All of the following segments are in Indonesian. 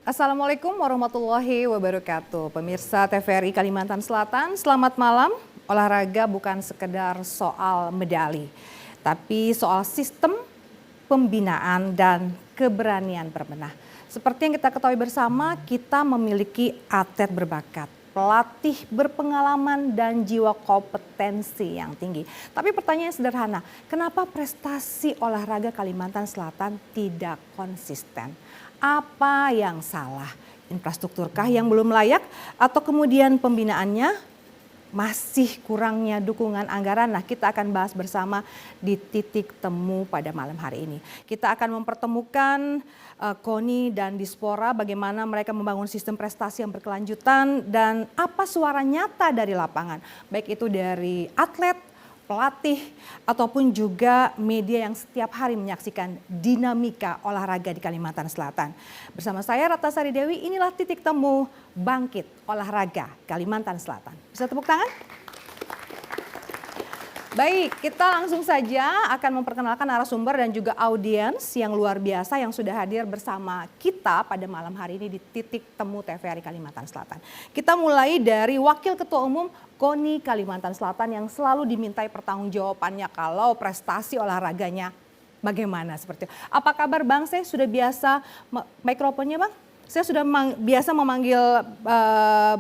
Assalamualaikum warahmatullahi wabarakatuh. Pemirsa TVRI Kalimantan Selatan, selamat malam. Olahraga bukan sekedar soal medali, tapi soal sistem, pembinaan, dan keberanian berbenah. Seperti yang kita ketahui bersama, kita memiliki atlet berbakat, pelatih berpengalaman, dan jiwa kompetensi yang tinggi. Tapi pertanyaan sederhana, kenapa prestasi olahraga Kalimantan Selatan tidak konsisten? Apa yang salah? Infrastrukturkah yang belum layak? Atau kemudian pembinaannya masih kurangnya dukungan anggaran? Nah, kita akan bahas bersama di titik temu pada malam hari ini. Kita akan mempertemukan KONI dan Dispora bagaimana mereka membangun sistem prestasi yang berkelanjutan dan apa suara nyata dari lapangan. Baik itu dari atlet, pelatih, ataupun juga media yang setiap hari menyaksikan dinamika olahraga di Kalimantan Selatan. Bersama saya Ratnasari Dewi, inilah titik temu bangkit olahraga Kalimantan Selatan. Bisa tepuk tangan? Baik, kita langsung saja akan memperkenalkan narasumber dan juga audiens yang luar biasa yang sudah hadir bersama kita pada malam hari ini di titik temu TVRI Kalimantan Selatan. Kita mulai dari Wakil Ketua Umum KONI Kalimantan Selatan yang selalu dimintai pertanggungjawabannya kalau prestasi olahraganya bagaimana seperti itu. Apa kabar Bang? Saya sudah biasa, mikrofonnya Bang? Saya sudah biasa memanggil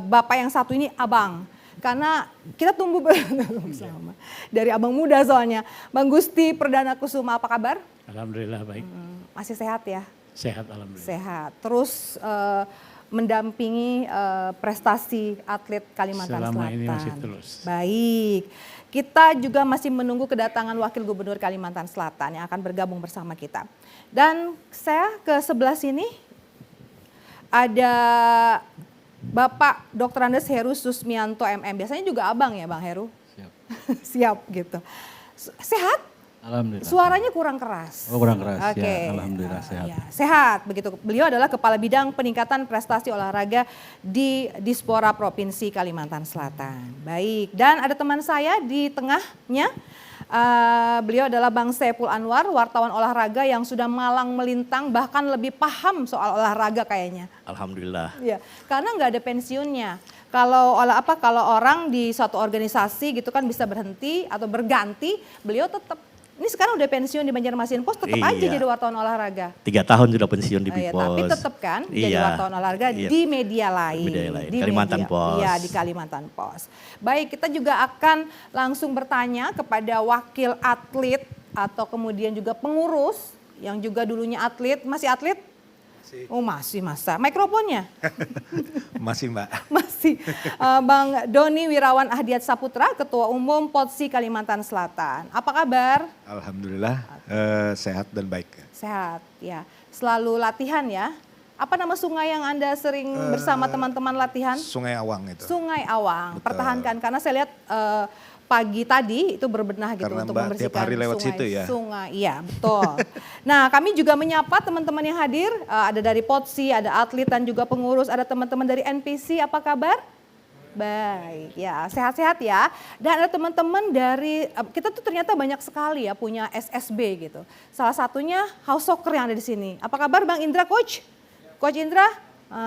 Bapak yang satu ini Abang. Karena kita tumbuh bersama. Dari abang muda soalnya. Bang Gusti Perdana Kusuma, apa kabar? Alhamdulillah baik. Masih sehat ya? Sehat alhamdulillah. Sehat. Terus mendampingi prestasi atlet Kalimantan Selama Selatan. ini masih terus. Baik. Kita juga masih menunggu kedatangan Wakil Gubernur Kalimantan Selatan yang akan bergabung bersama kita. Dan saya ke sebelah sini ada Bapak Dr. Andes Heru Susmianto MM. Biasanya juga abang ya Bang Heru? Siap. Siap gitu. Sehat? Alhamdulillah. Suaranya kurang keras. Oh kurang keras, Oke. ya alhamdulillah sehat. Ya, sehat begitu. Beliau adalah Kepala Bidang Peningkatan Prestasi Olahraga di Dispora Provinsi Kalimantan Selatan. Baik, dan ada teman saya di tengahnya. Beliau adalah Bang Saiful Anwar, wartawan olahraga yang sudah malang melintang bahkan lebih paham soal olahraga kayaknya. Alhamdulillah. Ya, karena nggak ada pensiunnya. Kalau orang di suatu organisasi gitu kan bisa berhenti atau berganti, beliau tetap. Ini sekarang udah pensiun di Banjarmasin Post, tetap aja jadi wartawan olahraga. 3 tahun sudah pensiun di Ya, Bipos. tapi tetap kan jadi wartawan olahraga di media lain. Media lain. Di Kalimantan media, Post. Iya, di Kalimantan Post. Baik, kita juga akan langsung bertanya kepada wakil atlet atau kemudian juga pengurus yang juga dulunya atlet. Masih atlet? Masih. Oh masih, masa. Mikrofonnya? Masih Mbak. Masih. Bang Doni Wirawan Ahdiat Saputra, Ketua Umum POTSI Kalimantan Selatan. Apa kabar? Alhamdulillah sehat dan baik. Sehat, ya. Selalu latihan ya. Apa nama sungai yang Anda sering bersama teman-teman latihan? Sungai Awang itu. Sungai Awang. Betul. Pertahankan karena saya lihat pagi tadi itu berbenah gitu Karena untuk Mbak membersihkan tiap hari lewat sungai. situ ya? Sungai, iya betul. Nah, kami juga menyapa teman-teman yang hadir. Ada dari POTSI, ada atlet dan juga pengurus, ada teman-teman dari NPC. Apa kabar? Baik, ya sehat-sehat ya. Dan ada teman-teman dari, kita tuh ternyata banyak sekali ya punya SSB gitu. Salah satunya House Soccer yang ada di sini. Apa kabar Bang Indra, Coach? Coach Indra,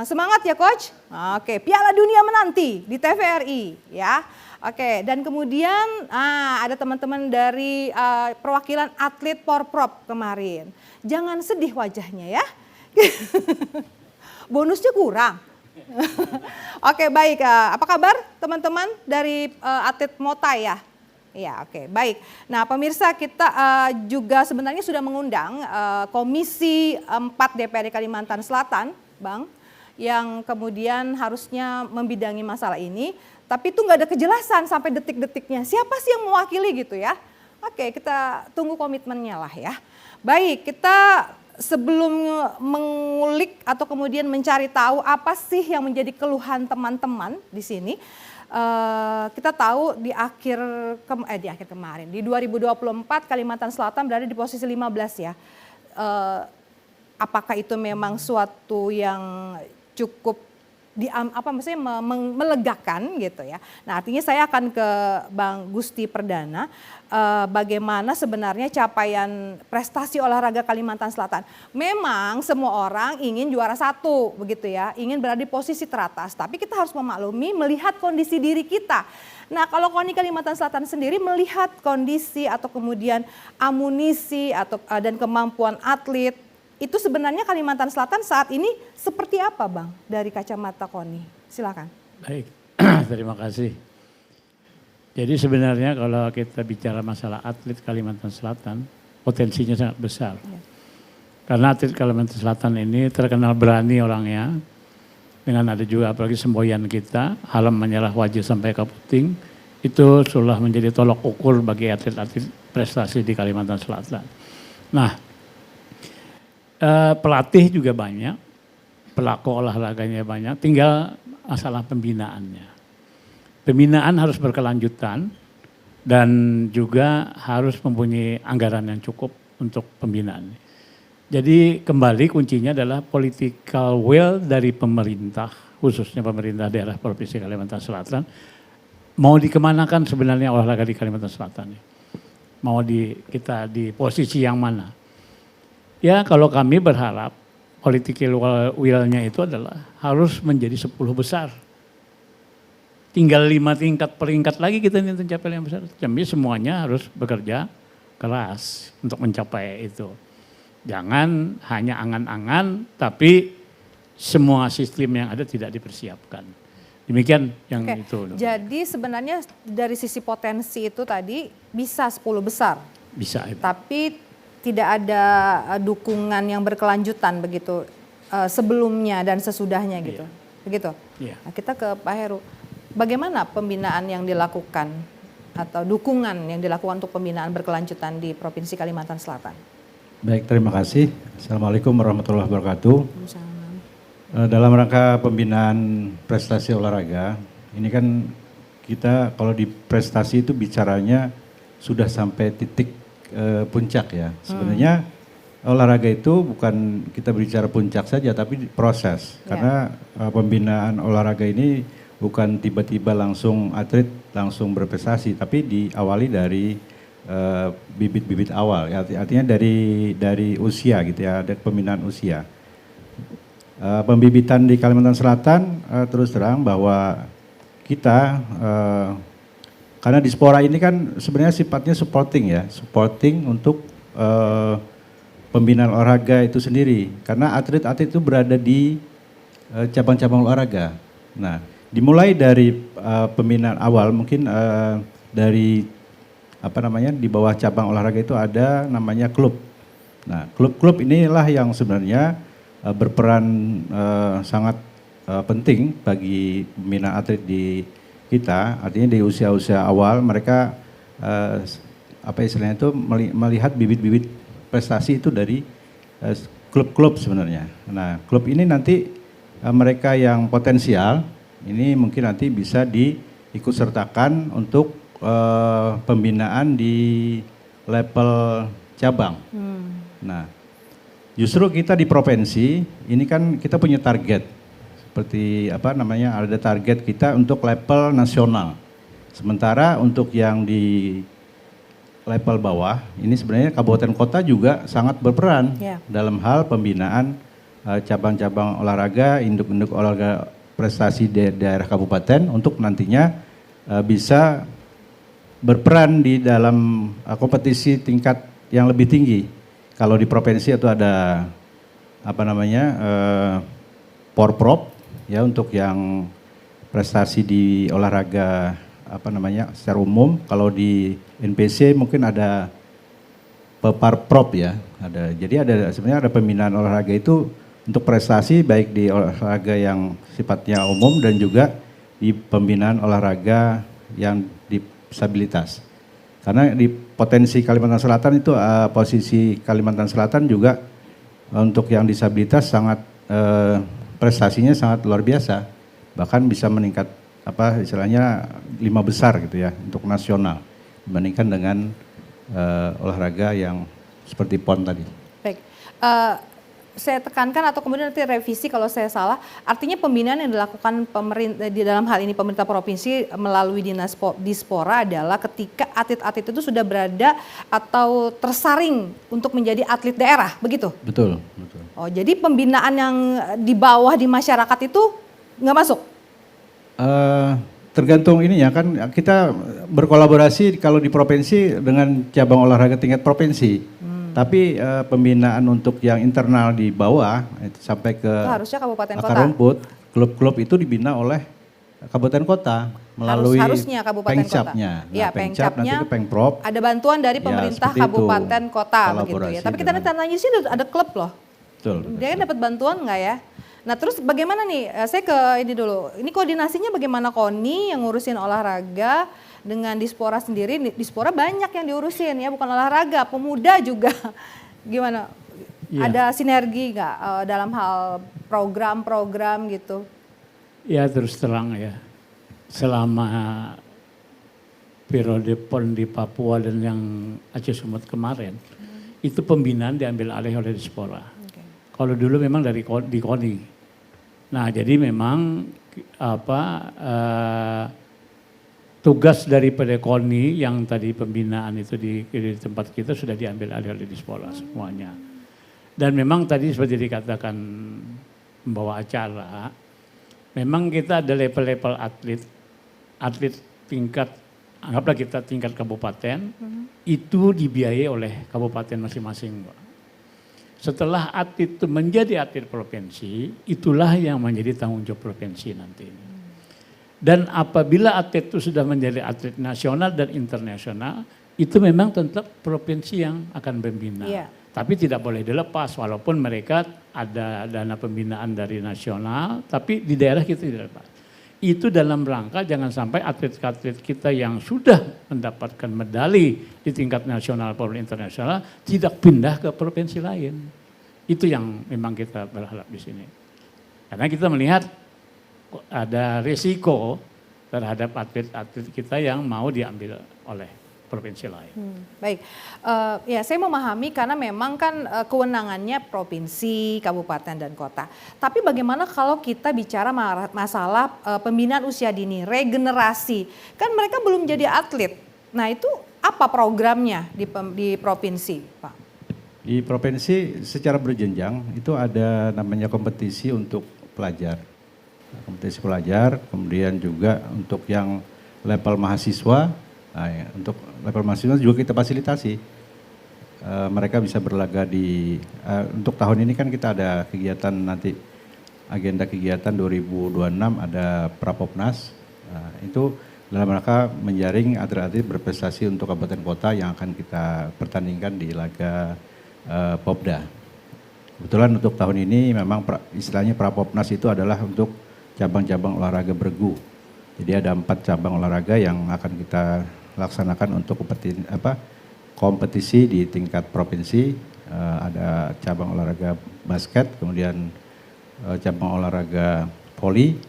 semangat ya Coach. Oke, Piala Dunia menanti di TVRI ya. Oke, dan kemudian ada teman-teman dari perwakilan atlet Porprov kemarin. Jangan sedih wajahnya ya. Bonusnya kurang. Oke, baik. Apa kabar teman-teman dari atlet Mota ya? Ya, oke, baik. Nah, pemirsa kita juga sebenarnya sudah mengundang Komisi 4 DPRD Kalimantan Selatan, Bang, yang kemudian harusnya membidangi masalah ini. Tapi itu nggak ada kejelasan sampai detik-detiknya. Siapa sih yang mewakili gitu ya? Oke, kita tunggu komitmennya lah ya. Baik, kita sebelum mengulik atau kemudian mencari tahu apa sih yang menjadi keluhan teman-teman di sini. Kita tahu di akhir kemarin, di 2024 Kalimantan Selatan berada di posisi 15 ya. Apakah itu memang suatu yang cukup maksudnya melegakan gitu ya. Nah, artinya saya akan ke Bang Gusti Perdana, bagaimana sebenarnya capaian prestasi olahraga Kalimantan Selatan. Memang semua orang ingin juara 1 begitu ya, ingin berada di posisi teratas, tapi kita harus memaklumi melihat kondisi diri kita. Nah, kalau KONI Kalimantan Selatan sendiri melihat kondisi atau kemudian amunisi dan kemampuan atlet, itu sebenarnya Kalimantan Selatan saat ini seperti apa, Bang, dari kacamata KONI? Silakan. Baik, terima kasih. Jadi sebenarnya kalau kita bicara masalah atlet Kalimantan Selatan, potensinya sangat besar. Ya. Karena atlet Kalimantan Selatan ini terkenal berani orangnya, dengan ada juga apalagi semboyan kita, halam menyerah wajib sampai ke puting, itu sudah menjadi tolok ukur bagi atlet-atlet prestasi di Kalimantan Selatan. Nah, pelatih juga banyak, pelaku olahraganya banyak, tinggal masalah pembinaannya. Pembinaan harus berkelanjutan dan juga harus mempunyai anggaran yang cukup untuk pembinaan. Jadi kembali kuncinya adalah political will dari pemerintah, khususnya pemerintah daerah Provinsi Kalimantan Selatan. Mau dikemanakan sebenarnya olahraga di Kalimantan Selatan? Mau kita di posisi yang mana? Ya, kalau kami berharap political will-nya itu adalah harus menjadi 10 besar. Tinggal 5 tingkat peringkat lagi kita ini mencapai yang besar. Jadi semuanya harus bekerja keras untuk mencapai itu. Jangan hanya angan-angan, tapi semua sistem yang ada tidak dipersiapkan. Demikian yang itu. Jadi sebenarnya dari sisi potensi itu tadi bisa 10 besar. Bisa. Itu. Tapi tidak ada dukungan yang berkelanjutan begitu sebelumnya dan sesudahnya gitu. Iya. Begitu. Iya. Nah, kita ke Pak Heru. Bagaimana pembinaan yang dilakukan atau dukungan yang dilakukan untuk pembinaan berkelanjutan di Provinsi Kalimantan Selatan? Baik, terima kasih. Assalamualaikum warahmatullahi wabarakatuh. Dalam rangka pembinaan prestasi olahraga, ini kan kita kalau di prestasi itu bicaranya sudah sampai titik puncak ya. Sebenarnya olahraga itu bukan kita bicara puncak saja, tapi proses. Karena pembinaan olahraga ini bukan tiba-tiba langsung atlet langsung berprestasi, tapi diawali dari bibit-bibit awal. Artinya dari usia gitu ya, ada pembinaan usia. Pembibitan di Kalimantan Selatan terus terang bahwa kita karena Dispora ini kan sebenarnya sifatnya supporting untuk pembinaan olahraga itu sendiri. Karena atlet-atlet itu berada di cabang-cabang olahraga. Nah, dimulai dari pembinaan awal mungkin dari di bawah cabang olahraga itu ada namanya klub. Nah, klub-klub inilah yang sebenarnya berperan sangat penting bagi pembinaan atlet di kita. Artinya di usia-usia awal mereka istilahnya itu melihat bibit-bibit prestasi itu dari klub-klub sebenarnya. Nah, klub ini nanti mereka yang potensial ini mungkin nanti bisa diikut sertakan untuk pembinaan di level cabang. Nah, justru kita di provinsi ini kan kita punya target seperti ada target kita untuk level nasional. Sementara untuk yang di level bawah ini sebenarnya kabupaten kota juga sangat berperan dalam hal pembinaan cabang-cabang olahraga, induk-induk olahraga prestasi daerah kabupaten untuk nantinya bisa berperan di dalam kompetisi tingkat yang lebih tinggi. Kalau di provinsi itu ada Porprov ya untuk yang prestasi di olahraga secara umum. Kalau di NPC mungkin ada Peparprov ya. Jadi sebenarnya ada pembinaan olahraga itu untuk prestasi baik di olahraga yang sifatnya umum dan juga di pembinaan olahraga yang disabilitas. Karena di potensi Kalimantan Selatan itu posisi Kalimantan Selatan juga untuk yang disabilitas sangat prestasinya sangat luar biasa. Bahkan bisa meningkat istilahnya 5 besar gitu ya untuk nasional dibandingkan dengan olahraga yang seperti PON tadi. Baik. saya tekankan atau kemudian nanti revisi kalau saya salah, artinya pembinaan yang dilakukan pemerintah di dalam hal ini pemerintah provinsi melalui Dinas Dispora adalah ketika atlet-atlet itu sudah berada atau tersaring untuk menjadi atlet daerah, begitu? Betul, betul. Oh, jadi pembinaan yang di bawah di masyarakat itu nggak masuk? Tergantung ininya kan kita berkolaborasi kalau di provinsi dengan cabang olahraga tingkat provinsi. Tapi pembinaan untuk yang internal di bawah itu sampai ke Itu harusnya kabupaten akar kota. rumput, klub-klub itu dibina oleh kabupaten kota melalui Harusnya kabupaten Pengcapnya. kota. Iya, Pengcap nanti Pengcapnya ke Pengprov. ada bantuan dari Ya, pemerintah seperti itu. kabupaten kota begitu ya. Kolaborasi Tapi kita dengan- tanya di sini ada klub loh. Betul. Dia kan dapat bantuan nggak ya? Nah terus bagaimana nih, saya ke ini dulu, ini koordinasinya bagaimana KONI yang ngurusin olahraga dengan Dispora sendiri, Dispora banyak yang diurusin ya, bukan olahraga, pemuda juga. Gimana, Iya. ada sinergi nggak dalam hal program-program gitu? Ya terus terang ya, selama periode PON di Papua dan yang Aceh Sumut kemarin, itu pembinaan diambil alih oleh Dispora. Kalau dulu memang di KONI. Nah jadi memang tugas daripada KONI yang tadi pembinaan itu di tempat kita sudah diambil alih oleh Dispora semuanya. Dan memang tadi seperti dikatakan membawa acara, memang kita ada level-level atlet tingkat, anggaplah kita tingkat kabupaten, itu dibiayai oleh kabupaten masing-masing. Setelah atlet itu menjadi atlet provinsi, itulah yang menjadi tanggung jawab provinsi nanti. Dan apabila atlet itu sudah menjadi atlet nasional dan internasional, itu memang tetap provinsi yang akan membina. Iya. Tapi tidak boleh dilepas, walaupun mereka ada dana pembinaan dari nasional, tapi di daerah kita tidak lepas. Itu dalam rangka jangan sampai atlet-atlet kita yang sudah mendapatkan medali di tingkat nasional maupun internasional tidak pindah ke provinsi lain. Itu yang memang kita berharap di sini. Karena kita melihat ada risiko terhadap atlet-atlet kita yang mau diambil oleh provinsi lain. Baik, ya saya memahami karena memang kan kewenangannya provinsi, kabupaten dan kota. Tapi bagaimana kalau kita bicara masalah pembinaan usia dini, regenerasi, kan mereka belum jadi atlet. Nah itu apa programnya di provinsi, Pak? Di provinsi secara berjenjang itu ada namanya kompetisi untuk pelajar. Kompetisi pelajar, kemudian juga untuk yang level mahasiswa. Nah, ya, untuk level mahasiswa juga kita fasilitasi. Mereka bisa berlaga untuk tahun ini kan kita ada kegiatan nanti, agenda kegiatan 2026 ada Prapopnas. Itu dalam rangka menjaring atlet-atlet berprestasi untuk kabupaten kota yang akan kita pertandingkan di laga Popda. Kebetulan untuk tahun ini memang istilahnya Prapopnas itu adalah untuk cabang-cabang olahraga bergu. Jadi ada 4 cabang olahraga yang akan kita laksanakan untuk kompetisi di tingkat provinsi. Ada cabang olahraga basket, kemudian cabang olahraga voli,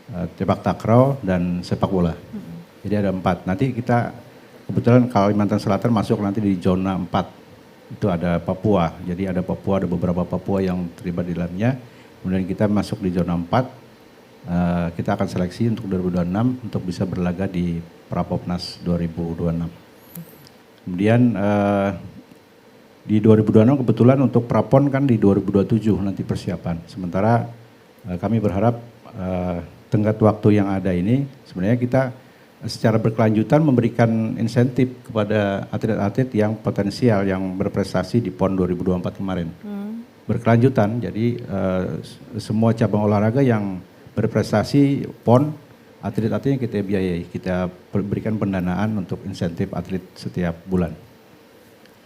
sepak takraw dan sepak bola. Jadi ada 4. Nanti kita kebetulan Kalimantan Selatan masuk nanti di zona 4. Itu ada Papua. Jadi ada Papua, ada beberapa Papua yang terlibat di dalamnya. Kemudian kita masuk di zona 4. Kita akan seleksi untuk 2026 untuk bisa berlaga di Prapopnas 2026. Kemudian di 2026 kebetulan untuk Prapon kan di 2027 nanti persiapan. Sementara kami berharap tenggat waktu yang ada ini sebenarnya kita secara berkelanjutan memberikan insentif kepada atlet-atlet yang potensial yang berprestasi di PON 2024 kemarin. Berkelanjutan, jadi semua cabang olahraga yang berprestasi PON, atlet-atletnya kita biayai, kita berikan pendanaan untuk insentif atlet setiap bulan.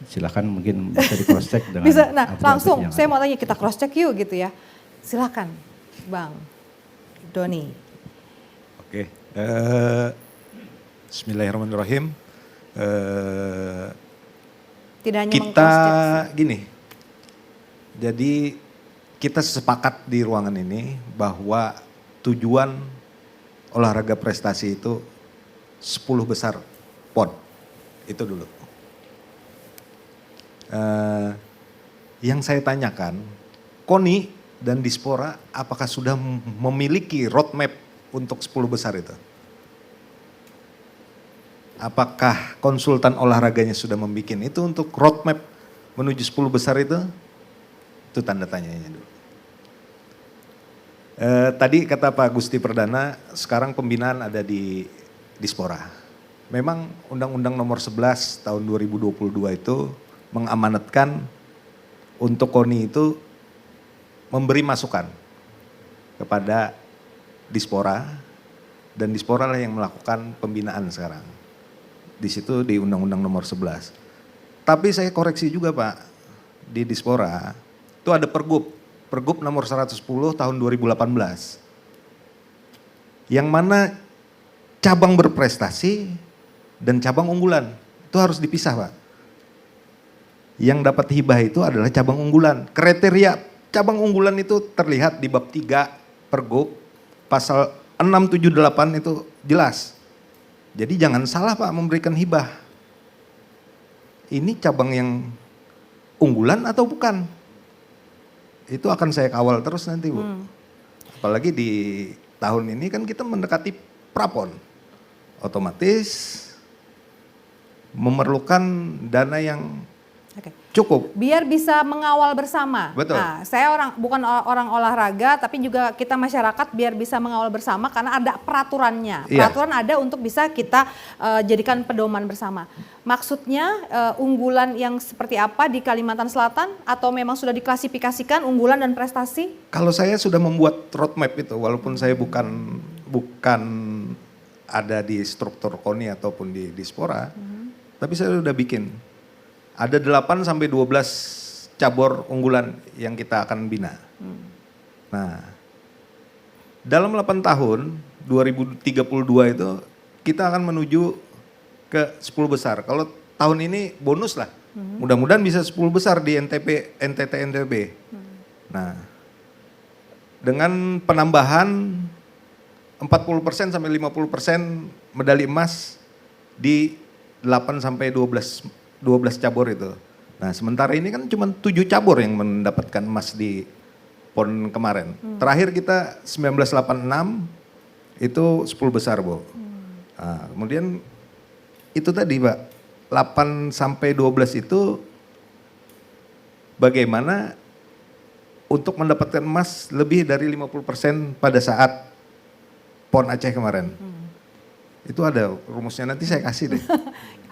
Silakan mungkin bisa di cross check dengan Bisa, nah atlet-atlet langsung yang saya ada. mau tanya kita cross check yuk gitu ya. Silakan, Bang Doni. Oke, Bismillahirrahmanirrahim. Tidak hanya Kita meng-cross-check. gini, jadi kita sepakat di ruangan ini bahwa tujuan olahraga prestasi itu 10 besar PON, itu dulu. Yang saya tanyakan, KONI dan Dispora apakah sudah memiliki roadmap untuk 10 besar itu? Apakah konsultan olahraganya sudah membuat itu untuk roadmap menuju 10 besar itu? Itu tanda tanyanya dulu. Tadi kata Pak Gusti Perdana, sekarang pembinaan ada di Dispora. Memang Undang-Undang Nomor 11 tahun 2022 itu mengamanatkan untuk KONI itu memberi masukan kepada Dispora, dan Dispora lah yang melakukan pembinaan sekarang. Di situ di Undang-Undang Nomor 11. Tapi saya koreksi juga Pak, di Dispora itu ada Pergub nomor 110 tahun 2018. Yang mana cabang berprestasi dan cabang unggulan itu harus dipisah Pak. Yang dapat hibah itu adalah cabang unggulan. Kriteria cabang unggulan itu terlihat di bab 3 Pergub pasal 678 itu jelas. Jadi jangan salah Pak memberikan hibah. Ini cabang yang unggulan atau bukan? Itu akan saya kawal terus nanti Bu. Apalagi di tahun ini kan kita mendekati prapon. Otomatis memerlukan dana yang cukup. Biar bisa mengawal bersama. Betul. Nah, saya bukan orang olahraga, tapi juga kita masyarakat biar bisa mengawal bersama karena ada peraturannya. Iya. Peraturan ada untuk bisa kita jadikan pedoman bersama. Maksudnya unggulan yang seperti apa di Kalimantan Selatan atau memang sudah diklasifikasikan unggulan dan prestasi? Kalau saya sudah membuat roadmap itu, walaupun saya bukan ada di struktur KONI ataupun di Dispora, tapi saya sudah bikin. Ada 8 sampai 12 cabur unggulan yang kita akan bina. Nah, dalam 8 tahun 2032 itu kita akan menuju ke 10 besar. Kalau tahun ini bonus lah. Mudah-mudahan bisa 10 besar di NTT-NTB. Nah, dengan penambahan 40% sampai 50% medali emas di 8 sampai 12 cabur itu. Nah sementara ini kan cuma 7 cabur yang mendapatkan emas di PON kemarin. Terakhir kita 1986 itu 10 besar Bu. Nah, kemudian itu tadi Pak, 8 sampai 12 itu bagaimana untuk mendapatkan emas lebih dari 50% pada saat PON Aceh kemarin. Itu ada rumusnya, nanti saya kasih deh.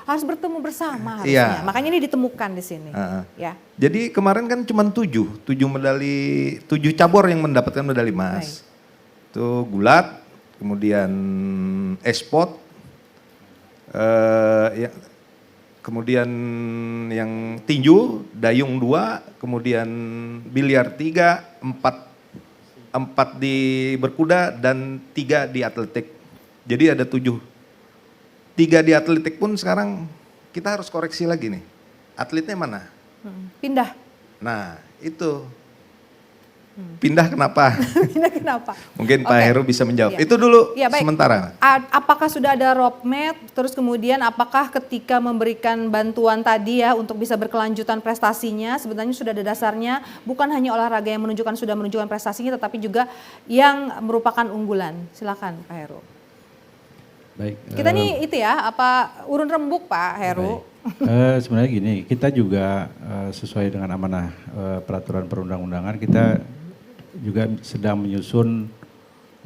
Harus bertemu bersama harusnya. Iya. Makanya ini ditemukan di sini. Ya. Jadi kemarin kan cuma 7 cabur yang mendapatkan medali emas. Itu gulat, kemudian esport, kemudian yang tinju, dayung 2, kemudian biliar 3, 4 di berkuda dan 3 di atletik. Jadi ada 7. 3 di atletik pun sekarang kita harus koreksi lagi nih. Atletnya mana? Pindah. Nah itu. Pindah kenapa? Pindah kenapa? Mungkin Pak Heru bisa menjawab. Iya. Itu dulu Ya, baik. sementara. Apakah sudah ada roadmap, terus kemudian apakah ketika memberikan bantuan tadi ya untuk bisa berkelanjutan prestasinya, sebenarnya sudah ada dasarnya, bukan hanya olahraga yang sudah menunjukkan prestasinya, tetapi juga yang merupakan unggulan. Silakan Pak Heru. Baik. Kita nih itu ya, urun rembuk Pak Heru. Sebenarnya gini, kita juga sesuai dengan amanah peraturan perundang-undangan, kita juga sedang menyusun,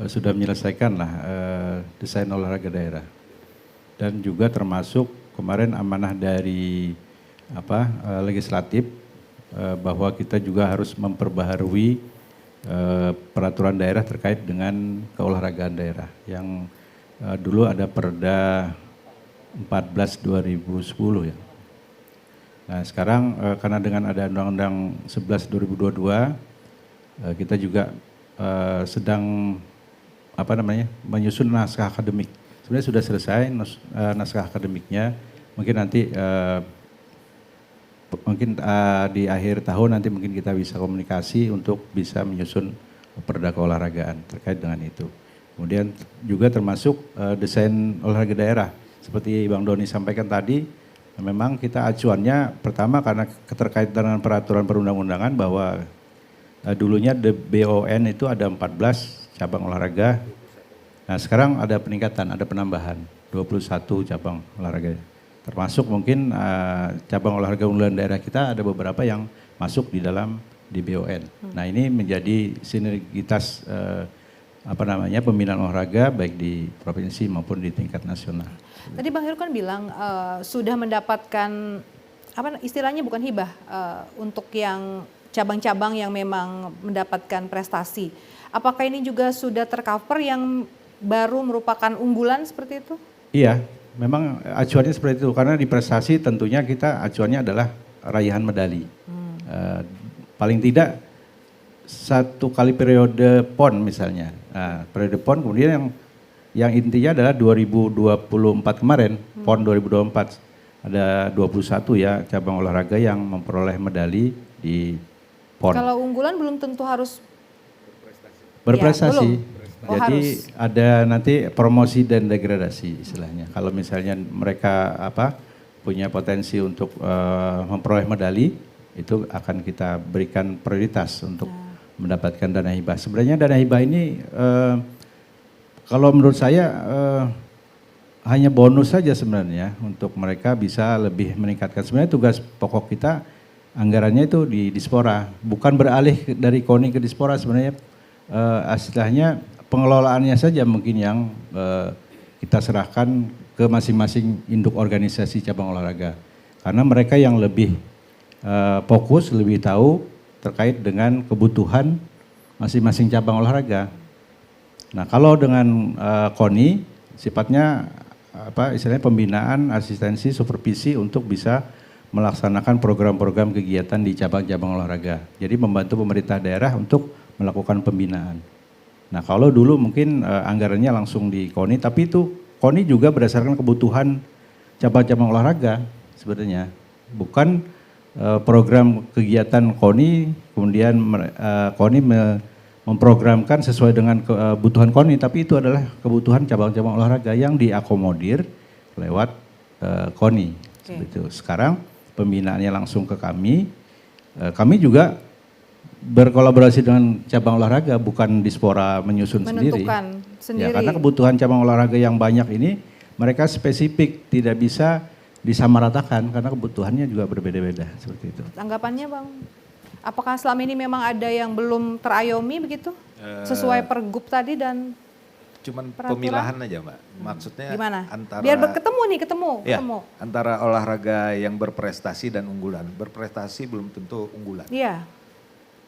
sudah menyelesaikan lah desain olahraga daerah. Dan juga termasuk kemarin amanah dari legislatif bahwa kita juga harus memperbaharui peraturan daerah terkait dengan keolahragaan daerah yang dulu ada Perda 14 2010 ya. Nah sekarang karena dengan ada Undang-Undang 11 2022 kita juga sedang menyusun naskah akademik. Sebenarnya sudah selesai naskah akademiknya. Mungkin nanti di akhir tahun nanti mungkin kita bisa komunikasi untuk bisa menyusun perda keolahragaan terkait dengan itu. Kemudian juga termasuk desain olahraga daerah. Seperti Bang Doni sampaikan tadi, memang kita acuannya pertama karena keterkaitan dengan peraturan perundang-undangan bahwa Dulunya the BON itu ada 14 cabang olahraga. Nah sekarang ada peningkatan, ada penambahan 21 cabang olahraga. Termasuk mungkin cabang olahraga unggulan daerah kita ada beberapa yang masuk di dalam di BON. Nah ini menjadi sinergitas pembinaan olahraga baik di provinsi maupun di tingkat nasional. Tadi Bang Heru kan bilang sudah mendapatkan istilahnya bukan hibah untuk yang cabang-cabang yang memang mendapatkan prestasi. Apakah ini juga sudah tercover yang baru merupakan unggulan seperti itu? Iya, memang acuannya seperti itu karena di prestasi tentunya kita acuannya adalah raihan medali. Paling tidak satu kali periode PON misalnya. Nah, periode PON kemudian yang intinya adalah 2024 kemarin, PON 2024 ada 21 ya cabang olahraga yang memperoleh medali di PON. Kalau unggulan belum tentu harus berprestasi. Ya, jadi ada nanti promosi dan degradasi istilahnya. Kalau misalnya mereka punya potensi untuk memperoleh medali, itu akan kita berikan prioritas untuk mendapatkan dana hibah. Sebenarnya dana hibah ini kalau menurut saya hanya bonus saja sebenarnya untuk mereka bisa lebih meningkatkan. Sebenarnya tugas pokok kita anggarannya itu di Dispora, bukan beralih dari KONI ke Dispora sebenarnya. Istilahnya pengelolaannya saja mungkin yang kita serahkan ke masing-masing induk organisasi cabang olahraga. Karena mereka yang lebih fokus, lebih tahu terkait dengan kebutuhan masing-masing cabang olahraga. Nah kalau dengan KONI sifatnya istilahnya pembinaan, asistensi, supervisi untuk bisa melaksanakan program-program kegiatan di cabang-cabang olahraga. Jadi membantu pemerintah daerah untuk melakukan pembinaan. Nah kalau dulu mungkin anggarannya langsung di KONI, tapi itu KONI juga berdasarkan kebutuhan cabang-cabang olahraga sebenarnya. Bukan program kegiatan KONI, kemudian KONI memprogramkan sesuai dengan kebutuhan KONI, tapi itu adalah kebutuhan cabang-cabang olahraga yang diakomodir lewat KONI. Seperti itu. Sekarang pembinaannya langsung ke kami. Kami juga berkolaborasi dengan cabang olahraga, bukan Dispora menyusun sendiri. Ya, karena kebutuhan cabang olahraga yang banyak ini mereka spesifik, tidak bisa disamaratakan karena kebutuhannya juga berbeda-beda seperti itu. Tanggapannya Bang, apakah selama ini memang ada yang belum terayomi begitu sesuai pergub tadi dan cuman peraturan? Pemilahan aja Mbak, maksudnya gimana? antara Biar ketemu ya, antara olahraga yang berprestasi dan unggulan. Berprestasi belum tentu unggulan. Iya.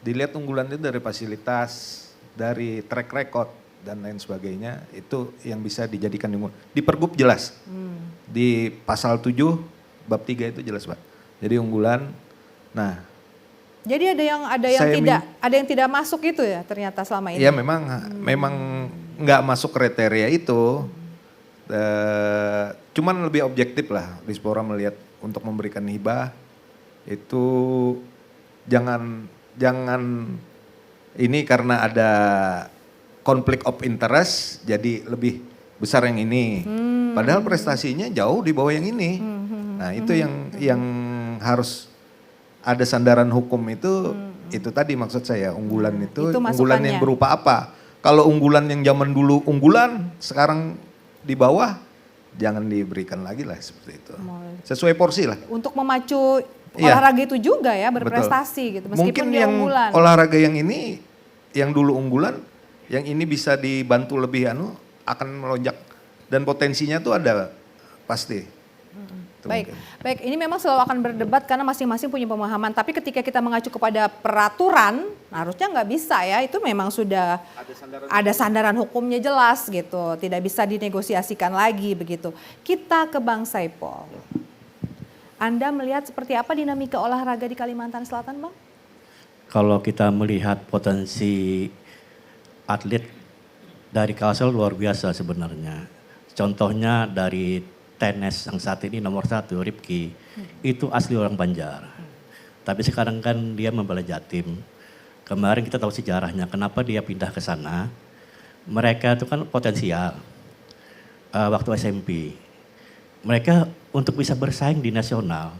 Dilihat unggulan itu dari fasilitas, dari track record dan lain sebagainya, itu yang bisa dijadikan unggulan. Di pergub jelas, di pasal 7 bab 3 itu jelas Pak. Jadi unggulan, nah. Jadi ada yang tidak masuk itu ya ternyata selama ini. Ya memang nggak masuk kriteria itu. Cuman lebih objektif lah Dispora melihat untuk memberikan hibah itu jangan ini karena ada konflik of interest jadi lebih besar yang ini. Padahal prestasinya jauh di bawah yang ini. Nah itu yang harus ada sandaran hukum itu tadi maksud saya unggulan itu unggulan yang berupa apa? Kalau unggulan yang zaman dulu unggulan sekarang di bawah jangan diberikan lagi lah seperti itu. Sesuai porsi lah. Untuk memacu olahraga itu juga ya berprestasi gitu meskipun mungkin dia yang unggulan. Olahraga yang ini yang dulu unggulan yang ini bisa dibantu lebih akan melonjak dan potensinya tuh ada pasti. Baik, ini memang selalu akan berdebat karena masing-masing punya pemahaman. Tapi ketika kita mengacu kepada peraturan, harusnya nggak bisa ya. Itu memang sudah ada sandaran hukumnya jelas gitu. Tidak bisa dinegosiasikan lagi begitu. Kita ke Bang Saipul. Anda melihat seperti apa dinamika olahraga di Kalimantan Selatan, Bang? Kalau kita melihat potensi atlet dari Kalsel luar biasa sebenarnya. Contohnya dari tenis yang saat ini nomor 1, Rifki, itu asli orang Banjar. Tapi sekarang kan dia membela Jatim. Kemarin kita tahu sejarahnya, kenapa dia pindah ke sana. Mereka itu kan potensial waktu SMP. Mereka untuk bisa bersaing di nasional,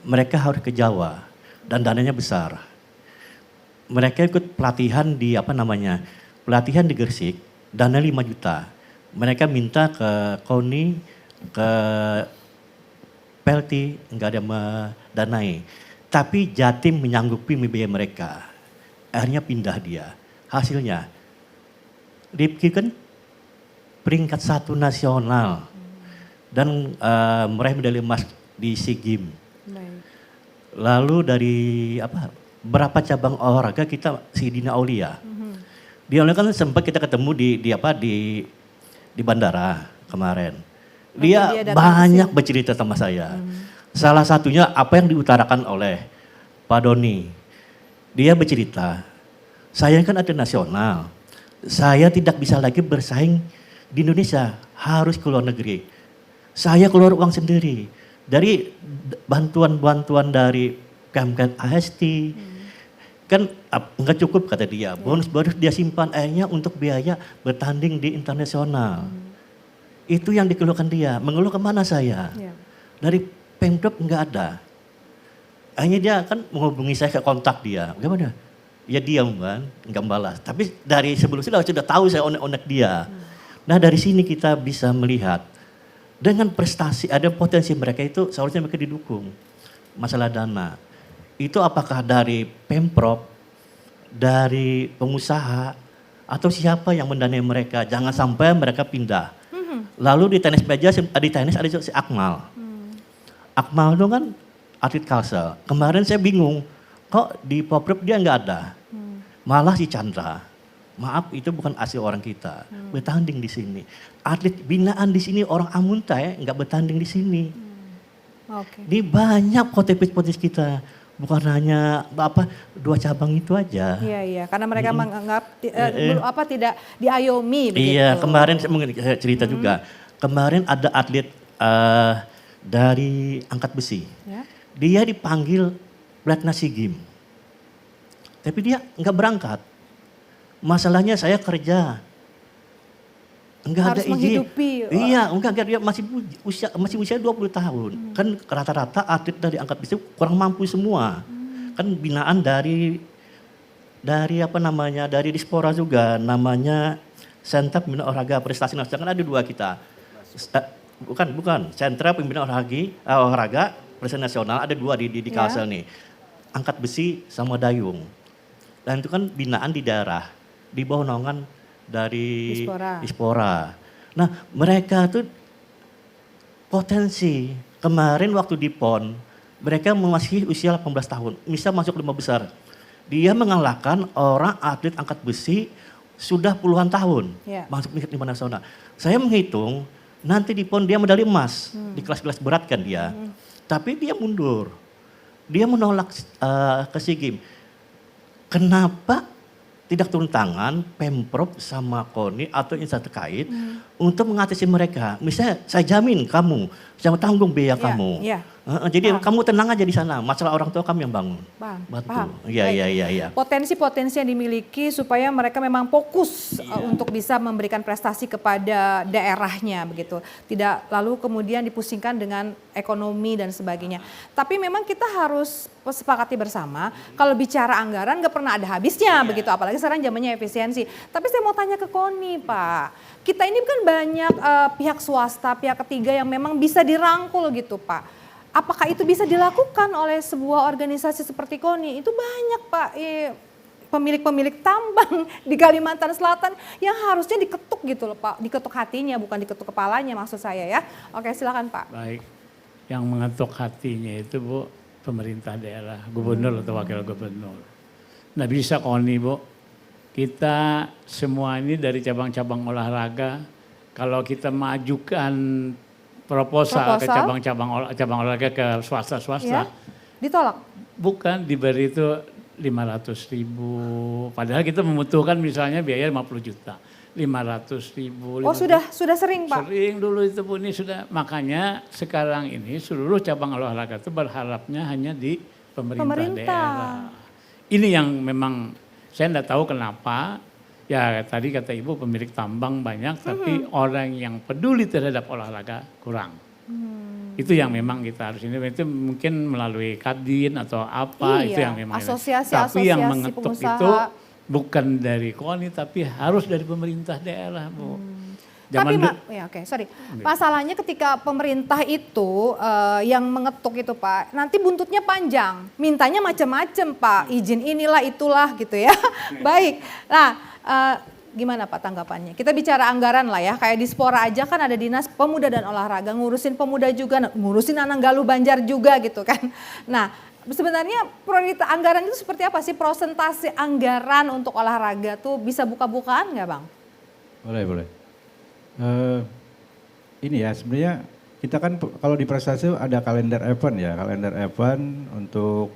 mereka harus ke Jawa dan dananya besar. mereka ikut pelatihan di apa namanya, pelatihan di Gresik, dana 5 juta. Mereka minta ke KONI, ke PLT, nggak ada mendanai. Tapi Jatim menyanggupi biaya mereka. Akhirnya pindah dia. Hasilnya, Rifki kan peringkat 1 nasional. Dan meraih medali emas di SEA Games. Lalu dari berapa cabang olahraga kita si Dina Aulia. Dina Aulia kan sempat kita ketemu di bandara kemarin. Dia banyak bercerita sama saya. Salah satunya apa yang diutarakan oleh Pak Doni. Dia bercerita, saya kan atlet nasional. Saya tidak bisa lagi bersaing di Indonesia, harus ke luar negeri. Saya keluar uang sendiri. Dari bantuan-bantuan dari Pemkab AST. Kan enggak cukup kata dia. Bonus dia simpan akhirnya untuk biaya bertanding di internasional. Itu yang dikeluhkan dia. Mengeluh kemana saya? Dari Pemkab enggak ada. Akhirnya dia kan menghubungi saya ke kontak dia. Bagaimana? Ya diam kan, enggak membalas. Tapi dari sebelum-sebelumnya sudah tahu saya onek-onek dia. Nah dari sini kita bisa melihat dengan prestasi, ada potensi mereka itu seharusnya mereka didukung. Masalah dana. Itu apakah dari Pemprov, dari pengusaha, atau siapa yang mendanai mereka. Jangan sampai mereka pindah. Lalu di tenis meja, di tenis ada si Akmal. Akmal itu kan atlet Kalsel. Kemarin saya bingung, kok di Pemprov dia nggak ada. Malah si Chandra. Maaf, itu bukan asli orang kita. Bertanding di sini. Atlet binaan di sini orang Amuntai nggak bertanding di sini. Ini banyak potensi kita. Bukan hanya 2 cabang itu aja. Iya, karena mereka menganggap tidak diayomi begitu. Iya, kemarin saya cerita juga. Kemarin ada atlet dari angkat besi. Ya. Dia dipanggil pelatnas SEA Games. Tapi dia nggak berangkat. Masalahnya saya kerja, enggak ada izin. Menghidupi. Iya, enggak dia masih usia 20 tahun. Kan rata-rata atlet dari angkat besi kurang mampu semua. Kan binaan dari dari Dispora juga, namanya Sentra Pembinaan Olahraga Prestasi Nasional. Kan ada 2 kita. Bukan, Sentra Pembinaan Olahraga Prestasi Nasional ada 2 di Kalsel nih. Angkat besi sama dayung. Dan itu kan binaan di daerah. Di bawah naungan dari Dispora. Nah mereka tuh potensi. Kemarin waktu di PON, mereka masih usia 18 tahun. Bisa masuk 5 besar. Dia mengalahkan orang atlet angkat besi sudah puluhan tahun. Masuk tingkat 5 nasional. Saya menghitung, nanti di PON dia medali emas. Di kelas-kelas berat kan dia. Tapi dia mundur. Dia menolak ke SEA Games. Kenapa tidak turun tangan Pemprov sama KONI atau instansi terkait untuk mengatasi mereka? Misalnya saya jamin kamu, saya tanggung biaya kamu. Jadi kamu tenang aja di sana, masalah orang tua kami yang bangun. Bantu. Iya. Potensi-potensi yang dimiliki supaya mereka memang fokus untuk bisa memberikan prestasi kepada daerahnya begitu. Tidak lalu kemudian dipusingkan dengan ekonomi dan sebagainya. Tapi memang kita harus sepakati bersama, kalau bicara anggaran nggak pernah ada habisnya begitu, apalagi sekarang zamannya efisiensi. Tapi saya mau tanya ke KONI Pak, kita ini kan banyak pihak swasta, pihak ketiga yang memang bisa dirangkul gitu Pak. Apakah itu bisa dilakukan oleh sebuah organisasi seperti KONI? Itu banyak Pak, pemilik-pemilik tambang di Kalimantan Selatan yang harusnya diketuk gitu loh Pak. Diketuk hatinya, bukan diketuk kepalanya maksud saya ya. Oke silakan Pak. Baik, yang mengetuk hatinya itu Bu, pemerintah daerah, gubernur atau wakil gubernur. Nah bisa KONI Bu, kita semua ini dari cabang-cabang olahraga, kalau kita majukan proposal ke cabang olahraga ke swasta, ditolak? Bukan, diberi itu 500.000, padahal kita membutuhkan misalnya biaya 50 juta. 500.000. Oh sudah sering Pak? Sering dulu itu Bu, ini sudah. Makanya sekarang ini seluruh cabang olahraga itu berharapnya hanya di pemerintah daerah. Ini yang memang saya tidak tahu kenapa. Ya tadi kata Ibu pemilik tambang banyak, tapi orang yang peduli terhadap olahraga kurang. Itu yang memang kita harus ini, itu mungkin melalui Kadin atau apa, itu Iya, yang memang. asosiasi-asosiasi Tapi yang mengetuk pengusaha. itu bukan dari KONI, tapi harus dari pemerintah daerah, Bu. Tapi Zaman ya oke, sorry. Masalahnya ketika pemerintah itu yang mengetuk itu Pak, nanti buntutnya panjang, mintanya macam-macam Pak, izin inilah itulah gitu ya. Baik, nah gimana Pak tanggapannya? Kita bicara anggaran lah ya, kayak di Spora aja kan ada Dinas Pemuda dan Olahraga, ngurusin pemuda juga, ngurusin Ananggalu Banjar juga gitu kan. Nah sebenarnya prioritas anggaran itu seperti apa sih? Prosentase anggaran untuk olahraga tuh bisa buka-bukaan nggak Bang? Boleh. Ini ya sebenarnya kita kan kalau di prestasi ada kalender event ya, kalender event untuk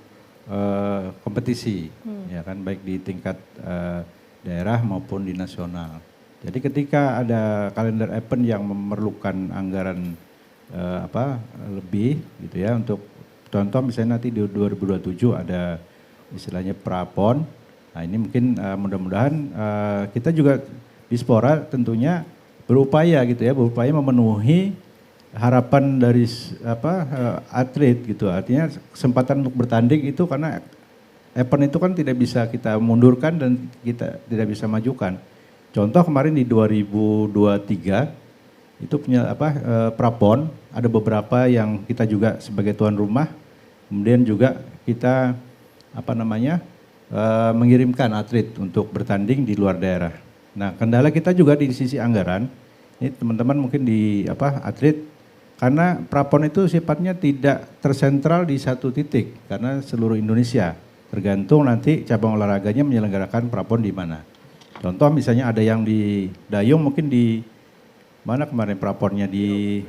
kompetisi, ya kan baik di tingkat daerah maupun di nasional. Jadi ketika ada kalender event yang memerlukan anggaran lebih gitu ya, untuk contoh misalnya nanti di 2027 ada istilahnya prapon. Nah ini mungkin mudah-mudahan kita juga di Spora tentunya berupaya gitu ya, berupaya memenuhi harapan dari atlet gitu. Artinya kesempatan untuk bertanding itu karena event itu kan tidak bisa kita mundurkan dan kita tidak bisa majukan. Contoh kemarin di 2023 itu punya prapon, ada beberapa yang kita juga sebagai tuan rumah, kemudian juga kita mengirimkan atlet untuk bertanding di luar daerah. Nah, kendala kita juga di sisi anggaran. Ini teman-teman mungkin di atlet, karena prapon itu sifatnya tidak tersentral di satu titik karena seluruh Indonesia. Tergantung nanti cabang olahraganya menyelenggarakan prapon di mana. Contoh misalnya ada yang di Dayung, mungkin di mana kemarin praponnya di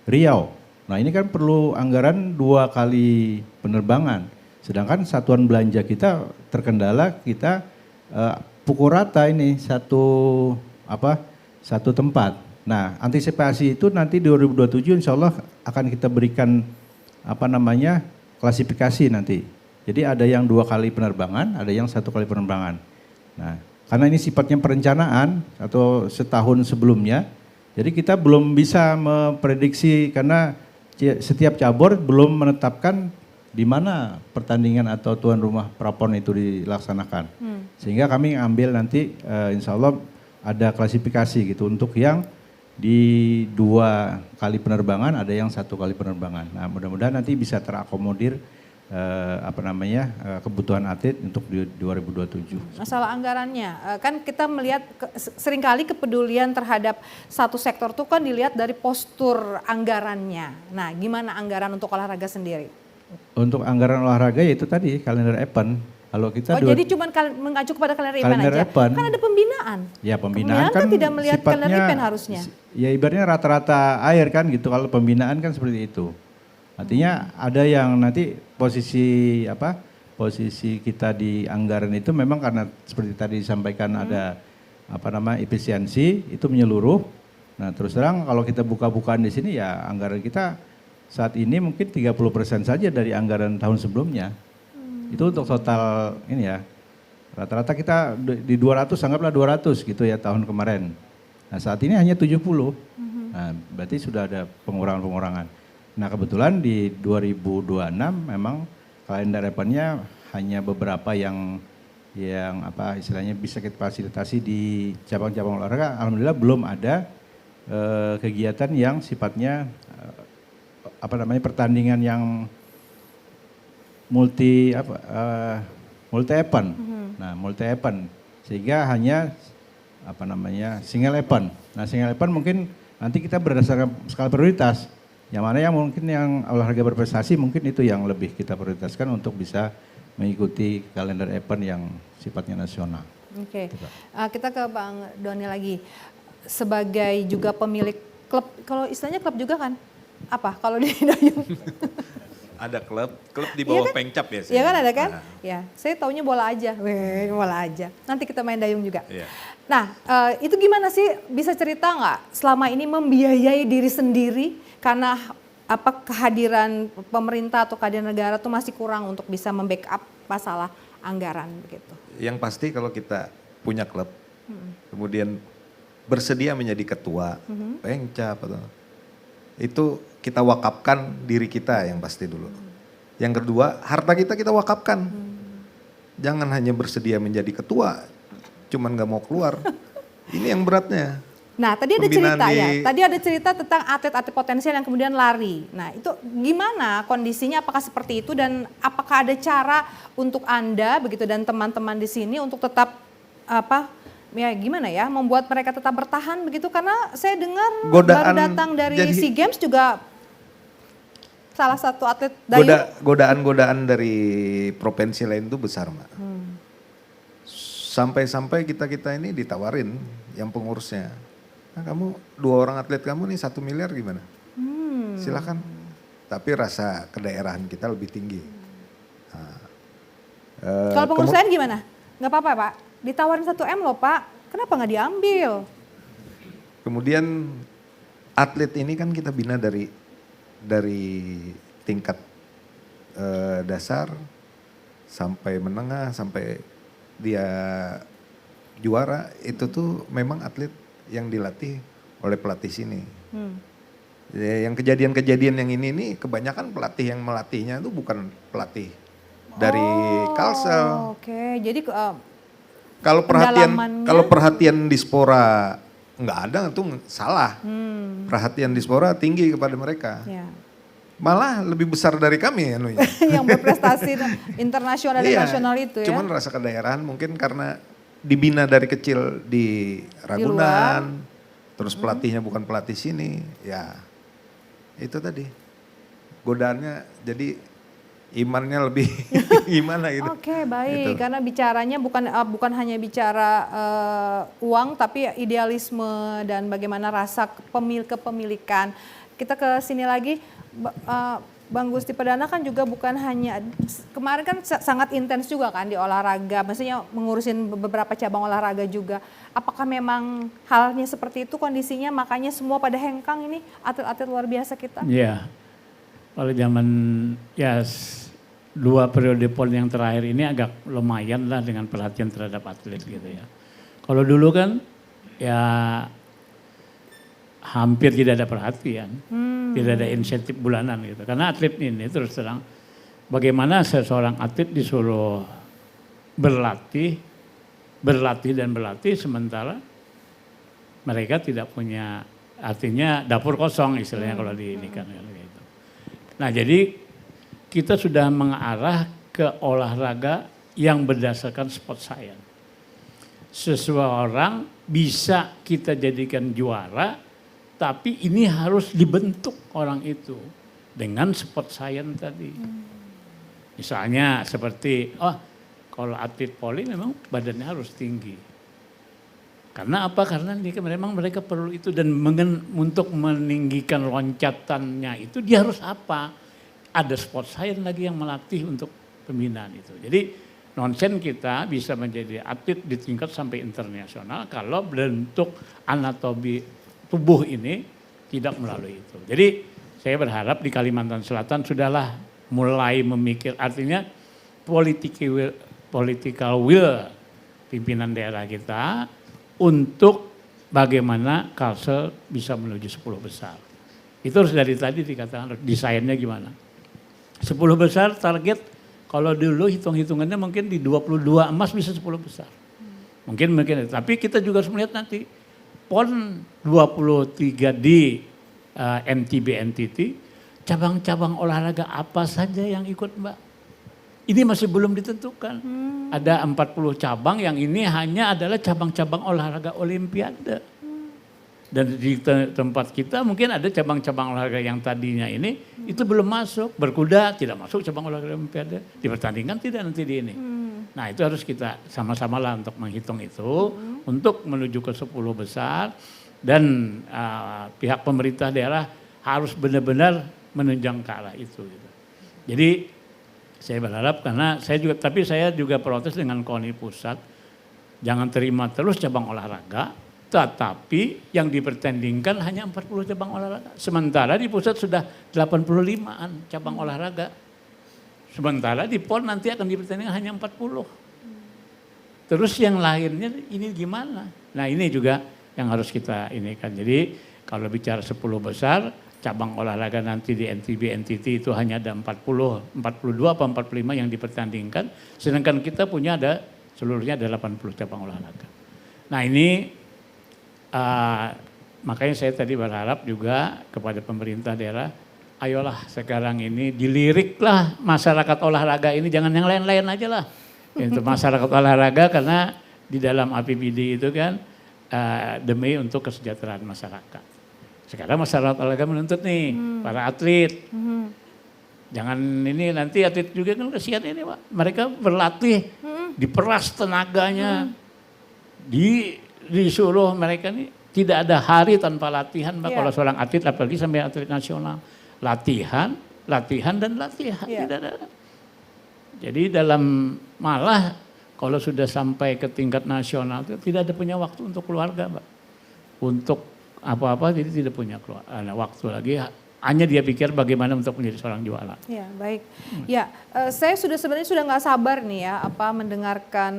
Riau. Nah, ini kan perlu anggaran 2 kali penerbangan. Sedangkan satuan belanja kita terkendala, kita pukul rata ini satu tempat. Nah, antisipasi itu nanti 2027 insya Allah akan kita berikan klasifikasi nanti. Jadi ada yang 2 kali penerbangan, ada yang 1 kali penerbangan. Nah, karena ini sifatnya perencanaan atau setahun sebelumnya, jadi kita belum bisa memprediksi karena setiap cabur belum menetapkan di mana pertandingan atau tuan rumah prapon itu dilaksanakan. Sehingga kami ambil nanti insya Allah ada klasifikasi gitu untuk yang di 2 kali penerbangan, ada yang 1 kali penerbangan. Nah mudah-mudahan nanti bisa terakomodir kebutuhan atlet untuk di 2027. Masalah anggarannya, kan kita melihat seringkali kepedulian terhadap satu sektor itu kan dilihat dari postur anggarannya. Nah gimana anggaran untuk olahraga sendiri? Untuk anggaran olahraga yaitu tadi kalender event. Kalau kita jadi cuma mengacu kepada kalender event aja. Event. Kan ada pembinaan. Ya pembinaan kan tidak melihat kalender event harusnya. Ya ibaratnya rata-rata air kan gitu, kalau pembinaan kan seperti itu. Artinya ada yang nanti posisi kita di anggaran itu memang karena seperti tadi disampaikan ada efisiensi itu menyeluruh. Nah terus terang kalau kita buka-bukaan di sini ya anggaran kita saat ini mungkin 30% saja dari anggaran tahun sebelumnya. Itu untuk total ini ya. Rata-rata kita di 200, anggaplah 200 gitu ya tahun kemarin. Nah saat ini hanya 70. Nah berarti sudah ada pengurangan-pengurangan. Nah kebetulan di 2026 memang kalender eventnya hanya beberapa yang istilahnya bisa kita fasilitasi di cabang-cabang olahraga. Alhamdulillah belum ada kegiatan yang sifatnya pertandingan yang multi event. Nah, multi event sehingga hanya single event. Nah, single event mungkin nanti kita berdasarkan skala prioritas. Yang mana yang mungkin yang olahraga berprestasi mungkin itu yang lebih kita prioritaskan untuk bisa mengikuti kalender event yang sifatnya nasional. Oke. Kita ke Bang Doni lagi. Sebagai juga pemilik klub, kalau istilahnya klub juga kan? Apa kalau di Dayung? Ada klub di bawah kan? Pengcap ya. Iya kan ada kan? Ya, saya taunya bola aja. Bola aja. Nanti kita main dayung juga. Iya. Nah, itu gimana sih? Bisa cerita nggak selama ini membiayai diri sendiri karena kehadiran pemerintah atau kehadiran negara tuh masih kurang untuk bisa membackup masalah anggaran begitu. Yang pasti kalau kita punya klub, kemudian bersedia menjadi ketua Pengcap itu kita wakafkan diri kita yang pasti dulu. Yang kedua, harta kita wakafkan. Jangan hanya bersedia menjadi ketua, cuman gak mau keluar. Ini yang beratnya. Nah, tadi ada Pembinaan cerita di- ya. Tadi ada cerita tentang atlet-atlet potensial yang kemudian lari. Nah, itu gimana kondisinya? Apakah seperti itu dan apakah ada cara untuk Anda begitu dan teman-teman di sini untuk tetap ya gimana ya, membuat mereka tetap bertahan begitu, karena saya dengar baru datang dari SEA Games juga salah satu atlet dayung. Godaan-godaan dari provinsi lain itu besar, Mbak. Sampai-sampai kita ini ditawarin yang pengurusnya. Nah, kamu 2 orang atlet kamu nih 1 miliar gimana? Silakan. Tapi rasa kedaerahan kita lebih tinggi. Nah, Kalau pengurus lain gimana? Nggak apa-apa Pak, ditawarin 1 M loh Pak, kenapa nggak diambil? Kemudian atlet ini kan kita bina dari tingkat dasar sampai menengah sampai dia juara, itu tuh memang atlet yang dilatih oleh pelatih sini. Ya, yang kejadian-kejadian yang ini kebanyakan pelatih yang melatihnya itu bukan pelatih dari Kalsel. Oke, jadi Kalau perhatian Dispora nggak ada itu salah. Perhatian Dispora tinggi kepada mereka. ya. Malah lebih besar dari kami anunya. yang berprestasi internasional dan Iya, nasional itu ya. Cuman rasa kedaerahan mungkin karena dibina dari kecil di Ragunan, terus pelatihnya bukan pelatih sini, ya itu tadi godaannya, jadi imannya lebih gimana gitu. Oke, baik, Gitu. karena bicaranya bukan hanya bicara uang, tapi idealisme dan bagaimana rasa kepemilikan. Kita ke sini lagi, Bang Gusti Perdana kan juga bukan hanya, kemarin kan sangat intens juga kan di olahraga, maksudnya mengurusin beberapa cabang olahraga juga. Apakah memang halnya seperti itu kondisinya, makanya semua pada hengkang ini atlet-atlet luar biasa kita? Iya, kalau zaman ya 2 periode PON yang terakhir ini agak lumayan lah dengan perhatian terhadap atlet gitu ya. Kalau dulu kan ya hampir tidak ada perhatian, tidak ada insentif bulanan gitu. Karena atlet ini terus terang, bagaimana seseorang atlet disuruh berlatih sementara mereka tidak punya, artinya dapur kosong istilahnya kalau di ini kan gitu. Nah jadi kita sudah mengarah ke olahraga yang berdasarkan sport science. Seseorang bisa kita jadikan juara, tapi ini harus dibentuk orang itu dengan sport science tadi. Misalnya seperti, kalau atlet poli memang badannya harus tinggi. Karena apa? Karena memang mereka perlu itu, dan untuk meninggikan loncatannya itu dia harus apa? Ada sport science lagi yang melatih untuk pembinaan itu. Jadi nonsen kita bisa menjadi atlet di tingkat sampai internasional kalau bentuk anatomi tubuh ini tidak melalui itu. Jadi saya berharap di Kalimantan Selatan sudahlah mulai memikir, artinya political will pimpinan daerah kita untuk bagaimana Kalsel bisa menuju 10 besar. Itu harus dari tadi dikatakan desainnya gimana. 10 besar target, kalau dulu hitung-hitungannya mungkin di 22 emas bisa 10 besar. Mungkin, tapi kita juga harus melihat nanti PON 23 di MTB NTT, cabang-cabang olahraga apa saja yang ikut Mbak? Ini masih belum ditentukan. Ada 40 cabang yang ini hanya adalah cabang-cabang olahraga olimpiade. Dan di tempat kita mungkin ada cabang-cabang olahraga yang tadinya ini itu belum masuk. Berkuda tidak masuk cabang olahraga olimpiade. Dipertandingkan tidak nanti di ini. Nah itu harus kita sama-sama lah untuk menghitung itu. Untuk menuju ke 10 besar. Dan pihak pemerintah daerah harus benar-benar menunjang ke arah itu. Gitu. Jadi saya berharap, karena tapi saya juga protes dengan KONI pusat. Jangan terima terus cabang olahraga, tetapi yang dipertandingkan hanya 40 cabang olahraga. Sementara di pusat sudah 85-an cabang olahraga. Sementara di PON nanti akan dipertandingkan hanya 40. Terus yang lainnya ini gimana? Nah ini juga yang harus kita ini kan. Jadi kalau bicara 10 besar, cabang olahraga nanti di NTB, NTT itu hanya ada 42 apa 45 yang dipertandingkan, sedangkan kita punya ada seluruhnya ada 80 cabang olahraga. Nah ini makanya saya tadi berharap juga kepada pemerintah daerah, ayolah sekarang ini diliriklah masyarakat olahraga ini, jangan yang lain-lain aja lah. Untuk masyarakat olahraga karena di dalam APBD itu kan demi untuk kesejahteraan masyarakat. Sekarang masyarakat olahraga menuntut nih para atlet. Jangan ini nanti atlet juga kan kesian ini Pak. Mereka berlatih, diperas tenaganya, disuruh mereka nih tidak ada hari tanpa latihan Pak. Kalau seorang atlet apalagi sampai atlet nasional. Latihan, dan latihan. Tidak ada. Jadi dalam malah kalau sudah sampai ke tingkat nasional itu tidak ada punya waktu untuk keluarga Pak. Untuk apa-apa jadi tidak punya waktu lagi. Hanya dia pikir bagaimana untuk menjadi seorang juara. Ya baik. Ya saya sebenarnya sudah nggak sabar nih ya mendengarkan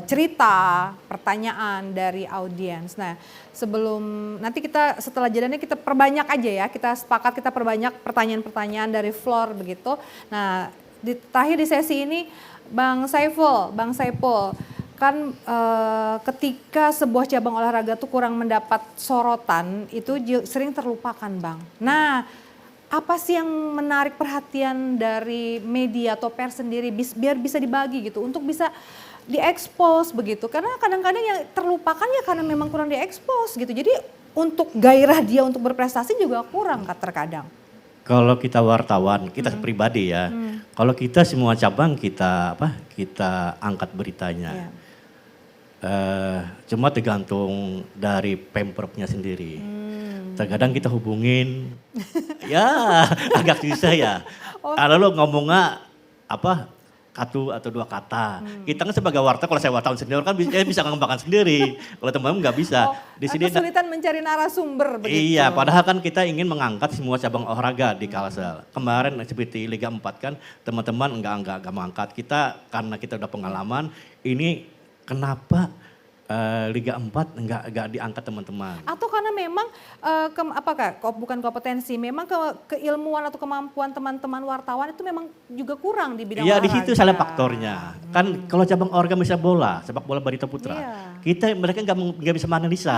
cerita, pertanyaan dari audiens. Nah, sebelum nanti kita setelah jadinya kita perbanyak aja ya, kita sepakat kita perbanyak pertanyaan-pertanyaan dari floor begitu. Nah, terakhir di sesi ini Bang Saiful, kan ketika sebuah cabang olahraga tuh kurang mendapat sorotan itu sering terlupakan Bang. Nah, apa sih yang menarik perhatian dari media atau pers sendiri biar bisa dibagi gitu untuk bisa diekspos begitu, karena kadang-kadang yang terlupakan ya karena memang kurang diekspos gitu, jadi untuk gairah dia untuk berprestasi juga kurang terkadang. Kalau kita wartawan, kita pribadi ya, kalau kita semua cabang kita angkat beritanya. Cuma tergantung dari Pemprovnya sendiri. Terkadang kita hubungin, ya agak susah ya. Kalau ngomongnya satu atau dua kata. Kita kan sebagai wartawan, kalau saya wartawan senior kan bisa mengembangkan sendiri. Kalau teman-teman nggak bisa. Di sini kesulitan mencari narasumber begitu. Iya, padahal kan kita ingin mengangkat semua cabang olahraga di Kalsel. Kemarin seperti Liga 4 kan teman-teman nggak mengangkat. Kita karena kita udah pengalaman, ini kenapa Liga 4 enggak diangkat teman-teman. Atau karena memang bukan kompetensi, memang keilmuan atau kemampuan teman-teman wartawan itu memang juga kurang di bidang olahraga. Iya, di situ salah faktornya. Kan kalau cabang olahraga misalnya bola, sepak bola Barito Putra, mereka nggak bisa menganalisa.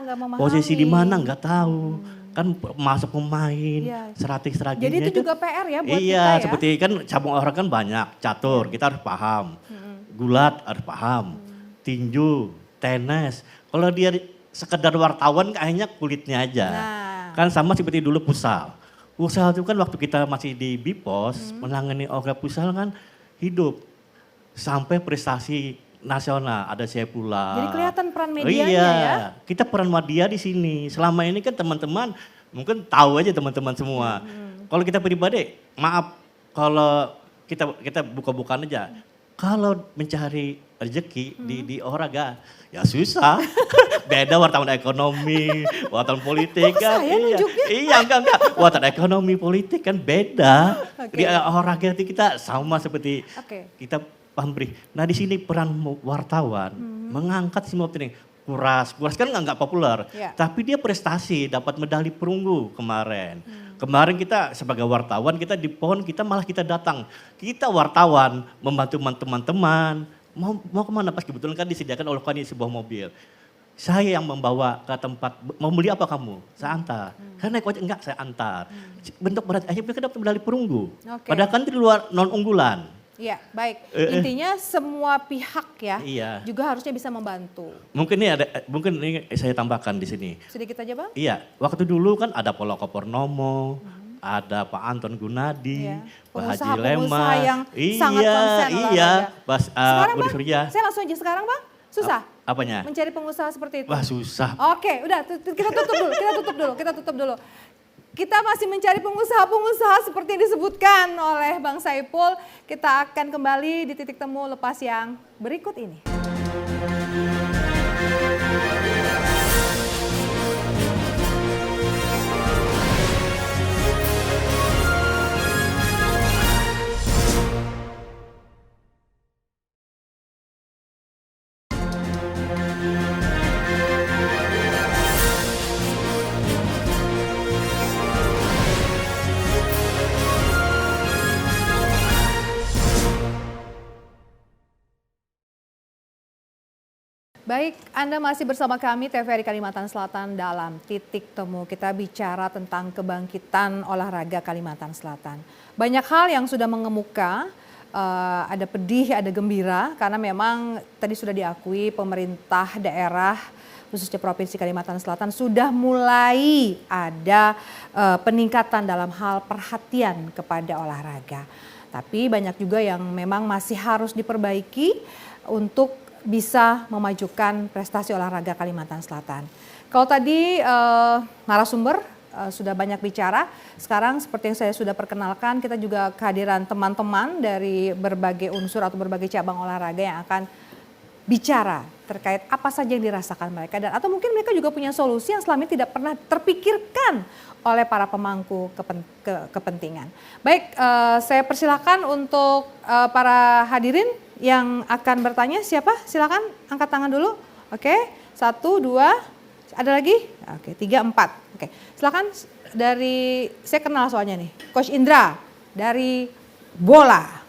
Nggak memahami. Posisi di mana nggak tahu. Kan masuk pemain, strategi-strateginya. Jadi itu juga PR ya buat kita ya. Iya, seperti kan cabang olahraga kan banyak, catur kita harus paham, gulat harus paham, tinju, tenis. Kalau dia sekedar wartawan kayaknya kulitnya aja. Kan sama seperti dulu futsal. Futsal itu kan waktu kita masih di BIPOS, menangani olahraga futsal kan hidup. Sampai prestasi nasional, ada Saifullah. Jadi kelihatan peran medianya ya. Kita peran media di sini. Selama ini kan teman-teman mungkin tahu aja teman-teman semua. Kalau kita pribadi, maaf kalau kita buka-bukaan aja. Kalau mencari rezeki di olahraga ya susah. Beda wartawan ekonomi, wartawan politik kan. Iya enggak. Wartawan ekonomi politik kan beda. Di olahraga kita sama seperti kita pamrih. Nah di sini peran wartawan mengangkat semua penting. Kuras kan nggak populer, tapi dia prestasi dapat medali perunggu kemarin. Kemarin kita sebagai wartawan kita di PON kita malah kita datang. Kita wartawan membantu teman-teman. Mau kemana pas kebetulan kan disediakan oleh kami sebuah mobil. Saya yang membawa ke tempat, mau beli apa kamu? Saya antar. Karena naik ojek enggak saya antar. Bentuk berat akhirnya mereka dapat medali perunggu. Padahal kan di luar non unggulan. Iya, baik. Intinya semua pihak ya juga harusnya bisa membantu. Mungkin ini saya tambahkan di sini. Sedikit aja Bang? Iya, waktu dulu kan ada Poloko Purnomo, ada Pak Anton Gunadi, Pak Haji Lema. Yang sangat konsen olahraga. Budi Surya. Saya langsung aja sekarang Bang, susah? Apanya? Mencari pengusaha seperti itu. Wah susah. Oke, udah kita tutup dulu. Kita masih mencari pengusaha-pengusaha seperti yang disebutkan oleh Bang Saiful. Kita akan kembali di titik temu lepas yang berikut ini. Baik, Anda masih bersama kami TVRI Kalimantan Selatan dalam Titik Temu. Kita bicara tentang kebangkitan olahraga Kalimantan Selatan. Banyak hal yang sudah mengemuka, ada pedih, ada gembira, karena memang tadi sudah diakui pemerintah daerah, khususnya Provinsi Kalimantan Selatan, sudah mulai ada peningkatan dalam hal perhatian kepada olahraga. Tapi banyak juga yang memang masih harus diperbaiki untuk bisa memajukan prestasi olahraga Kalimantan Selatan. Kalau tadi narasumber sudah banyak bicara, sekarang seperti yang saya sudah perkenalkan, kita juga kehadiran teman-teman dari berbagai unsur atau berbagai cabang olahraga yang akan bicara terkait apa saja yang dirasakan mereka, dan atau mungkin mereka juga punya solusi yang selama ini tidak pernah terpikirkan oleh para pemangku kepentingan. Baik, saya persilakan untuk para hadirin yang akan bertanya. Siapa? Silakan angkat tangan dulu. Oke, 1, 2, ada lagi? Oke, 3, 4. Oke, silakan dari, saya kenal soalnya nih, Coach Indra dari bola,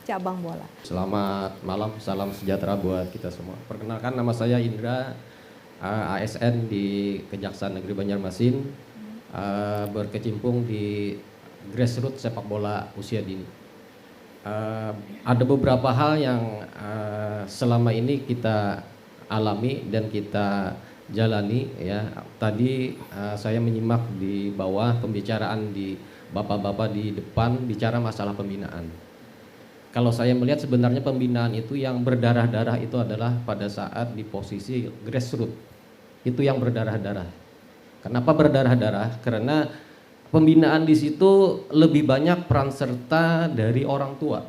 cabang bola. Selamat malam, salam sejahtera buat kita semua. Perkenalkan, nama saya Indra, ASN di Kejaksaan Negeri Banjarmasin, berkecimpung di grassroots sepak bola usia dini. Ada beberapa hal yang selama ini kita alami dan kita jalani ya. Tadi saya menyimak di bawah pembicaraan di bapak-bapak di depan bicara masalah pembinaan. Kalau saya melihat sebenarnya pembinaan itu yang berdarah-darah itu adalah pada saat di posisi grassroots. Itu yang berdarah-darah. Kenapa berdarah-darah? Karena pembinaan di situ lebih banyak peran serta dari orang tua.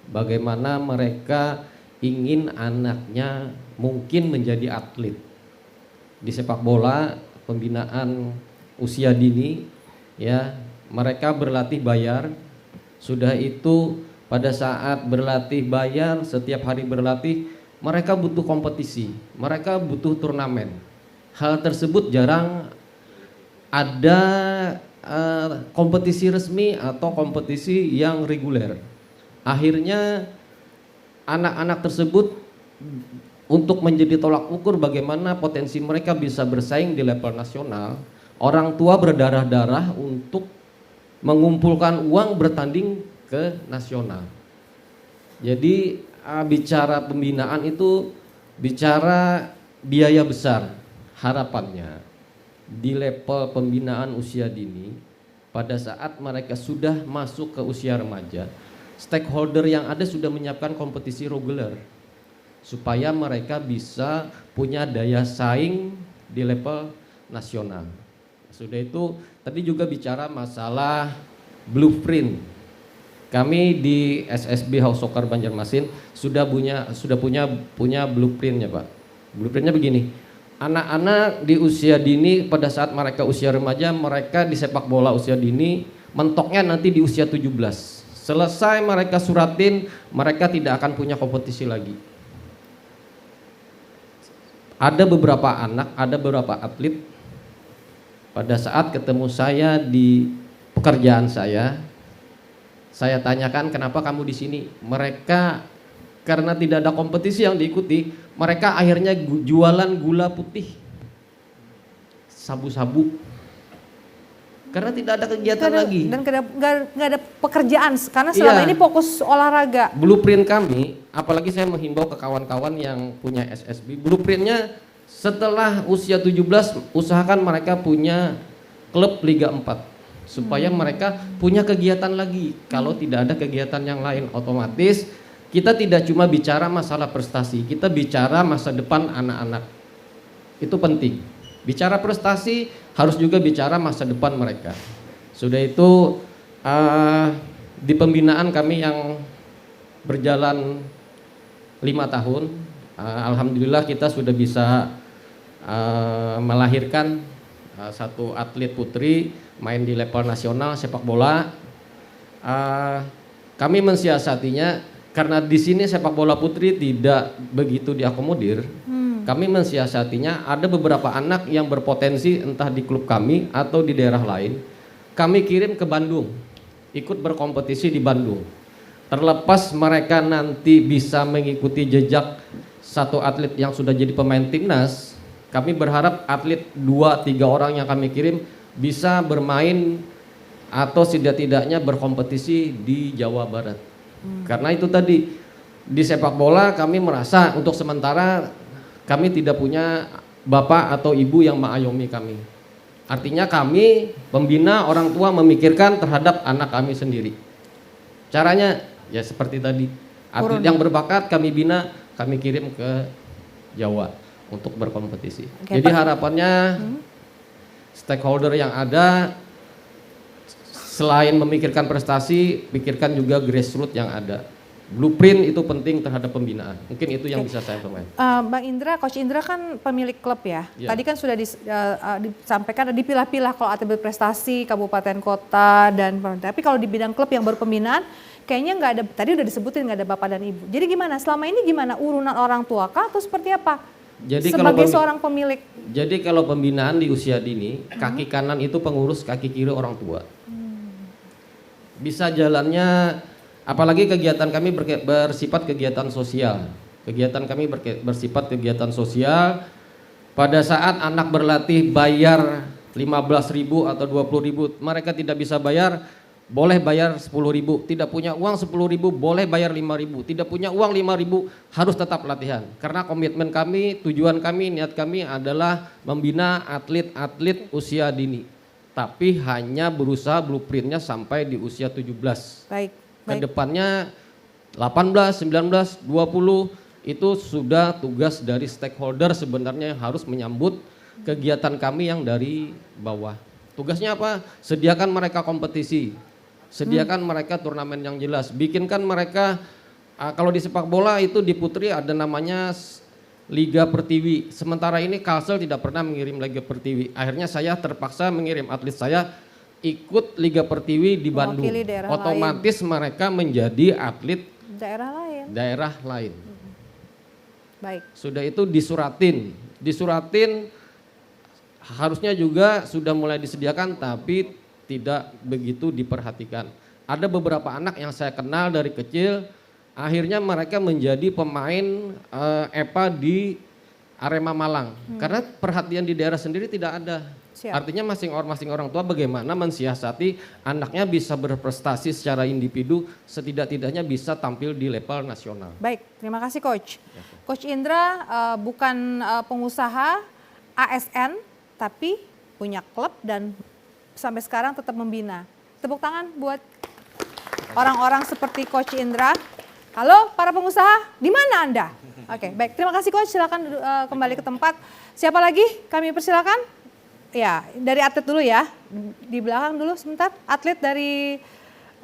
Bagaimana mereka ingin anaknya mungkin menjadi atlet. Di sepak bola, pembinaan usia dini, ya, mereka berlatih bayar. Sudah itu pada saat berlatih bayar, setiap hari berlatih, mereka butuh kompetisi, mereka butuh turnamen. Hal tersebut jarang ada kompetisi resmi atau kompetisi yang reguler. Akhirnya anak-anak tersebut untuk menjadi tolak ukur bagaimana potensi mereka bisa bersaing di level nasional, orang tua berdarah-darah untuk mengumpulkan uang bertanding ke nasional. Jadi bicara pembinaan itu bicara biaya besar. Harapannya di level pembinaan usia dini, pada saat mereka sudah masuk ke usia remaja, stakeholder yang ada sudah menyiapkan kompetisi reguler supaya mereka bisa punya daya saing di level nasional. Sudah itu tadi juga bicara masalah blueprint. Kami di SSB House Soccer Banjarmasin sudah punya blueprintnya, Pak. Blueprintnya begini. Anak-anak di usia dini pada saat mereka usia remaja, mereka di sepak bola usia dini mentoknya nanti di usia 17. Selesai mereka suratin, mereka tidak akan punya kompetisi lagi. Ada beberapa anak, ada beberapa atlet pada saat ketemu saya di pekerjaan saya tanyakan kenapa kamu di sini. Mereka karena tidak ada kompetisi yang diikuti, mereka akhirnya jualan gula putih, sabu-sabu, karena tidak ada kegiatan lagi. Dan nggak ada pekerjaan, karena selama ini fokus olahraga. Blueprint kami, apalagi saya menghimbau ke kawan-kawan yang punya SSB, blueprintnya setelah usia 17, usahakan mereka punya klub Liga 4. Supaya mereka punya kegiatan lagi. Kalau tidak ada kegiatan yang lain, otomatis kita tidak cuma bicara masalah prestasi, kita bicara masa depan anak-anak. Itu penting. Bicara prestasi harus juga bicara masa depan mereka. Sudah itu di pembinaan kami yang berjalan 5 tahun, alhamdulillah kita sudah bisa melahirkan satu atlet putri main di level nasional sepak bola. Kami mensiasatinya karena di sini sepak bola putri tidak begitu diakomodir. Kami mensiasatinya ada beberapa anak yang berpotensi entah di klub kami atau di daerah lain. Kami kirim ke Bandung, ikut berkompetisi di Bandung. Terlepas mereka nanti bisa mengikuti jejak satu atlet yang sudah jadi pemain timnas, kami berharap atlet 2-3 orang yang kami kirim bisa bermain atau setidak-tidaknya berkompetisi di Jawa Barat. Karena itu tadi, di sepak bola kami merasa untuk sementara kami tidak punya bapak atau ibu yang mengayomi kami. Artinya kami pembina orang tua memikirkan terhadap anak kami sendiri. Caranya ya seperti tadi, atlet yang berbakat kami bina, kami kirim ke Jawa untuk berkompetisi. Oke, Jadi Pak. harapannya stakeholder yang ada selain memikirkan prestasi, pikirkan juga grassroots yang ada. Blueprint itu penting terhadap pembinaan. Mungkin itu yang bisa saya sampaikan. Bang Indra, Coach Indra kan pemilik klub ya. Ya. Tadi kan sudah disampaikan dipilah-pilah kalau atlet berprestasi, kabupaten, kota, dan tapi kalau di bidang klub yang berpembinaan, kayaknya nggak ada. Tadi udah disebutin nggak ada bapak dan ibu. Jadi gimana? Selama ini gimana urunan orang tua kah atau seperti apa? Jadi Sebagai seorang pemilik. Jadi kalau pembinaan di usia dini, kaki kanan itu pengurus, kaki kiri orang tua. Bisa jalannya, apalagi kegiatan kami bersifat kegiatan sosial. Kegiatan kami bersifat kegiatan sosial. Pada saat anak berlatih bayar 15.000 atau 20.000, mereka tidak bisa bayar, boleh bayar 10.000. Tidak punya uang 10.000, boleh bayar 5.000. Tidak punya uang 5.000, harus tetap latihan. Karena komitmen kami, tujuan kami, niat kami adalah membina atlet-atlet usia dini. Tapi hanya berusaha blueprintnya sampai di usia 17. Baik. Kedepannya 18, 19, 20 itu sudah tugas dari stakeholder sebenarnya yang harus menyambut kegiatan kami yang dari bawah. Tugasnya apa? Sediakan mereka kompetisi, sediakan mereka turnamen yang jelas, bikinkan mereka, kalau di sepak bola itu di Putri ada namanya Liga Pertiwi. Sementara ini Kalsel tidak pernah mengirim Liga Pertiwi. Akhirnya saya terpaksa mengirim atlet saya ikut Liga Pertiwi di Bandung. Mewakili daerah Otomatis mereka menjadi atlet daerah lain. Baik. Sudah itu disuratin harusnya juga sudah mulai disediakan tapi tidak begitu diperhatikan. Ada beberapa anak yang saya kenal dari kecil, akhirnya mereka menjadi pemain EPA di Arema Malang. Karena perhatian di daerah sendiri tidak ada. Siap. Artinya masing orang tua bagaimana mensiasati anaknya bisa berprestasi secara individu, setidak-tidaknya bisa tampil di level nasional. Baik, terima kasih Coach. Coach Indra bukan pengusaha ASN, tapi punya klub dan sampai sekarang tetap membina. Tepuk tangan buat orang-orang seperti Coach Indra. Halo para pengusaha, di mana Anda? Oke, baik. Terima kasih Coach, silakan kembali ke tempat. Siapa lagi? Kami persilakan. Ya, dari atlet dulu ya. Di belakang dulu sebentar. Atlet dari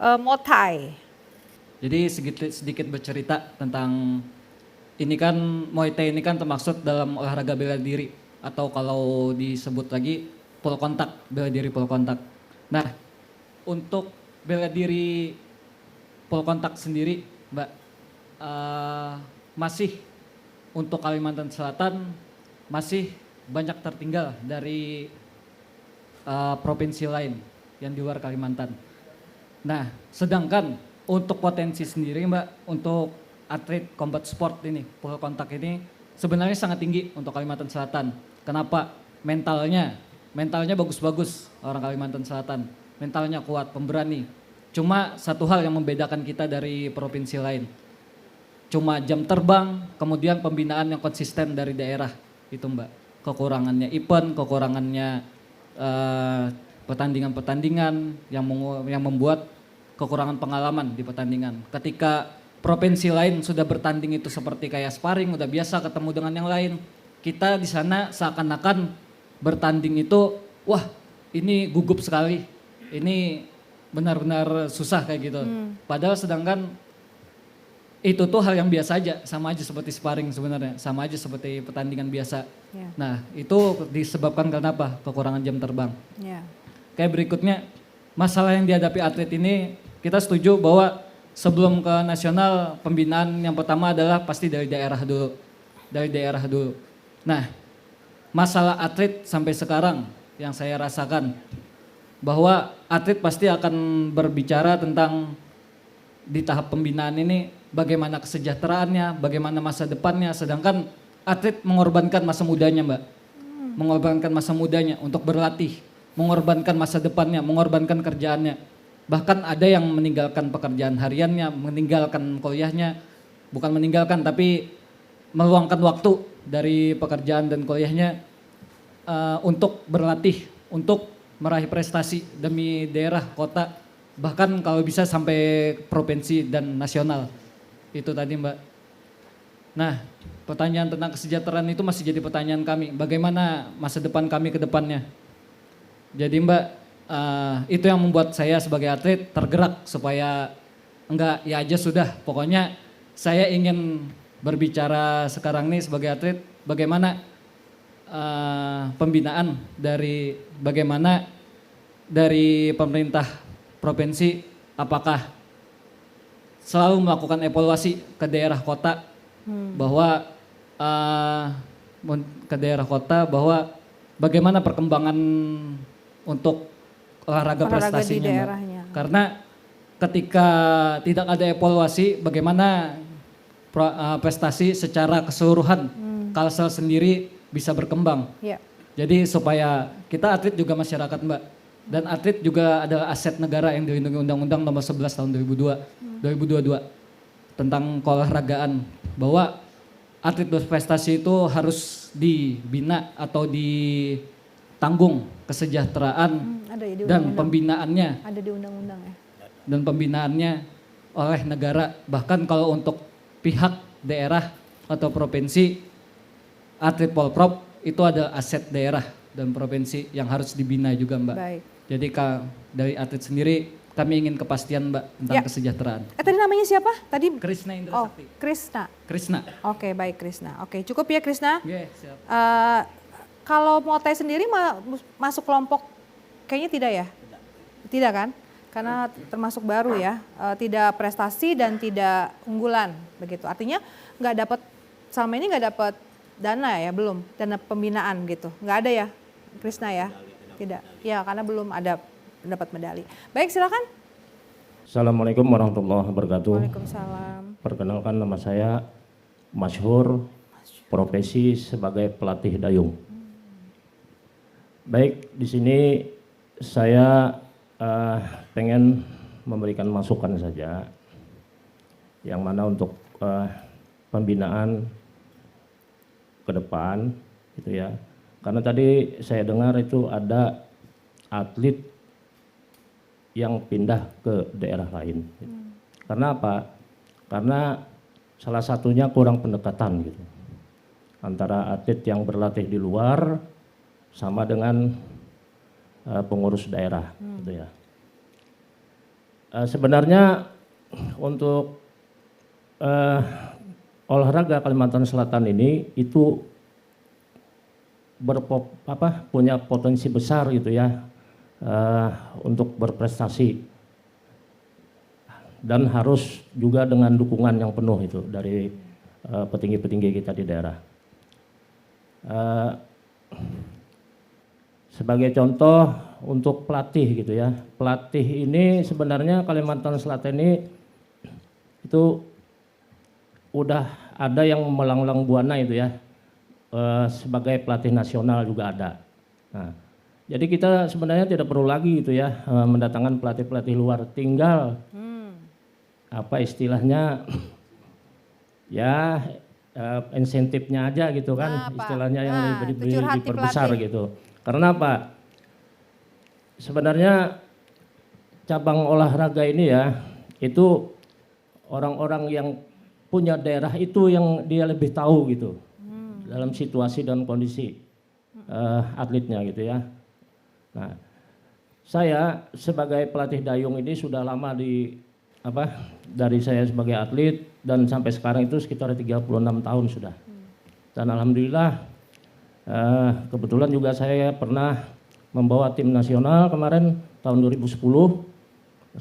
Muay. Jadi sedikit bercerita tentang ini kan Muay Thai ini kan termaksud dalam olahraga bela diri atau kalau disebut lagi full kontak, bela diri full kontak. Nah, untuk bela diri full kontak sendiri, Mbak, masih untuk Kalimantan Selatan masih banyak tertinggal dari provinsi lain yang di luar Kalimantan. Nah, sedangkan untuk potensi sendiri Mbak, untuk atlet combat sport ini, full kontak ini sebenarnya sangat tinggi untuk Kalimantan Selatan. Kenapa? Mentalnya bagus-bagus orang Kalimantan Selatan. Mentalnya kuat, pemberani. Cuma satu hal yang membedakan kita dari provinsi lain. Cuma jam terbang, kemudian pembinaan yang konsisten dari daerah. Itu Mbak. Kekurangannya event, kekurangannya pertandingan-pertandingan yang membuat kekurangan pengalaman di pertandingan. Ketika provinsi lain sudah bertanding itu seperti kayak sparring, udah biasa ketemu dengan yang lain. Kita di sana seakan-akan bertanding itu, wah ini gugup sekali, ini benar-benar susah kayak gitu. Padahal sedangkan itu tuh hal yang biasa aja, sama aja seperti sparring sebenarnya, sama aja seperti pertandingan biasa. Ya. Nah itu disebabkan karena apa? Kekurangan jam terbang. Ya. Kayak berikutnya, masalah yang dihadapi atlet ini, kita setuju bahwa sebelum ke nasional, pembinaan yang pertama adalah pasti dari daerah dulu. Dari daerah dulu. Nah, masalah atlet sampai sekarang yang saya rasakan, bahwa atlet pasti akan berbicara tentang di tahap pembinaan ini bagaimana kesejahteraannya, bagaimana masa depannya, sedangkan atlet mengorbankan masa mudanya, Mbak. Mengorbankan masa mudanya untuk berlatih, mengorbankan masa depannya, mengorbankan kerjaannya. Bahkan ada yang meninggalkan pekerjaan hariannya, meninggalkan kuliahnya, bukan meninggalkan tapi meluangkan waktu dari pekerjaan dan kuliahnya untuk berlatih, untuk meraih prestasi demi daerah, kota, bahkan kalau bisa sampai provinsi dan nasional. Itu tadi, Mbak. Nah, pertanyaan tentang kesejahteraan itu masih jadi pertanyaan kami. Bagaimana masa depan kami ke depannya? Jadi Mbak, itu yang membuat saya sebagai atlet tergerak supaya enggak ya aja sudah. Pokoknya saya ingin berbicara sekarang nih sebagai atlet bagaimana pembinaan dari bagaimana dari pemerintah provinsi apakah selalu melakukan evaluasi ke daerah kota bahwa ke daerah kota bahwa bagaimana perkembangan untuk olahraga Olahraga di prestasinya, Mbak. daerahnya. Karena ketika tidak ada evaluasi bagaimana prestasi secara keseluruhan Kalsel sendiri bisa berkembang. Ya. Jadi supaya kita atlet juga masyarakat, Mbak. Dan atlet juga adalah aset negara yang dilindungi Undang-Undang Nomor 11 Tahun 2022 tentang keolahragaan, bahwa atlet berprestasi itu harus dibina atau ditanggung kesejahteraan Ada ya di dan undang-undang. pembinaannya Ada di undang-undang ya. dan pembinaannya oleh negara. Bahkan kalau untuk pihak daerah atau provinsi, atlet Polprov itu adalah aset daerah dan provinsi yang harus dibina juga, Mbak. Baik. Jadi dari atlet sendiri kami ingin kepastian, Mbak, tentang Ya. kesejahteraan. Tadi namanya siapa? Tadi Krisna Indra Oh, Sakti. Krisna. Krisna. Oke, baik Krisna. Oke, cukup ya Krisna. Oke, siap. Kalau Motai sendiri masuk kelompok kayaknya tidak ya? Tidak kan? Karena termasuk baru ya, tidak prestasi dan tidak unggulan begitu. Artinya nggak dapat selama ini nggak dapat dana ya, belum dana pembinaan gitu, nggak ada ya, Krisna ya? Tidak, ya karena belum ada dapat medali. Baik, silakan. Assalamualaikum warahmatullahi wabarakatuh. Waalaikumsalam. Perkenalkan, nama saya Masyhur, profesi sebagai pelatih dayung. Baik, di sini saya pengen memberikan masukan saja, yang mana untuk pembinaan ke depan, gitu ya. Karena tadi saya dengar itu ada atlet yang pindah ke daerah lain. Karena apa? Karena salah satunya kurang pendekatan gitu. Antara atlet yang berlatih di luar sama dengan pengurus daerah gitu ya. Sebenarnya untuk olahraga Kalimantan Selatan ini itu punya potensi besar gitu ya untuk berprestasi, dan harus juga dengan dukungan yang penuh itu dari petinggi-petinggi kita di daerah. Sebagai contoh untuk pelatih gitu ya, pelatih ini sebenarnya Kalimantan Selatan ini itu udah ada yang melanglang buana itu ya, sebagai pelatih nasional juga ada. Nah, jadi kita sebenarnya tidak perlu lagi gitu ya mendatangkan pelatih-pelatih luar, tinggal apa istilahnya ya insentifnya aja gitu kan, istilahnya yang diperbesar gitu. Karena apa? Sebenarnya cabang olahraga ini ya, itu orang-orang yang punya daerah itu yang dia lebih tahu gitu dalam situasi dan kondisi atletnya gitu ya. Nah, saya sebagai pelatih dayung ini sudah lama dari saya sebagai atlet dan sampai sekarang itu sekitar 36 tahun sudah. Dan alhamdulillah kebetulan juga saya pernah membawa tim nasional kemarin tahun 2010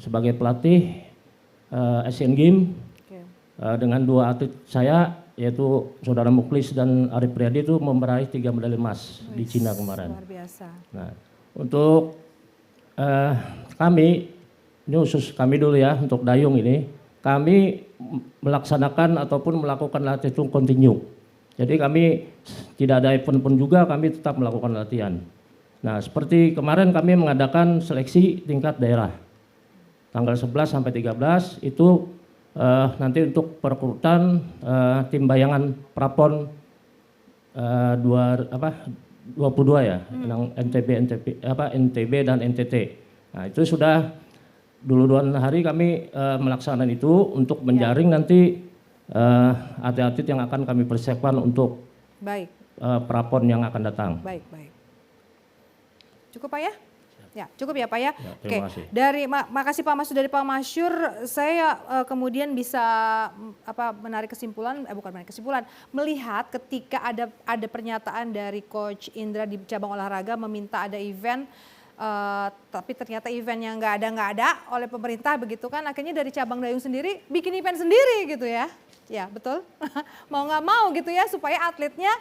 sebagai pelatih Asian Games dengan dua atlet saya, yaitu Saudara Muklis dan Arif Priadi, itu meraih 3 medali emas di Cina kemarin. Luar biasa. Nah, untuk kami, ini khusus kami dulu ya, untuk dayung ini, kami melaksanakan ataupun melakukan latihan itu kontinu. Jadi kami tidak ada event pun juga kami tetap melakukan latihan. Nah, seperti kemarin kami mengadakan seleksi tingkat daerah. Tanggal 11 sampai 13 itu nanti untuk perekrutan tim bayangan Prapon 22 ya, yang NTB dan NTT. Nah, itu sudah duluan hari kami melaksanakan itu untuk menjaring nanti atlet-atlet yang akan kami persiapkan untuk Baik, Prapon yang akan datang. baik. Cukup Pak ya? Ya, cukup ya Pak ya. Ya, Oke, terima kasih. makasih Pak Masyur, dari Pak Masyur saya kemudian bisa menarik kesimpulan, bukan menarik kesimpulan, melihat ketika ada pernyataan dari Coach Indra di cabang olahraga meminta ada event, tapi ternyata event yang nggak ada oleh pemerintah begitu kan, akhirnya dari cabang dayung sendiri bikin event sendiri gitu ya. Ya betul, mau nggak mau gitu ya supaya atletnya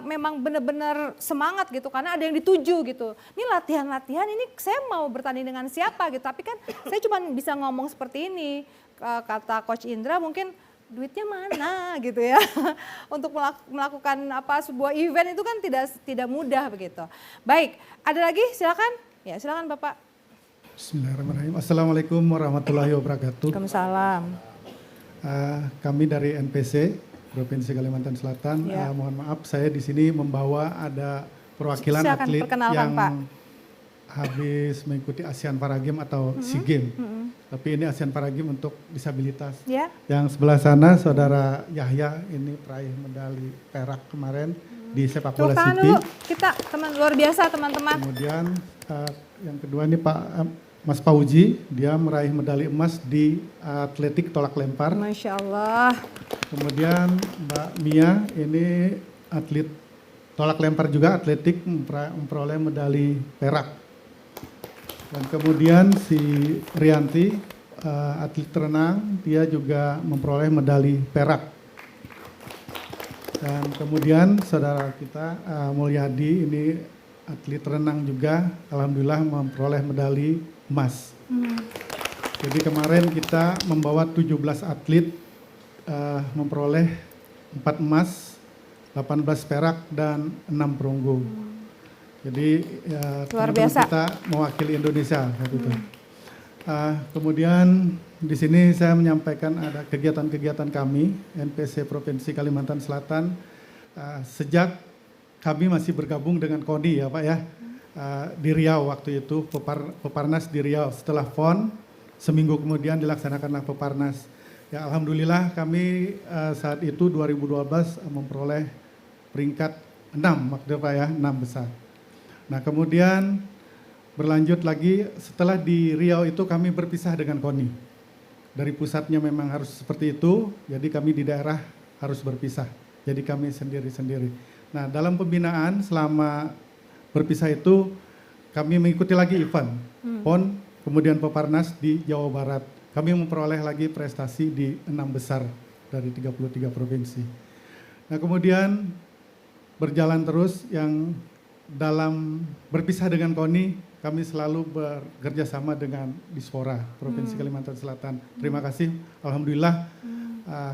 memang benar-benar semangat gitu karena ada yang dituju gitu. Ini latihan-latihan ini saya mau bertanding dengan siapa gitu. Tapi kan saya cuma bisa ngomong seperti ini. Kata Coach Indra mungkin duitnya mana gitu ya. Untuk melakukan sebuah event itu kan tidak mudah begitu. Baik, ada lagi silakan. Ya, silakan Bapak. Bismillahirrahmanirrahim. Assalamualaikum warahmatullahi wabarakatuh. Waalaikumsalam. Kami dari NPC Provinsi Kalimantan Selatan, Ya. mohon maaf saya di sini membawa ada perwakilan Silakan, atlet perkenalkan, yang Pak. habis mengikuti ASEAN Para Games atau SEA Games. Tapi ini ASEAN Para Games untuk disabilitas. Ya. Yang sebelah sana saudara Yahya ini peraih medali perak kemarin di sepak Tepuk bola tangan City. dulu. Kita luar biasa teman-teman. Kemudian yang kedua ini Mas Pauji, dia meraih medali emas di atletik tolak lempar. Masya Allah. Kemudian Mbak Mia ini atlet tolak lempar juga, atletik memperoleh medali perak. Dan kemudian si Rianti, atlet renang, dia juga memperoleh medali perak. Dan kemudian saudara kita Mulyadi ini atlet renang juga, alhamdulillah memperoleh medali emas. Jadi kemarin kita membawa 17 atlet memperoleh 4 emas, 18 perak dan 6 perunggu. Jadi ya, Luar teman-teman biasa. kita mewakili Indonesia gitu. Kemudian di sini saya menyampaikan ada kegiatan-kegiatan kami NPC Provinsi Kalimantan Selatan sejak kami masih bergabung dengan KONI ya Pak ya. Di Riau waktu itu, Peparnas di Riau. Setelah PON, seminggu kemudian dilaksanakanlah Peparnas. Ya alhamdulillah kami saat itu 2012 memperoleh peringkat 6 maksudnya Pak ya, 6 besar. Nah kemudian berlanjut lagi setelah di Riau itu kami berpisah dengan KONI. Dari pusatnya memang harus seperti itu, jadi kami di daerah harus berpisah. Jadi kami sendiri-sendiri. Nah dalam pembinaan selama berpisah itu kami mengikuti lagi event PON, kemudian Peparnas di Jawa Barat. Kami memperoleh lagi prestasi di 6 besar dari 33 provinsi. Nah kemudian berjalan terus yang dalam berpisah dengan KONI, kami selalu bekerja sama dengan Dispora Provinsi Kalimantan Selatan. Terima kasih, alhamdulillah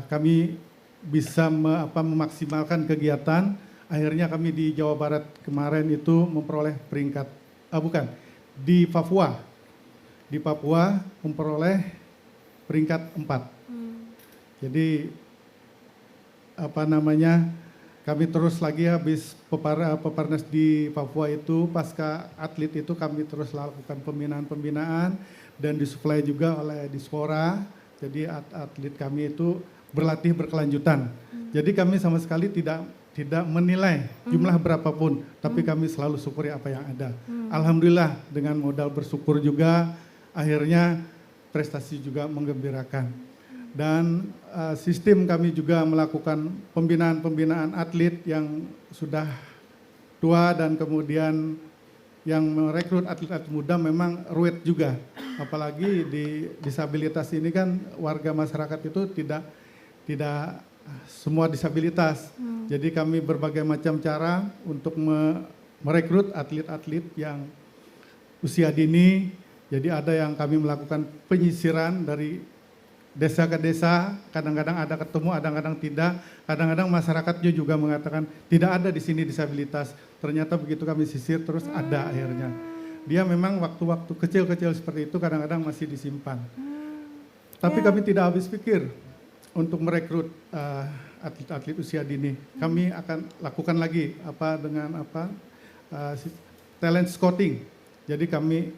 kami bisa memaksimalkan kegiatan. Akhirnya kami di Jawa Barat kemarin itu memperoleh peringkat, di Papua. Di Papua memperoleh peringkat 4. Jadi kami terus lagi habis Peparnas di Papua itu, pasca atlet itu kami terus lakukan pembinaan dan disuplai juga oleh Dispora. Jadi atlet kami itu berlatih berkelanjutan. Jadi kami sama sekali tidak menilai jumlah berapapun, tapi kami selalu syukuri apa yang ada. Alhamdulillah dengan modal bersyukur juga, akhirnya prestasi juga menggembirakan. Dan sistem kami juga melakukan pembinaan atlet yang sudah tua dan kemudian yang merekrut atlet-atlet muda memang ruwet juga. Apalagi di disabilitas ini kan warga masyarakat itu tidak semua disabilitas. Jadi kami berbagai macam cara untuk merekrut atlet-atlet yang usia dini. Jadi ada yang kami melakukan penyisiran dari desa ke desa, kadang-kadang ada ketemu, kadang-kadang tidak. Kadang-kadang masyarakatnya juga mengatakan tidak ada di sini disabilitas. Ternyata begitu kami sisir terus ada akhirnya. Dia memang waktu-waktu kecil-kecil seperti itu kadang-kadang masih disimpan. Tapi kami tidak habis pikir untuk merekrut atlet-atlet usia dini. Kami akan lakukan lagi talent scouting. Jadi kami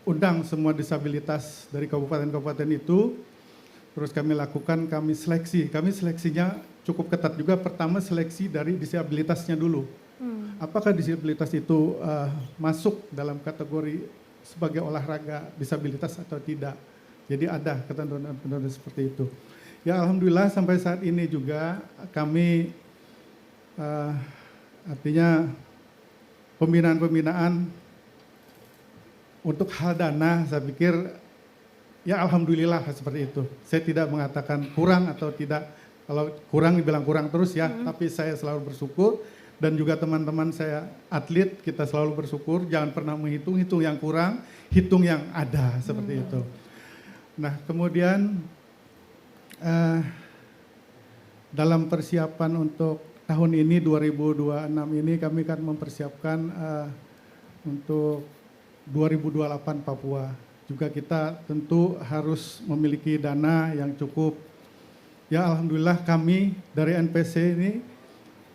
undang semua disabilitas dari kabupaten-kabupaten itu. Terus kami seleksi. Kami seleksinya cukup ketat juga. Pertama seleksi dari disabilitasnya dulu. Apakah disabilitas itu masuk dalam kategori sebagai olahraga disabilitas atau tidak. Jadi ada ketentuan-ketentuan seperti itu. Ya alhamdulillah sampai saat ini juga kami artinya pembinaan-pembinaan untuk hal dana saya pikir ya alhamdulillah seperti itu. Saya tidak mengatakan kurang atau tidak. Kalau kurang dibilang kurang terus ya, tapi saya selalu bersyukur dan juga teman-teman saya atlet kita selalu bersyukur. Jangan pernah menghitung yang kurang, hitung yang ada seperti itu. Nah kemudian dalam persiapan untuk tahun ini 2026 ini kami akan mempersiapkan untuk 2028 Papua. Juga kita tentu harus memiliki dana yang cukup. Ya alhamdulillah kami dari NPC ini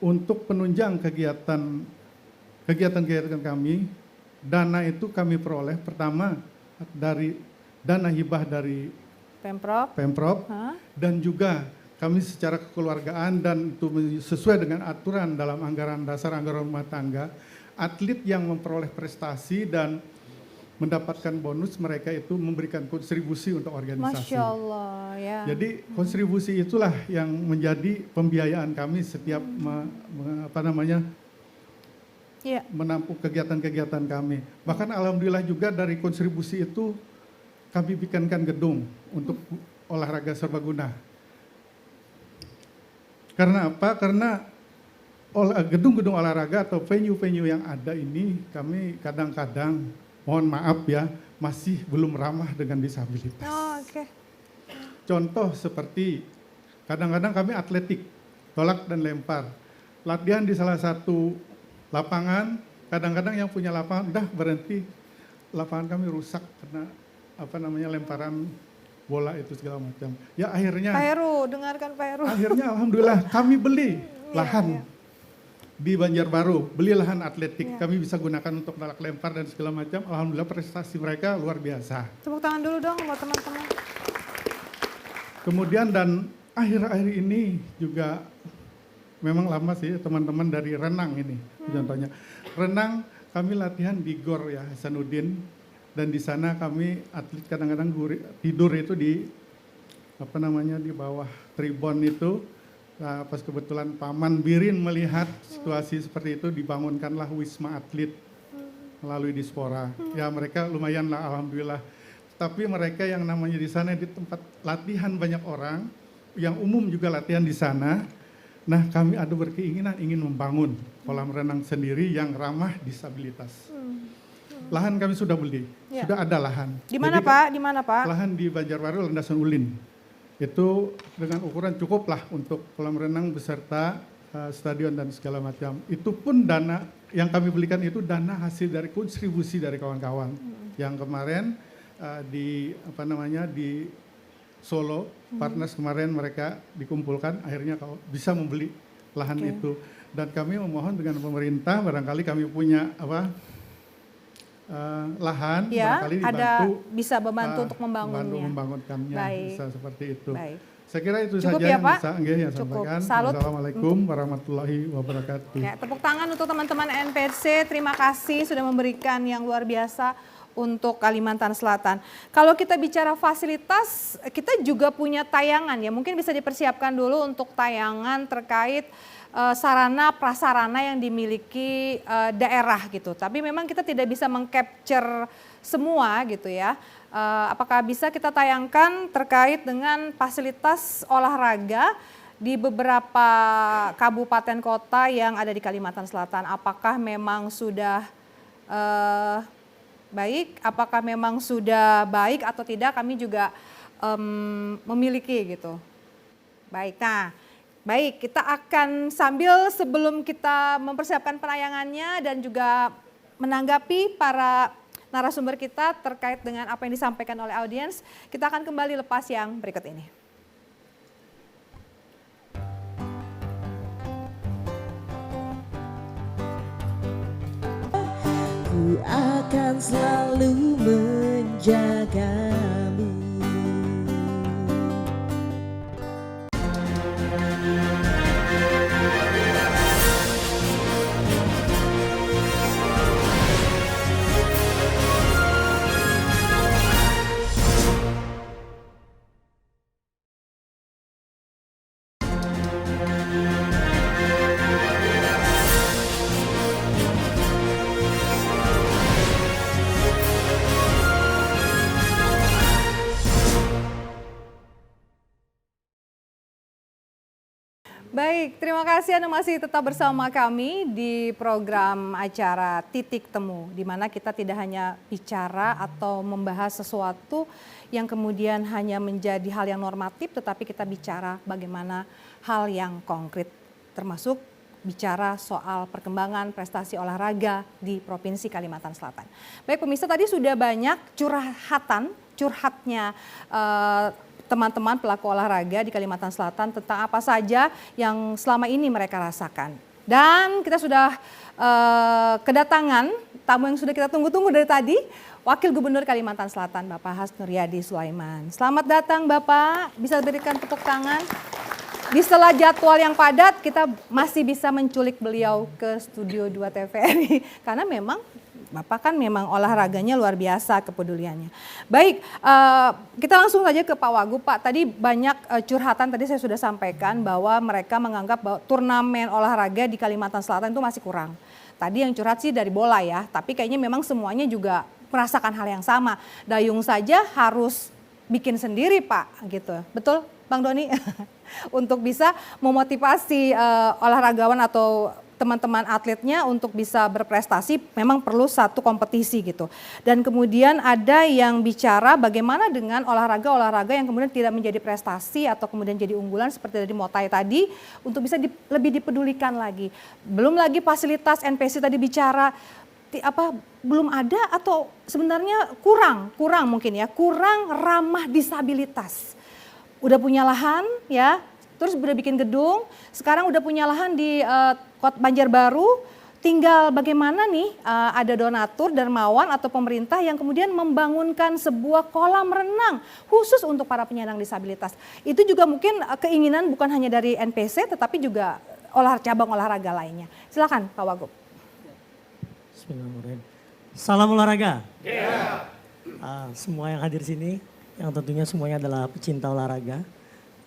untuk penunjang kegiatan kami, dana itu kami peroleh pertama dari dana hibah dari Pemprov dan juga kami secara kekeluargaan dan itu sesuai dengan aturan dalam anggaran dasar anggaran rumah tangga, atlet yang memperoleh prestasi dan mendapatkan bonus mereka itu memberikan kontribusi untuk organisasi. Masya Allah ya. Jadi kontribusi itulah yang menjadi pembiayaan kami setiap menampung kegiatan-kegiatan kami. Bahkan alhamdulillah juga dari kontribusi itu kami bikinkan gedung untuk olahraga serbaguna. Karena apa? Karena gedung-gedung olahraga atau venue-venue yang ada ini kami kadang-kadang mohon maaf ya, masih belum ramah dengan disabilitas. Oh, oke. Contoh seperti kadang-kadang kami atletik, tolak dan lempar. Latihan di salah satu lapangan, kadang-kadang yang punya lapangan udah berhenti, lapangan kami rusak karena lemparan bola itu segala macam. Ya akhirnya. Pak Heru, dengarkan Pak Heru. Akhirnya alhamdulillah kami beli lahan. Di Banjarbaru, beli lahan atletik, kami bisa gunakan untuk tolak lempar dan segala macam. Alhamdulillah prestasi mereka luar biasa. Tepuk tangan dulu dong buat teman-teman. Kemudian dan akhir-akhir ini juga memang lama sih teman-teman dari renang ini contohnya. Renang kami latihan di GOR ya Hasanuddin dan di sana kami atlet kadang-kadang tidur itu di di bawah tribun itu. Nah, pas kebetulan Paman Birin melihat situasi seperti itu dibangunkanlah Wisma Atlet melalui Dispora. Ya mereka lumayan lah alhamdulillah. Tapi mereka yang namanya di sana di tempat latihan banyak orang, yang umum juga latihan di sana. Nah kami ada berkeinginan ingin membangun kolam renang sendiri yang ramah disabilitas. Lahan kami sudah beli, sudah ada lahan. Di mana Pak? Di mana Pak? Lahan di Banjarbaru Landasan Ulin. Itu dengan ukuran cukup lah untuk kolam renang beserta stadion dan segala macam. Itu pun dana yang kami belikan itu dana hasil dari kontribusi dari kawan-kawan. Yang kemarin di Solo, Parnas kemarin mereka dikumpulkan akhirnya bisa membeli lahan itu. Dan kami memohon dengan pemerintah barangkali kami punya lahan barangkali dibantu bisa membantu untuk membangunnya. Membangunkannya. Baik. Bisa seperti itu. Baik. Saya kira itu Cukup saja ya, yang Pak? bisa yang sampaikan. Wassalamualaikum warahmatullahi wabarakatuh. Ya, tepuk tangan untuk teman-teman NPC. Terima kasih sudah memberikan yang luar biasa untuk Kalimantan Selatan. Kalau kita bicara fasilitas, kita juga punya tayangan ya. Mungkin bisa dipersiapkan dulu untuk tayangan terkait sarana prasarana yang dimiliki daerah gitu. Tapi memang kita tidak bisa mengcapture semua gitu ya. Apakah bisa kita tayangkan terkait dengan fasilitas olahraga di beberapa kabupaten kota yang ada di Kalimantan Selatan? Apakah memang sudah baik? Apakah memang sudah baik atau tidak? Kami juga memiliki gitu. Baik, nah baik kita akan sambil sebelum kita mempersiapkan penayangannya dan juga menanggapi para narasumber kita terkait dengan apa yang disampaikan oleh audiens, kita akan kembali lepas yang berikut ini. Ku akan selalu menjagamu. Baik, terima kasih Anda masih tetap bersama kami di program acara Titik Temu, di mana kita tidak hanya bicara atau membahas sesuatu yang kemudian hanya menjadi hal yang normatif, tetapi kita bicara bagaimana hal yang konkret, termasuk bicara soal perkembangan prestasi olahraga di Provinsi Kalimantan Selatan. Baik pemirsa, tadi sudah banyak curhatnya teman-teman pelaku olahraga di Kalimantan Selatan tentang apa saja yang selama ini mereka rasakan. Dan kita sudah kedatangan tamu yang sudah kita tunggu-tunggu dari tadi, Wakil Gubernur Kalimantan Selatan Bapak Hasnuryadi Sulaiman. Selamat datang Bapak, bisa berikan tepuk tangan. Di sela jadwal yang padat, kita masih bisa menculik beliau ke Studio 2 TVRI. Karena memang Bapak kan memang olahraganya luar biasa kepeduliannya. Baik, kita langsung saja ke Pak Wagub. Pak, tadi banyak curhatan, tadi saya sudah sampaikan bahwa mereka menganggap bahwa turnamen olahraga di Kalimantan Selatan itu masih kurang. Tadi yang curhat sih dari bola ya, tapi kayaknya memang semuanya juga merasakan hal yang sama. Dayung saja harus bikin sendiri Pak, gitu. Betul Bang Doni? Untuk bisa memotivasi olahragawan atau teman-teman atletnya untuk bisa berprestasi memang perlu satu kompetisi gitu. Dan kemudian ada yang bicara bagaimana dengan olahraga-olahraga yang kemudian tidak menjadi prestasi atau kemudian jadi unggulan seperti dari Motai tadi untuk bisa lebih dipedulikan lagi. Belum lagi fasilitas NPC tadi bicara belum ada atau sebenarnya kurang mungkin ya, kurang ramah disabilitas. Udah punya lahan ya, terus udah bikin gedung, sekarang udah punya lahan di Kota Banjarbaru, tinggal bagaimana nih ada donatur, dermawan atau pemerintah yang kemudian membangunkan sebuah kolam renang khusus untuk para penyandang disabilitas. Itu juga mungkin keinginan bukan hanya dari NPC tetapi juga cabang olahraga lainnya. Silakan Pak Wagub. Bismillahirrahmanirrahim. Salam olahraga. Semua yang hadir sini, yang tentunya semuanya adalah pecinta olahraga.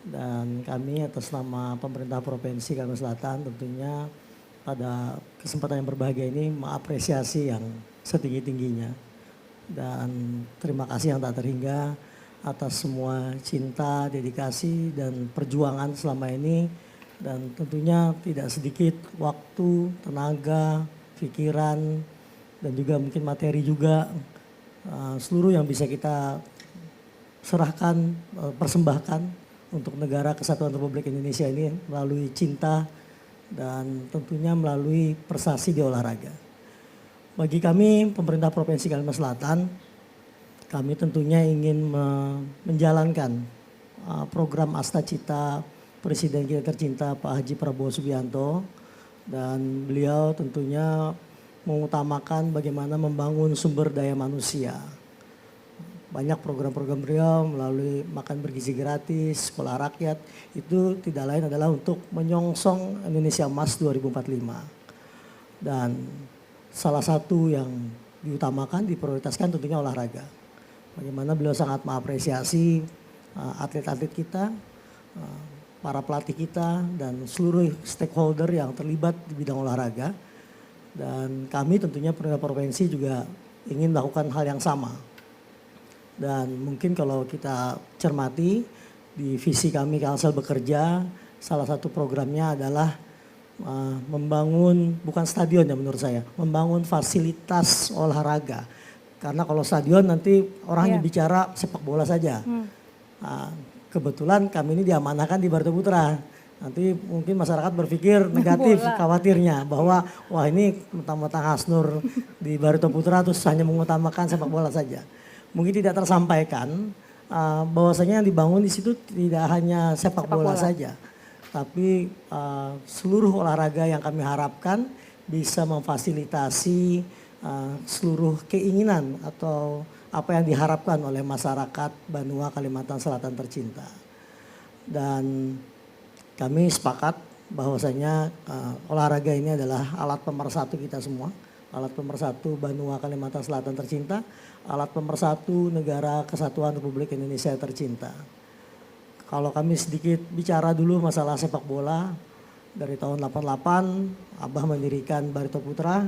Dan kami atas nama pemerintah Provinsi Kalimantan Selatan tentunya pada kesempatan yang berbahagia ini mengapresiasi yang setinggi-tingginya. Dan terima kasih yang tak terhingga atas semua cinta, dedikasi dan perjuangan selama ini. Dan tentunya tidak sedikit waktu, tenaga, pikiran dan juga mungkin materi juga. Seluruh yang bisa kita serahkan, persembahkan untuk negara kesatuan Republik Indonesia ini melalui cinta dan tentunya melalui prestasi di olahraga. Bagi kami pemerintah Provinsi Kalimantan Selatan, kami tentunya ingin menjalankan program Asta Cita Presiden kita tercinta Pak Haji Prabowo Subianto, dan beliau tentunya mengutamakan bagaimana membangun sumber daya manusia. Banyak program-program beliau melalui makan bergizi gratis, sekolah rakyat, itu tidak lain adalah untuk menyongsong Indonesia Emas 2045. Dan salah satu yang diutamakan, diprioritaskan tentunya olahraga. Bagaimana beliau sangat mengapresiasi atlet-atlet kita, para pelatih kita, dan seluruh stakeholder yang terlibat di bidang olahraga. Dan kami tentunya pemerintah provinsi juga ingin melakukan hal yang sama. Dan mungkin kalau kita cermati di visi kami Kalsel bekerja, salah satu programnya adalah membangun, bukan stadion ya menurut saya, membangun fasilitas olahraga. Karena kalau stadion nanti orang hanya bicara sepak bola saja. Kebetulan kami ini diamanahkan di Barito Putra. Nanti mungkin masyarakat berpikir negatif, khawatirnya bahwa wah ini mentang-mentang Hasnur di Barito Putra terus hanya mengutamakan sepak bola saja. Mungkin tidak tersampaikan bahwasanya yang dibangun di situ tidak hanya sepak bola saja, tapi seluruh olahraga yang kami harapkan bisa memfasilitasi seluruh keinginan atau apa yang diharapkan oleh masyarakat Banua Kalimantan Selatan tercinta. Dan kami sepakat bahwasanya olahraga ini adalah alat pemersatu kita semua, alat pemersatu Banua Kalimantan Selatan tercinta, alat pemersatu negara kesatuan Republik Indonesia tercinta. Kalau kami sedikit bicara dulu masalah sepak bola, dari tahun 88 Abah mendirikan Barito Putra.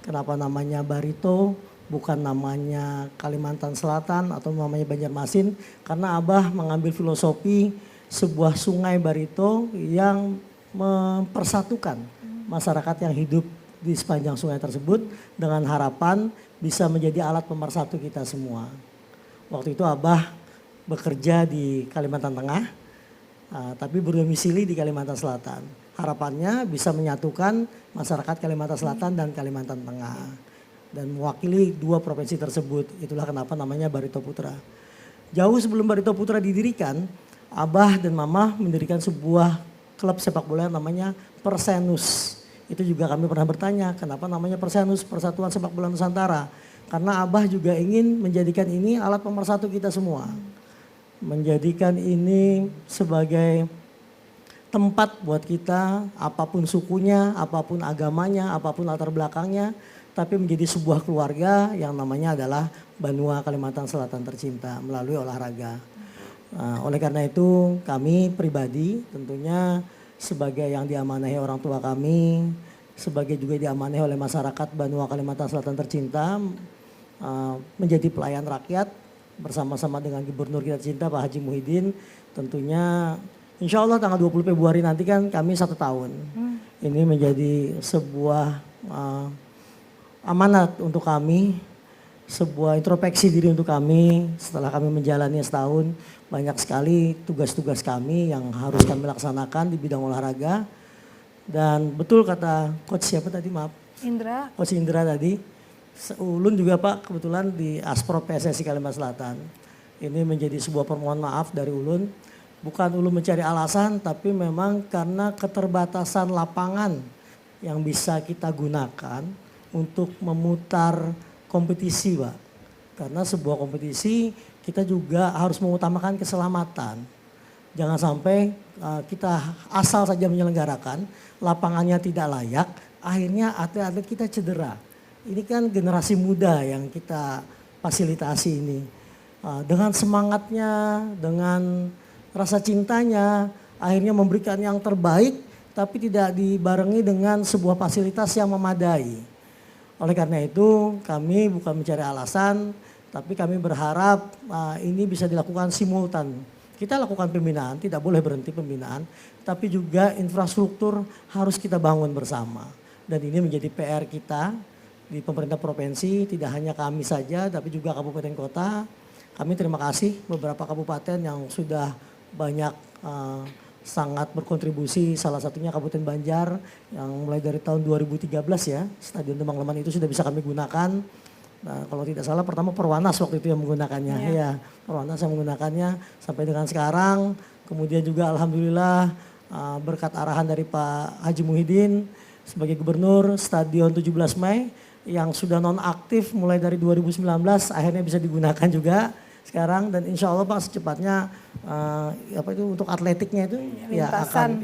Kenapa namanya Barito, bukan namanya Kalimantan Selatan atau namanya Banjarmasin? Karena Abah mengambil filosofi sebuah sungai Barito yang mempersatukan masyarakat yang hidup di sepanjang sungai tersebut dengan harapan bisa menjadi alat pemersatu kita semua. Waktu itu Abah bekerja di Kalimantan Tengah, tapi berdomisili di Kalimantan Selatan. Harapannya bisa menyatukan masyarakat Kalimantan Selatan dan Kalimantan Tengah dan mewakili dua provinsi tersebut. Itulah kenapa namanya Barito Putra. Jauh sebelum Barito Putra didirikan, Abah dan Mama mendirikan sebuah klub sepak bola yang namanya Persenus. Itu juga kami pernah bertanya, kenapa namanya Persenus, Persatuan Sepak Bola Nusantara. Karena Abah juga ingin menjadikan ini alat pemersatu kita semua. Menjadikan ini sebagai tempat buat kita, apapun sukunya, apapun agamanya, apapun latar belakangnya, tapi menjadi sebuah keluarga yang namanya adalah Banua Kalimantan Selatan tercinta melalui olahraga. Oleh karena itu kami pribadi tentunya sebagai yang diamanahi orang tua kami, sebagai juga diamanahi oleh masyarakat Banua Kalimantan Selatan tercinta, menjadi pelayan rakyat bersama-sama dengan Gubernur kita tercinta Pak Haji Muhyiddin. Tentunya insya Allah tanggal 20 Februari nanti kan kami 1 tahun. Ini menjadi sebuah amanat untuk kami, sebuah introspeksi diri untuk kami setelah kami menjalani setahun. Banyak sekali tugas-tugas kami yang harus kami laksanakan di bidang olahraga. Dan betul kata Coach siapa tadi maaf? Indra. Coach Indra tadi. Ulun juga Pak kebetulan di Asprop PSSI Kalimantan Selatan. Ini menjadi sebuah permohonan maaf dari Ulun. Bukan Ulun mencari alasan tapi memang karena keterbatasan lapangan yang bisa kita gunakan untuk memutar kompetisi Pak. Karena sebuah kompetisi kita juga harus mengutamakan keselamatan. Jangan sampai kita asal saja menyelenggarakan, lapangannya tidak layak, akhirnya atlet-atlet kita cedera. Ini kan generasi muda yang kita fasilitasi ini. Dengan semangatnya, dengan rasa cintanya, akhirnya memberikan yang terbaik, tapi tidak dibarengi dengan sebuah fasilitas yang memadai. Oleh karena itu kami bukan mencari alasan, tapi kami berharap ini bisa dilakukan simultan. Kita lakukan pembinaan, tidak boleh berhenti pembinaan, tapi juga infrastruktur harus kita bangun bersama. Dan ini menjadi PR kita di pemerintah provinsi, tidak hanya kami saja, tapi juga kabupaten kota. Kami terima kasih beberapa kabupaten yang sudah banyak sangat berkontribusi, salah satunya Kabupaten Banjar yang mulai dari tahun 2013 ya, Stadion Demang Leman itu sudah bisa kami gunakan. Nah, kalau tidak salah pertama Perwanas waktu itu yang menggunakannya, ya Perwanas yang menggunakannya sampai dengan sekarang. Kemudian juga alhamdulillah berkat arahan dari Pak Haji Muhyiddin sebagai Gubernur, Stadion 17 Mei yang sudah nonaktif mulai dari 2019 akhirnya bisa digunakan juga sekarang, dan insya Allah Pak secepatnya untuk atletiknya itu lintasan,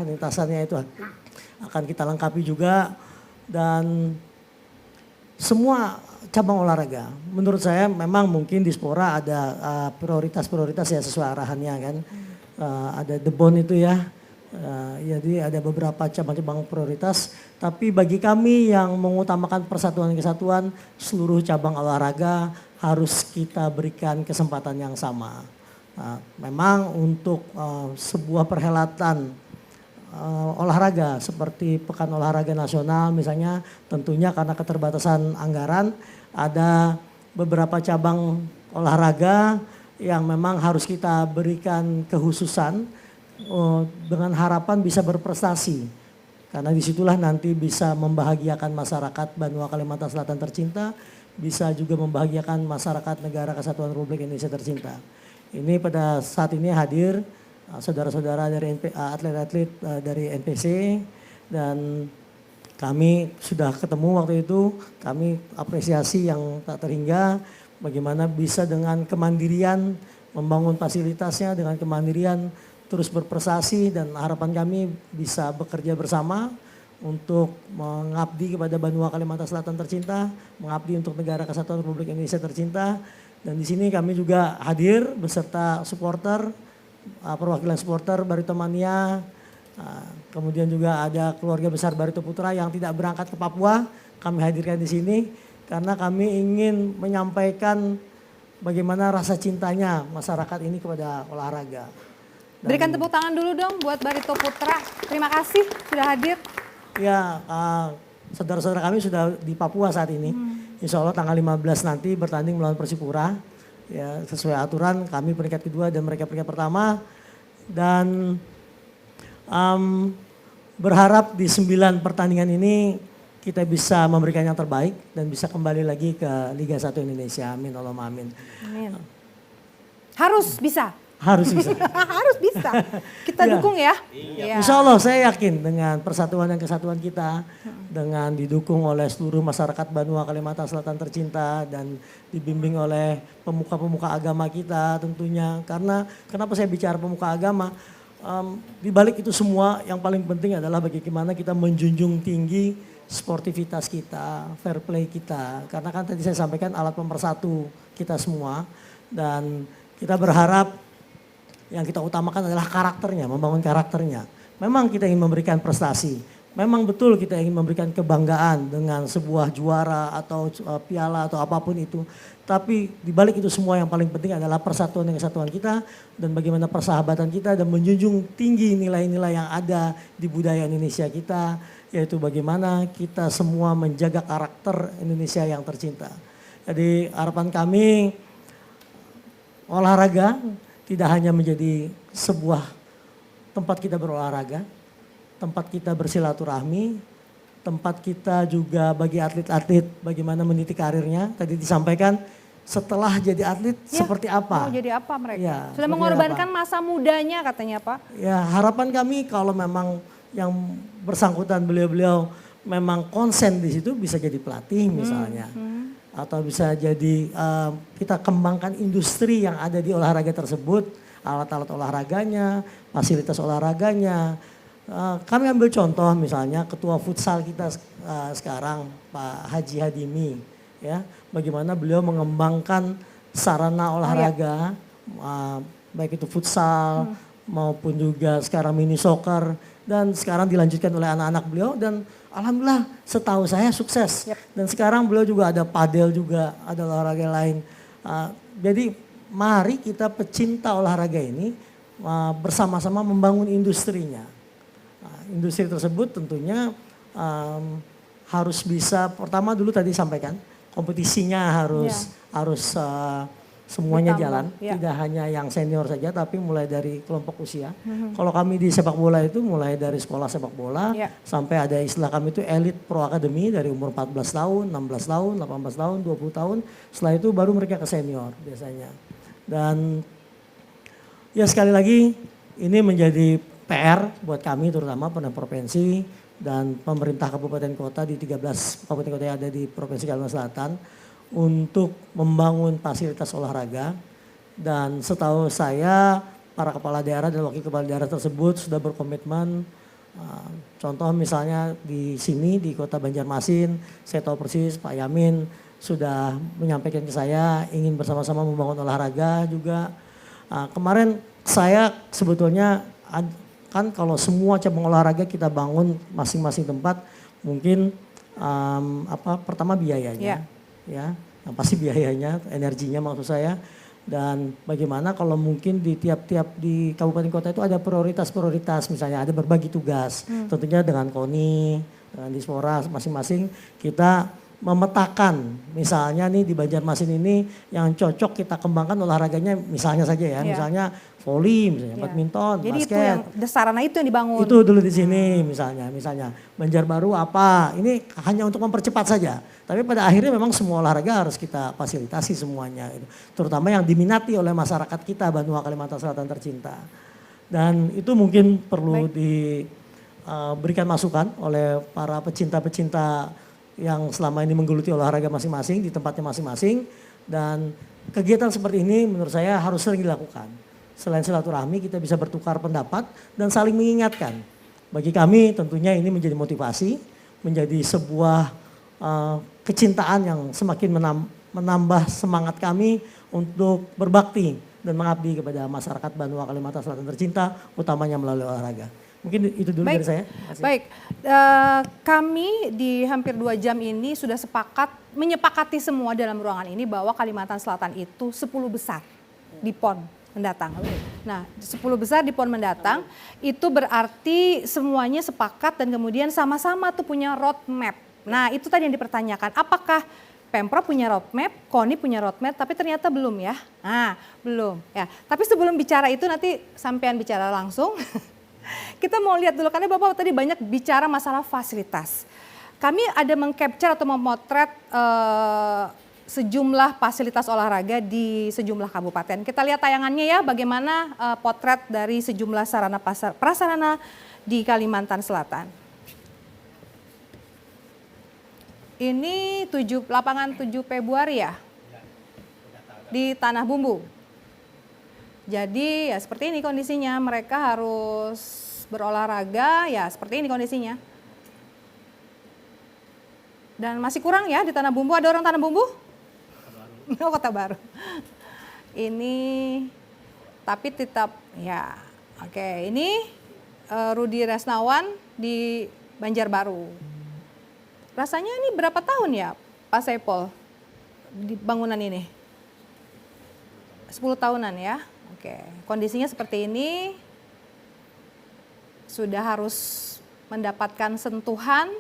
lintasannya itu akan kita lengkapi juga, dan semua cabang olahraga. Menurut saya memang mungkin di Spora ada prioritas-prioritas ya sesuai arahannya kan. Ada The Bond itu ya. Jadi ada beberapa cabang-cabang prioritas. Tapi bagi kami yang mengutamakan persatuan dan kesatuan, seluruh cabang olahraga harus kita berikan kesempatan yang sama. Memang untuk sebuah perhelatan olahraga seperti Pekan Olahraga Nasional misalnya, tentunya karena keterbatasan anggaran ada beberapa cabang olahraga yang memang harus kita berikan kehususan dengan harapan bisa berprestasi. Karena disitulah nanti bisa membahagiakan masyarakat Banua Kalimantan Selatan tercinta, bisa juga membahagiakan masyarakat Negara Kesatuan Republik Indonesia tercinta. Ini pada saat ini hadir saudara-saudara dari atlet-atlet dari NPC, dan kami sudah ketemu waktu itu, kami apresiasi yang tak terhingga bagaimana bisa dengan kemandirian membangun fasilitasnya, dengan kemandirian terus berprestasi, dan harapan kami bisa bekerja bersama untuk mengabdi kepada Banua Kalimantan Selatan tercinta, mengabdi untuk Negara Kesatuan Republik Indonesia tercinta. Dan di sini kami juga hadir beserta supporter, perwakilan supporter Barito Mania. Kemudian juga ada keluarga besar Barito Putra yang tidak berangkat ke Papua, kami hadirkan di sini karena kami ingin menyampaikan bagaimana rasa cintanya masyarakat ini kepada olahraga. Berikan tepuk tangan dulu dong buat Barito Putra. Terima kasih sudah hadir. Ya, saudara-saudara kami sudah di Papua saat ini. Insya Allah tanggal 15 nanti bertanding melawan Persipura. Ya, sesuai aturan kami peringkat kedua dan mereka peringkat pertama. Dan berharap di 9 pertandingan ini kita bisa memberikan yang terbaik dan bisa kembali lagi ke Liga 1 Indonesia. Amin, Allahumma amin. Amin. Harus bisa. Harus bisa. Harus bisa. Kita dukung ya. Ya. Insya Allah saya yakin dengan persatuan dan kesatuan kita, dengan didukung oleh seluruh masyarakat Banua Kalimantan Selatan tercinta dan dibimbing oleh pemuka-pemuka agama kita tentunya. Karena kenapa saya bicara pemuka agama? Di balik itu semua yang paling penting adalah bagaimana kita menjunjung tinggi sportivitas kita, fair play kita. Karena kan tadi saya sampaikan alat pemersatu kita semua, dan kita berharap yang kita utamakan adalah karakternya, membangun karakternya. Memang kita ingin memberikan prestasi, memang betul kita ingin memberikan kebanggaan dengan sebuah juara atau piala atau apapun itu. Tapi di balik itu semua yang paling penting adalah persatuan dan kesatuan kita dan bagaimana persahabatan kita dan menjunjung tinggi nilai-nilai yang ada di budaya Indonesia kita, yaitu bagaimana kita semua menjaga karakter Indonesia yang tercinta. Jadi harapan kami olahraga tidak hanya menjadi sebuah tempat kita berolahraga, tempat kita bersilaturahmi, tempat kita juga bagi atlet-atlet bagaimana meniti karirnya. Tadi disampaikan setelah jadi atlet ya, seperti apa. Mau jadi apa mereka? Ya, sudah mengorbankan masa mudanya katanya Pak. Ya, harapan kami kalau memang yang bersangkutan beliau-beliau memang konsen di situ bisa jadi pelatih misalnya. Atau bisa jadi kita kembangkan industri yang ada di olahraga tersebut, alat-alat olahraganya, fasilitas olahraganya. Kami ambil contoh misalnya ketua futsal kita sekarang Pak Haji Hadimi, ya, bagaimana beliau mengembangkan sarana olahraga, baik itu futsal maupun juga sekarang mini soccer, dan sekarang dilanjutkan oleh anak-anak beliau dan alhamdulillah setahu saya sukses. Dan sekarang beliau juga ada padel juga, ada olahraga lain. Jadi mari kita pecinta olahraga ini bersama-sama membangun industrinya. Industri tersebut tentunya harus bisa, pertama dulu tadi sampaikan, kompetisinya harus semuanya jalan, tidak hanya yang senior saja tapi mulai dari kelompok usia. Kalau kami di sepak bola itu mulai dari sekolah sepak bola sampai ada istilah kami itu Elite Pro Academy dari umur 14 tahun, 16 tahun, 18 tahun, 20 tahun. Setelah itu baru mereka ke senior biasanya. Dan ya sekali lagi ini menjadi PR buat kami terutama pemerintah provinsi dan pemerintah kabupaten kota di 13 kabupaten kota yang ada di Provinsi Kalimantan Selatan untuk membangun fasilitas olahraga. Dan setahu saya para kepala daerah dan wakil kepala daerah tersebut sudah berkomitmen. Contoh misalnya di sini di kota Banjarmasin, saya tahu persis Pak Yamin sudah menyampaikan ke saya ingin bersama-sama membangun olahraga juga. Kemarin saya sebetulnya kan kalau semua cabang olahraga kita bangun masing-masing tempat mungkin pertama biayanya. Ya, yang pasti biayanya, energinya maksud saya. Dan bagaimana kalau mungkin di tiap-tiap di kabupaten kota itu ada prioritas-prioritas, misalnya ada berbagi tugas. Tentunya dengan KONI, dengan Dispora masing-masing kita memetakan misalnya nih di Banjarmasin ini yang cocok kita kembangkan olahraganya misalnya saja ya, misalnya volley, misalnya badminton, Jadi basket. itu yang sarana itu yang dibangun. Itu dulu di sini misalnya Banjarbaru apa, ini hanya untuk mempercepat saja. Tapi pada akhirnya memang semua olahraga harus kita fasilitasi semuanya. Terutama yang diminati oleh masyarakat kita Banua Kalimantan Selatan tercinta. Dan itu mungkin perlu diberikan masukan oleh para pecinta-pecinta yang selama ini menggeluti olahraga masing-masing di tempatnya masing-masing. Dan kegiatan seperti ini menurut saya harus sering dilakukan. Selain silaturahmi kita bisa bertukar pendapat dan saling mengingatkan. Bagi kami tentunya ini menjadi motivasi, menjadi sebuah kecintaan yang semakin menambah semangat kami untuk berbakti dan mengabdi kepada masyarakat Banua Kalimantan Selatan tercinta, utamanya melalui olahraga. Mungkin itu dulu dari saya. Baik, kami di hampir 2 jam ini sudah menyepakati semua dalam ruangan ini bahwa Kalimantan Selatan itu 10 besar di PON mendatang. Nah, 10 besar di PON mendatang itu berarti semuanya sepakat dan kemudian sama-sama tuh punya roadmap. Nah, itu tadi yang dipertanyakan, apakah Pemprov punya roadmap, KONI punya roadmap, tapi ternyata belum ya. Nah, belum ya. Tapi sebelum bicara itu nanti sampean bicara langsung. Kita mau lihat dulu karena Bapak tadi banyak bicara masalah fasilitas. Kami ada meng-capture atau memotret sejumlah fasilitas olahraga di sejumlah kabupaten. Kita lihat tayangannya ya bagaimana potret dari sejumlah sarana prasarana di Kalimantan Selatan. Ini lapangan 7 Februari ya di Tanah Bumbu. Jadi ya seperti ini kondisinya, mereka harus berolahraga ya seperti ini kondisinya. Dan masih kurang ya di Tanah Bumbu, ada orang Tanah Bumbu? Oh, Kota Baru. Ini tapi tetap ya oke, ini Rudi Resnawan di Banjarbaru. Rasanya ini berapa tahun ya Pak Saipul di bangunan ini? 10 tahunan ya. Oke, kondisinya seperti ini, sudah harus mendapatkan sentuhan,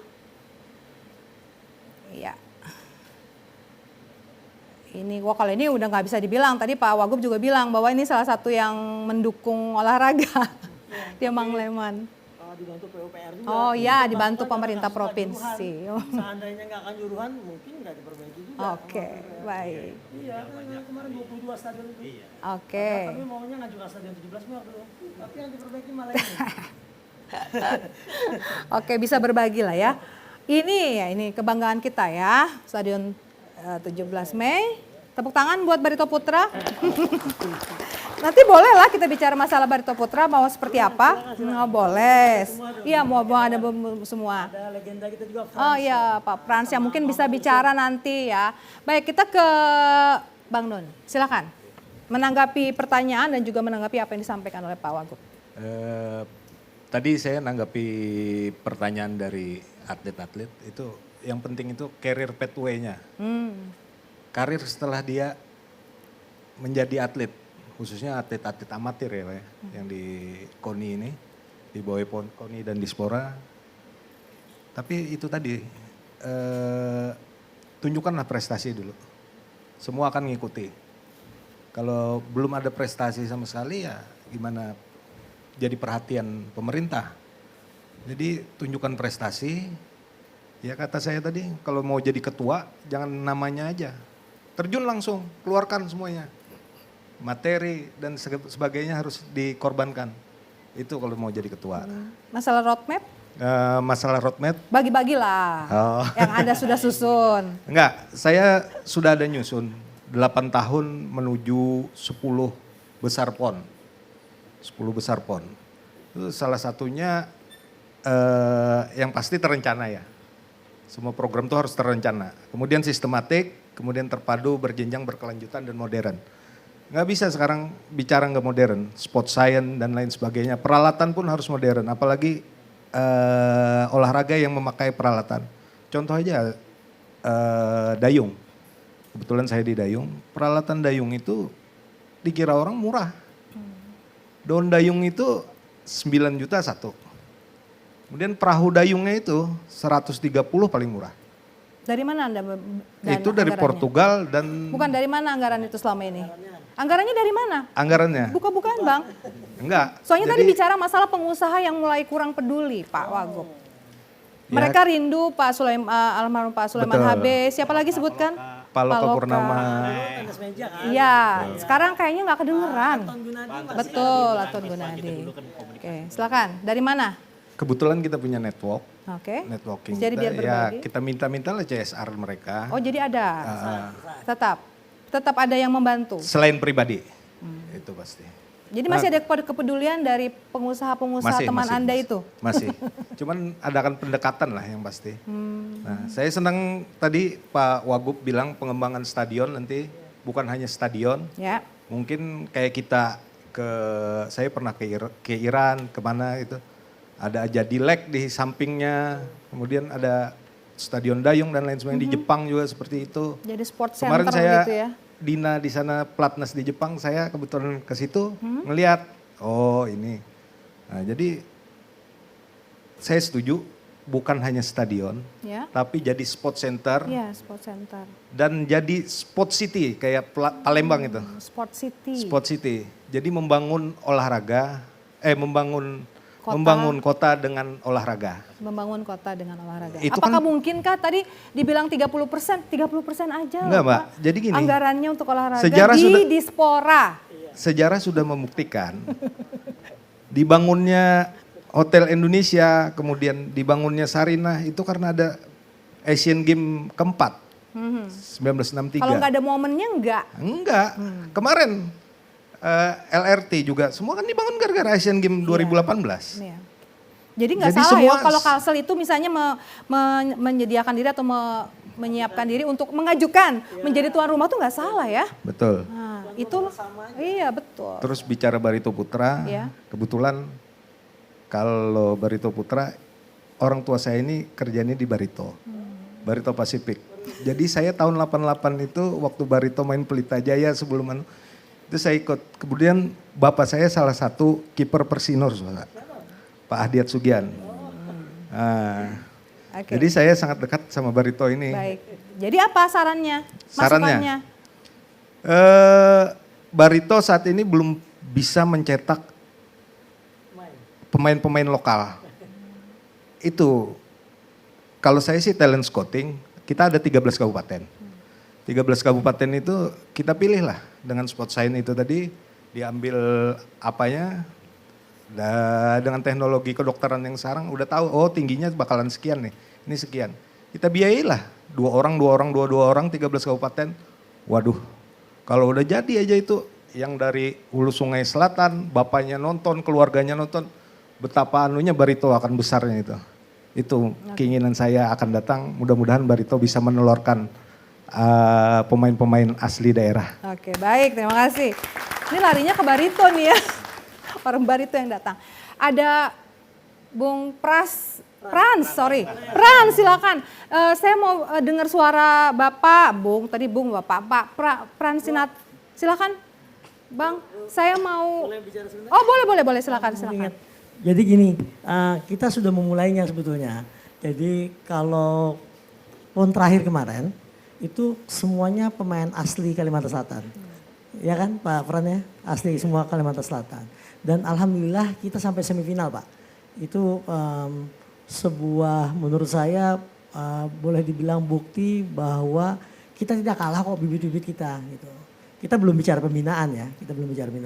ya. Ini, kalau ini udah nggak bisa dibilang, tadi Pak Wagub juga bilang bahwa ini salah satu yang mendukung olahraga di Mangleman. Dibantu PUPR juga. Oh ya, dibantu pemerintah provinsi. Seandainya nggak akan juruhan, mungkin nggak diperbaiki juga. Oke, baik. Iya, kemarin 22 stadion itu. Oke. Kami maunya ngajukan stadion 17 miliar dulu, tapi yang diperbaiki malah ini. Oke, bisa berbagi lah ya. Ini kebanggaan kita ya, Stadion 17 Mei. Tepuk tangan buat Barito Putra. Nanti boleh lah kita bicara masalah Barito Putra, mau seperti apa? Nggak boleh. Iya, mau ada semua. Ada legenda kita juga. Oh iya, Pak Frans yang mungkin bisa bicara nanti ya. Baik, kita ke Bang Nun. Silakan menanggapi pertanyaan dan juga menanggapi apa yang disampaikan oleh Pak Wagub. Tadi saya nanggapi pertanyaan dari atlet-atlet itu, yang penting itu career pathway-nya. Karir setelah dia menjadi atlet, khususnya atlet-atlet amatir ya Pak ya, yang di KONI ini, di bawah KONI dan Dispora. Tapi itu tadi, tunjukkanlah prestasi dulu. Semua akan ngikuti. Kalau belum ada prestasi sama sekali ya gimana jadi perhatian pemerintah. Jadi tunjukkan prestasi, ya kata saya tadi kalau mau jadi ketua jangan namanya aja. Terjun langsung, keluarkan semuanya. Materi dan sebagainya harus dikorbankan. Itu kalau mau jadi ketua. Masalah roadmap? Masalah roadmap? Bagi-bagilah yang Anda sudah susun. Enggak, saya sudah ada nyusun 8 tahun menuju 10 besar PON. 10 besar PON. Itu salah satunya yang pasti terencana ya. Semua program itu harus terencana. Kemudian sistematik, kemudian terpadu, berjenjang, berkelanjutan, dan modern. Nggak bisa sekarang bicara nggak modern, sport science dan lain sebagainya. Peralatan pun harus modern, apalagi olahraga yang memakai peralatan. Contoh aja dayung. Kebetulan saya di dayung, peralatan dayung itu dikira orang murah. Daun dayung itu 9 juta satu. Kemudian perahu dayungnya itu 130 paling murah. Dari mana Anda Itu dari anggarannya? Portugal dan Bukan, dari mana anggaran itu selama ini? Anggarannya dari mana? anggarannya. Buka-bukaan Bang. Enggak. Soalnya tadi Jadi, bicara masalah pengusaha yang mulai kurang peduli, Pak Wagub. Ya. Mereka rindu Pak almarhum Pak Sulaiman Betul. HB. Siapa lagi sebutkan? Pak Loka Loka. Purnama. Iya, sekarang kayaknya nggak kedengeran. Betul, Atun Gunadi. Oke, silakan. Dari mana? Kebetulan kita punya network. Oke. Networking. Jadi biar ya berbagi. kita minta-minta lah CSR mereka. Oh, jadi ada. Tetap ada yang membantu. Selain pribadi. Itu pasti. Jadi masih ada kepedulian dari pengusaha-pengusaha teman Anda itu? Masih. Cuman adakan pendekatan lah yang pasti. Nah, saya senang tadi Pak Wagub bilang pengembangan stadion nanti bukan hanya stadion. Ya. Mungkin kayak kita saya pernah ke Iran, kemana itu. Ada Jadilek di sampingnya, kemudian ada Stadion Dayung dan lain sebagainya. Di Jepang juga seperti itu. Jadi sport center Kemarin saya gitu ya? Dina di sana pelatnas di Jepang, saya kebetulan ke situ ngelihat, oh ini. Nah, jadi saya setuju bukan hanya stadion, Ya. tapi jadi sport center Iya, sport center. dan jadi sport city kayak Palembang itu. Sport City. Sport city. Jadi membangun olahraga, Kota. membangun kota dengan olahraga. Membangun kota dengan olahraga. Itu Apakah kan- mungkinkah tadi dibilang 30%? 30% aja Enggak, loh, Mbak. Pak. Jadi gini, Anggarannya untuk olahraga sejarah di sudah- Dispora. Sejarah sudah membuktikan dibangunnya Hotel Indonesia, kemudian dibangunnya Sarinah itu karena ada Asian Games keempat, 1963. Kalau nggak ada momennya enggak. Enggak, kemarin LRT juga semua kan dibangun gara-gara Asian Games 2018. Iya. Jadi nggak Jadi salah semua- ya kalau Kalsel itu misalnya menyediakan diri atau menyiapkan diri untuk mengajukan menjadi tuan rumah tuh nggak salah ya. Betul. Nah, itu iya betul. Terus bicara Barito Putra, Iya. kebetulan kalau Barito Putra, orang tua saya ini kerjanya di Barito, Barito Pasifik. Jadi saya tahun 88 itu waktu Barito main Pelita Jaya sebelum itu saya ikut. Kemudian bapak saya salah satu kiper Persinor, Pak Ahdiat Sugian. Nah, Oke. jadi saya sangat dekat sama Barito ini. Baik. Jadi apa sarannya? Sarannya? Barito saat ini belum bisa mencetak pemain-pemain lokal. Itu kalau saya sih talent scouting, kita ada 13 kabupaten. 13 kabupaten itu kita pilih lah dengan sport science itu tadi, diambil apanya, dengan teknologi kedokteran yang sekarang udah tahu, oh tingginya bakalan sekian nih, ini sekian. Kita biayailah 2 orang, 13 kabupaten. Waduh, kalau udah jadi aja itu yang dari hulu sungai selatan, bapaknya nonton, keluarganya nonton, betapa anunya Barito akan besarnya itu. Itu keinginan saya akan datang, mudah-mudahan Barito bisa menelurkan pemain-pemain asli daerah. Oke, baik, terima kasih. Ini larinya ke Barito nih ya. Orang Barito yang datang. Ada Bung Frans, silakan. Saya mau dengar suara Bapak, Bung, tadi Bung Bapak, Frans Sinat, silakan. Bang, saya mau. Oh, boleh, silakan. Jadi gini, kita sudah memulainya sebetulnya. Jadi kalau pon terakhir kemarin, itu semuanya pemain asli Kalimantan Selatan. Ya kan Pak Fran ya, asli semua Kalimantan Selatan. Dan alhamdulillah kita sampai semifinal Pak. Itu sebuah menurut saya boleh dibilang bukti bahwa kita tidak kalah kok bibit-bibit kita gitu. Kita belum bicara pembinaan ya,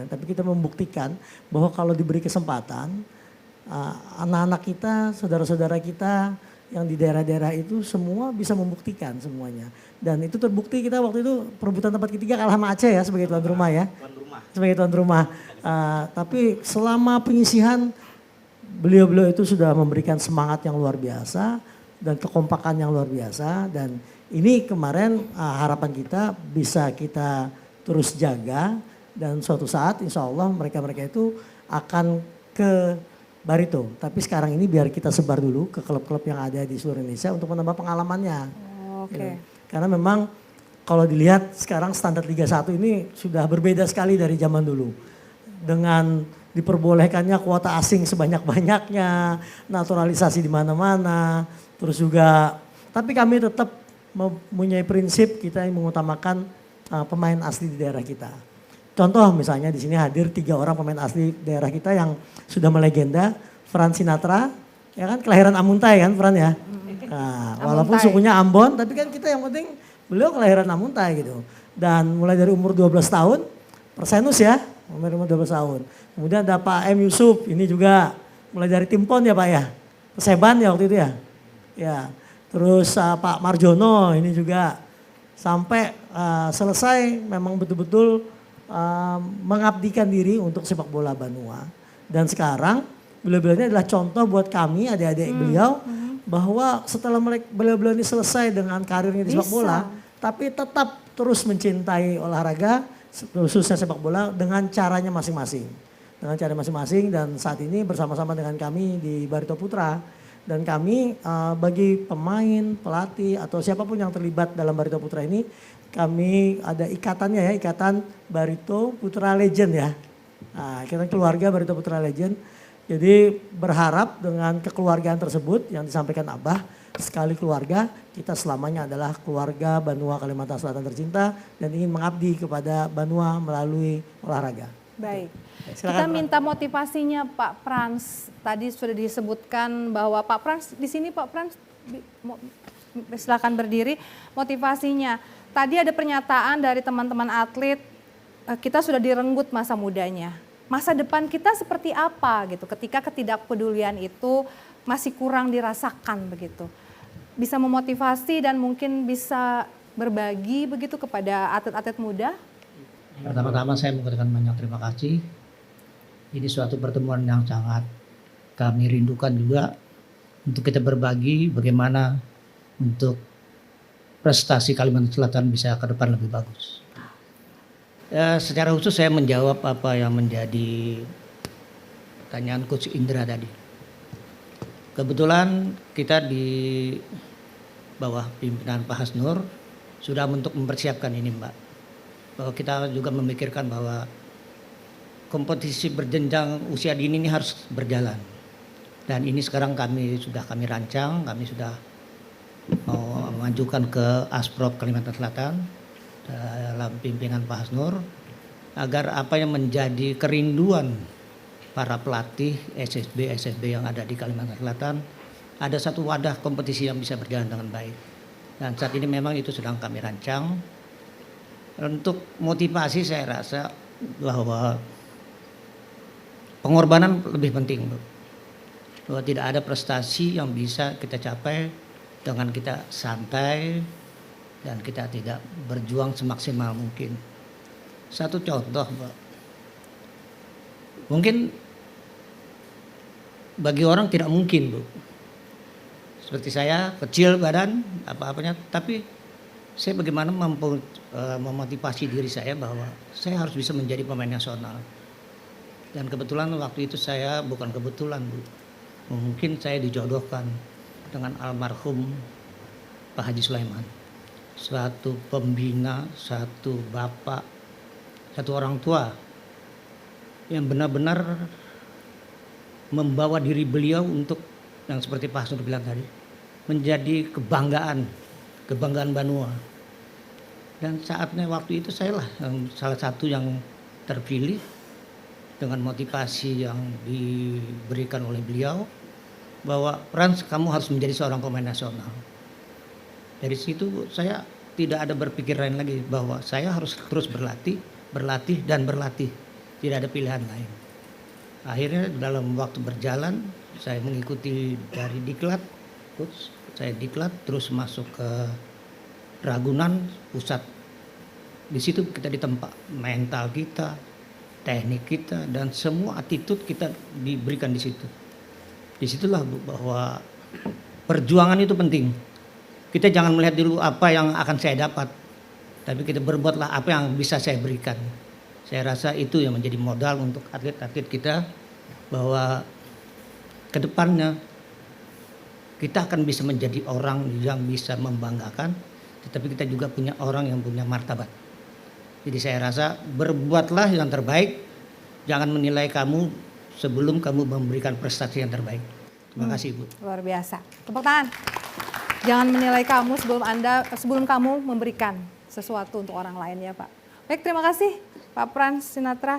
tapi kita membuktikan bahwa kalau diberi kesempatan anak-anak kita, saudara-saudara kita yang di daerah-daerah itu semua bisa membuktikan semuanya. Dan itu terbukti kita waktu itu perebutan tempat ketiga kalah sama Aceh ya sebagai tuan rumah ya. Sebagai tuan rumah. Tapi selama penyisihan beliau-beliau itu sudah memberikan semangat yang luar biasa dan kekompakan yang luar biasa. Dan ini kemarin harapan kita bisa kita terus jaga dan suatu saat insya Allah mereka-mereka itu akan ke Barito. Tapi sekarang ini biar kita sebar dulu ke klub-klub yang ada di seluruh Indonesia untuk menambah pengalamannya. Oke. Gitu. Karena memang kalau dilihat sekarang standar Liga 1 ini sudah berbeda sekali dari zaman dulu. Dengan diperbolehkannya kuota asing sebanyak-banyaknya, naturalisasi di mana-mana, terus juga tapi kami tetap mempunyai prinsip kita yang mengutamakan pemain asli di daerah kita. Contoh misalnya di sini hadir 3 orang pemain asli daerah kita yang sudah melegenda, Fran Sinatra, ya kan kelahiran Amuntai kan Fran ya. Nah, walaupun sukunya Ambon, tapi kan kita yang penting beliau kelahiran Amuntai gitu. Dan mulai dari umur 12 tahun, Persenus ya, umur 12 tahun. Kemudian ada Pak M. Yusuf, ini juga mulai dari tim PON ya Pak ya. Perseban ya waktu itu ya. Ya, terus Pak Marjono ini juga sampai selesai memang betul-betul mengabdikan diri untuk sepak bola Banua. Dan sekarang beliau-beliau ini adalah contoh buat kami adik-adik beliau bahwa setelah beliau-beliau ini selesai dengan karirnya di sepak bola, tapi tetap terus mencintai olahraga khususnya sepak bola dengan caranya masing-masing. Dengan cara masing-masing dan saat ini bersama-sama dengan kami di Barito Putra dan kami bagi pemain, pelatih atau siapapun yang terlibat dalam Barito Putra ini kami ada ikatannya ya, ikatan Barito Putra Legend ya. Nah, ikatan keluarga Barito Putra Legend. Jadi berharap dengan kekeluargaan tersebut yang disampaikan Abah, sekali keluarga kita selamanya adalah keluarga Banua Kalimantan Selatan tercinta dan ingin mengabdi kepada Banua melalui olahraga. Baik, Silakan, kita minta motivasinya Pak Frans. Tadi sudah disebutkan bahwa Pak Frans di sini, Pak Frans silakan berdiri. Motivasinya, tadi ada pernyataan dari teman-teman atlet, kita sudah direnggut masa mudanya. Masa depan kita seperti apa gitu ketika ketidakpedulian itu masih kurang dirasakan begitu. Bisa memotivasi dan mungkin bisa berbagi begitu kepada atlet-atlet muda. Pertama-tama saya mengucapkan banyak terima kasih. Ini suatu pertemuan yang sangat kami rindukan juga untuk kita berbagi bagaimana untuk prestasi Kalimantan Selatan bisa ke depan lebih bagus. Secara khusus saya menjawab apa yang menjadi pertanyaan Coach Indra tadi. Kebetulan kita di bawah pimpinan Pak Hasnur sudah untuk mempersiapkan ini Mbak. Bahwa kita juga memikirkan bahwa kompetisi berjenjang usia dini ini harus berjalan. Dan ini sekarang kami rancang, kami sudah mau mengajukan ke Asprop Kalimantan Selatan dalam pimpinan Pak Hasnur agar apa yang menjadi kerinduan para pelatih SSB yang ada di Kalimantan Selatan ada satu wadah kompetisi yang bisa berjalan dengan baik. Dan saat ini memang itu sedang kami rancang. Untuk motivasi saya rasa bahwa pengorbanan lebih penting, Bu. Bahwa tidak ada prestasi yang bisa kita capai dengan kita santai dan kita tidak berjuang semaksimal mungkin. Satu contoh, Mbak. Mungkin bagi orang tidak mungkin, Bu. Seperti saya, kecil badan, apa-apanya, tapi saya bagaimana mampu memotivasi diri saya bahwa saya harus bisa menjadi pemain nasional. Dan kebetulan waktu itu saya, bukan kebetulan, Bu. Mungkin saya dijodohkan dengan almarhum Pak Haji Sulaiman. Suatu pembina, satu bapak, satu orang tua yang benar-benar membawa diri beliau untuk yang seperti Pak Hasnur bilang tadi, menjadi kebanggaan Banua. Dan saatnya waktu itu saya lah salah satu yang terpilih dengan motivasi yang diberikan oleh beliau bahwa Frans, kamu harus menjadi seorang pemain nasional. Dari situ saya tidak ada berpikir lain lagi bahwa saya harus terus berlatih dan berlatih. Tidak ada pilihan lain. Akhirnya dalam waktu berjalan saya mengikuti dari Diklat, saya Diklat terus masuk ke Ragunan pusat. Di situ kita ditempa mental kita, teknik kita dan semua attitude kita diberikan di situ. Disitulah Bu, bahwa perjuangan itu penting. Kita jangan melihat dulu apa yang akan saya dapat, tapi kita berbuatlah apa yang bisa saya berikan. Saya rasa itu yang menjadi modal untuk atlet-atlet kita bahwa ke depannya kita akan bisa menjadi orang yang bisa membanggakan, tetapi kita juga punya orang yang punya martabat. Jadi saya rasa berbuatlah yang terbaik, jangan menilai kamu sebelum kamu memberikan prestasi yang terbaik. Terima kasih Bu. Luar biasa. Tepuk tangan. Jangan menilai kamu sebelum kamu memberikan sesuatu untuk orang lain ya Pak. Baik, terima kasih Pak Frans Sinatra.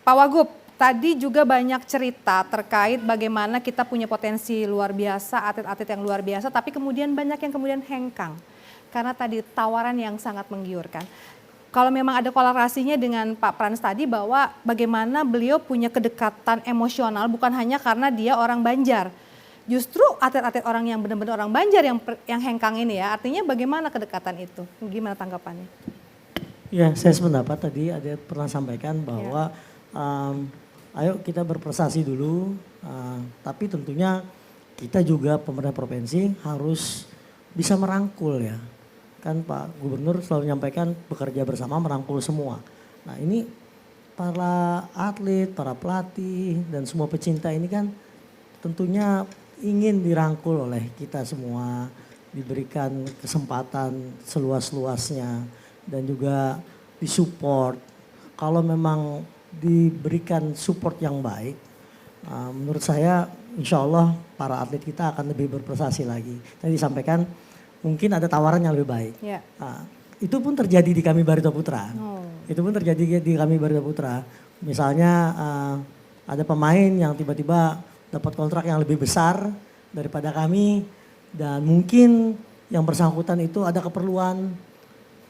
Pak Wagub, tadi juga banyak cerita terkait bagaimana kita punya potensi luar biasa, atlet-atlet yang luar biasa, tapi kemudian banyak yang kemudian hengkang. Karena tadi tawaran yang sangat menggiurkan. Kalau memang ada kolerasinya dengan Pak Frans tadi bahwa bagaimana beliau punya kedekatan emosional bukan hanya karena dia orang Banjar. Justru atlet-atlet orang yang benar-benar orang Banjar yang hengkang ini ya, artinya bagaimana kedekatan itu? Gimana tanggapannya? Ya, saya sependapat tadi ada pernah sampaikan bahwa ayo kita berprestasi dulu, tapi tentunya kita juga pemerintah provinsi harus bisa merangkul ya. Kan Pak Gubernur selalu menyampaikan bekerja bersama merangkul semua. Nah ini para atlet, para pelatih dan semua pecinta ini kan tentunya ingin dirangkul oleh kita semua, diberikan kesempatan seluas-luasnya dan juga disupport. Kalau memang diberikan support yang baik, menurut saya insya Allah para atlet kita akan lebih berprestasi lagi. Tadi disampaikan mungkin ada tawaran yang lebih baik. Ya. Itu pun terjadi di kami Barito Putra. Itu pun terjadi di kami Barito Putra. Misalnya ada pemain yang tiba-tiba dapat kontrak yang lebih besar daripada kami dan mungkin yang bersangkutan itu ada keperluan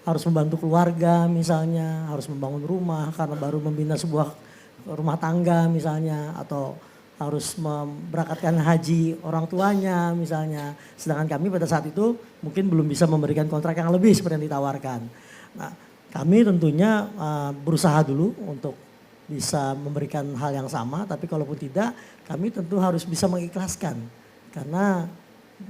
harus membantu keluarga misalnya, harus membangun rumah karena baru membina sebuah rumah tangga misalnya atau harus memberangkatkan haji orang tuanya misalnya. Sedangkan kami pada saat itu mungkin belum bisa memberikan kontrak yang lebih seperti yang ditawarkan. Nah, kami tentunya berusaha dulu untuk bisa memberikan hal yang sama, tapi kalaupun tidak, kami tentu harus bisa mengikhlaskan. Karena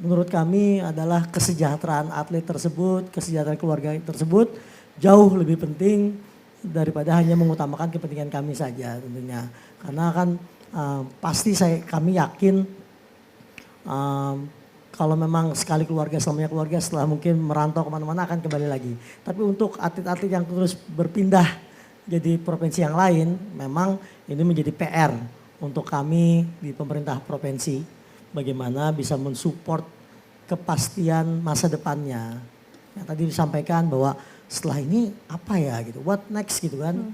menurut kami adalah kesejahteraan atlet tersebut, kesejahteraan keluarga tersebut jauh lebih penting daripada hanya mengutamakan kepentingan kami saja tentunya. Karena kan pasti kami yakin kalau memang sekali keluarga selamanya keluarga, setelah mungkin merantau kemana-mana akan kembali lagi. Tapi untuk atlet-atlet yang terus berpindah jadi provinsi yang lain, memang ini menjadi PR untuk kami di pemerintah provinsi. Bagaimana bisa mensupport kepastian masa depannya. Yang tadi disampaikan bahwa setelah ini apa ya gitu, what next gitu kan.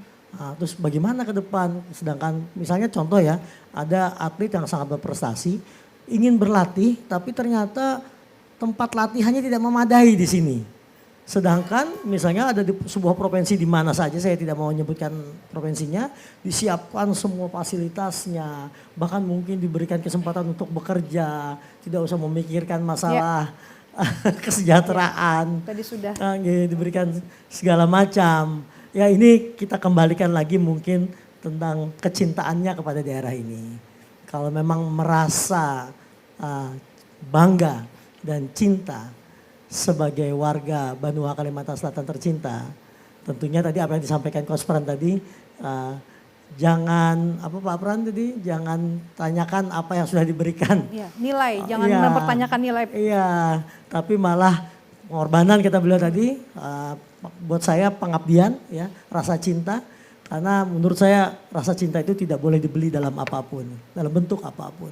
Terus bagaimana ke depan, sedangkan misalnya contoh ya, ada atlet yang sangat berprestasi, ingin berlatih tapi ternyata tempat latihannya tidak memadai di sini. Sedangkan misalnya ada di sebuah provinsi di mana saja, saya tidak mau menyebutkan provinsinya, disiapkan semua fasilitasnya, bahkan mungkin diberikan kesempatan untuk bekerja, tidak usah memikirkan masalah kesejahteraan. Tadi sudah. Diberikan segala macam. Ya ini kita kembalikan lagi mungkin tentang kecintaannya kepada daerah ini. Kalau memang merasa bangga dan cinta sebagai warga Banua Kalimantan Selatan tercinta, tentunya tadi apa yang disampaikan Coach Pran tadi, jangan apa Pak Pran tadi, jangan tanyakan apa yang sudah diberikan. Ya, nilai, jangan mempertanyakan nilai. Iya, tapi malah pengorbanan kata beliau tadi, buat saya pengabdian, ya, rasa cinta. Karena menurut saya rasa cinta itu tidak boleh dibeli dalam apapun, dalam bentuk apapun.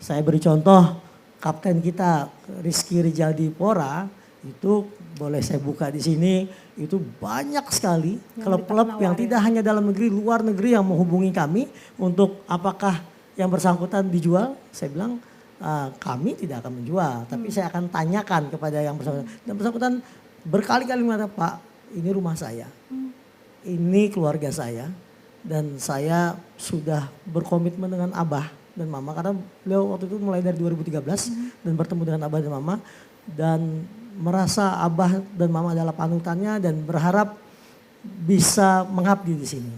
Saya beri contoh. Kapten kita Rizky Rijaldi Pora itu boleh saya buka di sini, itu banyak sekali klub-klub yang tidak hanya dalam negeri, luar negeri yang menghubungi kami untuk apakah yang bersangkutan dijual. Saya bilang kami tidak akan menjual, tapi saya akan tanyakan kepada yang bersangkutan. Yang bersangkutan berkali-kali mengatakan, Pak ini rumah saya, ini keluarga saya dan saya sudah berkomitmen dengan Abah dan Mama, karena beliau waktu itu mulai dari 2013 dan bertemu dengan Abah dan Mama dan merasa Abah dan Mama adalah panutannya dan berharap bisa mengabdi di sini.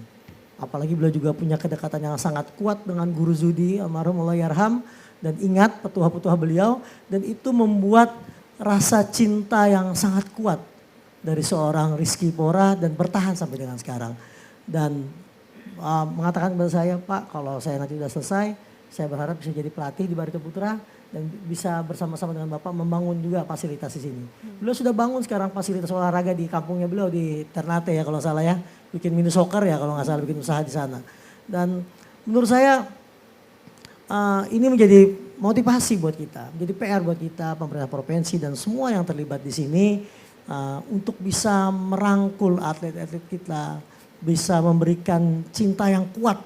Apalagi beliau juga punya kedekatan yang sangat kuat dengan Guru Zudi almarhum Allahyarham dan ingat petuah-petuah beliau, dan itu membuat rasa cinta yang sangat kuat dari seorang Rizky Pora dan bertahan sampai dengan sekarang. Dan mengatakan kepada saya, Pak kalau saya nanti sudah selesai, saya berharap bisa jadi pelatih di Barito Putra dan bisa bersama-sama dengan Bapak membangun juga fasilitas di sini. Beliau sudah bangun sekarang fasilitas olahraga di kampungnya beliau di Ternate ya kalau salah ya. Bikin mini soccer ya kalau nggak salah, bikin usaha di sana. Dan menurut saya ini menjadi motivasi buat kita, menjadi PR buat kita, pemerintah provinsi dan semua yang terlibat di sini untuk bisa merangkul atlet-atlet kita, bisa memberikan cinta yang kuat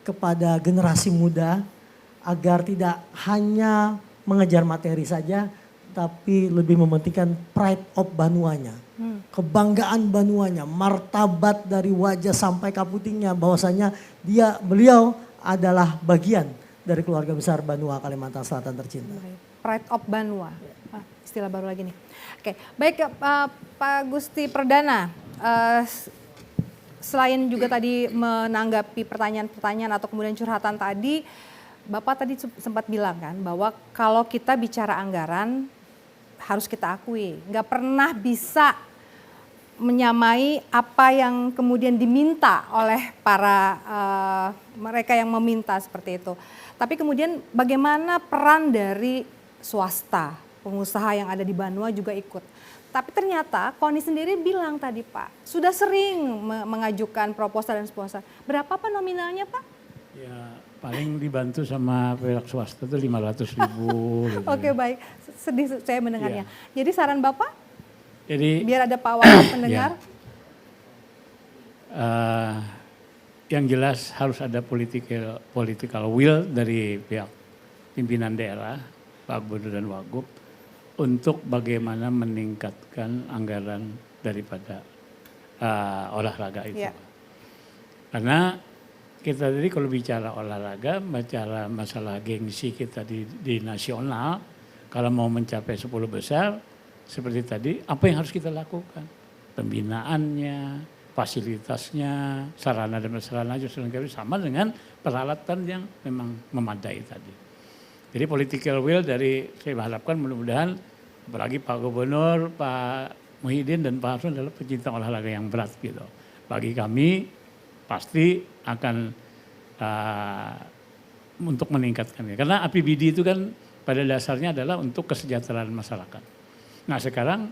kepada generasi muda agar tidak hanya mengejar materi saja, tapi lebih mementingkan pride of Banuanya, kebanggaan Banuanya, martabat dari wajah sampai kaputingnya, bahwasanya beliau adalah bagian dari keluarga besar Banua Kalimantan Selatan tercinta. Pride of Banua, istilah baru lagi nih. Oke, baik Pak Gusti Perdana, selain juga tadi menanggapi pertanyaan-pertanyaan atau kemudian curhatan tadi, Bapak tadi sempat bilang kan bahwa kalau kita bicara anggaran harus kita akui nggak pernah bisa menyamai apa yang kemudian diminta oleh para mereka yang meminta seperti itu. Tapi kemudian bagaimana peran dari swasta, pengusaha yang ada di Banua juga ikut. Tapi ternyata KONI sendiri bilang tadi Pak, sudah sering mengajukan proposal dan proposal. Berapa Pak nominalnya Pak? Ya paling dibantu sama pihak swasta itu 500.000. Gitu. Oke baik, sedih saya mendengarnya. Jadi saran Bapak? Jadi biar ada Pak Wagub pendengar. Yang jelas harus ada political will dari pihak pimpinan daerah, Pak Gubernur dan Wagub, untuk bagaimana meningkatkan anggaran daripada olahraga itu. Karena kita tadi kalau bicara olahraga, bicara masalah gengsi kita di nasional, kalau mau mencapai 10 besar, seperti tadi, apa yang harus kita lakukan? Pembinaannya, fasilitasnya, sarana dan prasarana justru sama dengan peralatan yang memang memadai tadi. Jadi political will dari, saya harapkan mudah-mudahan, apalagi Pak Gubernur, Pak Muhyiddin dan Pak Harsun adalah pecinta olahraga yang berat gitu. Bagi kami pasti akan untuk meningkatkannya. Karena APBD itu kan pada dasarnya adalah untuk kesejahteraan masyarakat. Nah sekarang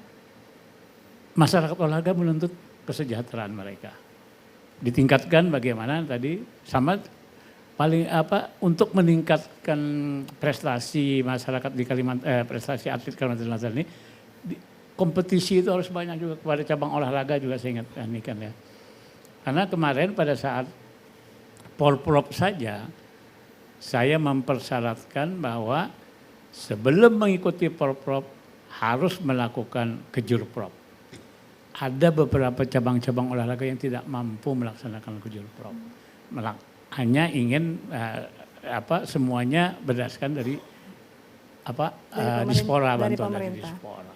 masyarakat olahraga menuntut kesejahteraan mereka. Ditingkatkan bagaimana tadi sama paling untuk meningkatkan prestasi masyarakat di prestasi atlet Kalimantan Selatan ini kompetisi itu harus banyak juga kepada cabang olahraga juga saya ingatkan ya. Karena kemarin pada saat Porprov saja saya mempersyaratkan bahwa sebelum mengikuti Porprov harus melakukan kejurprov. Ada beberapa cabang-cabang olahraga yang tidak mampu melaksanakan kejurprov. Hanya ingin semuanya berdasarkan dari dispora, bantuan dari dispora.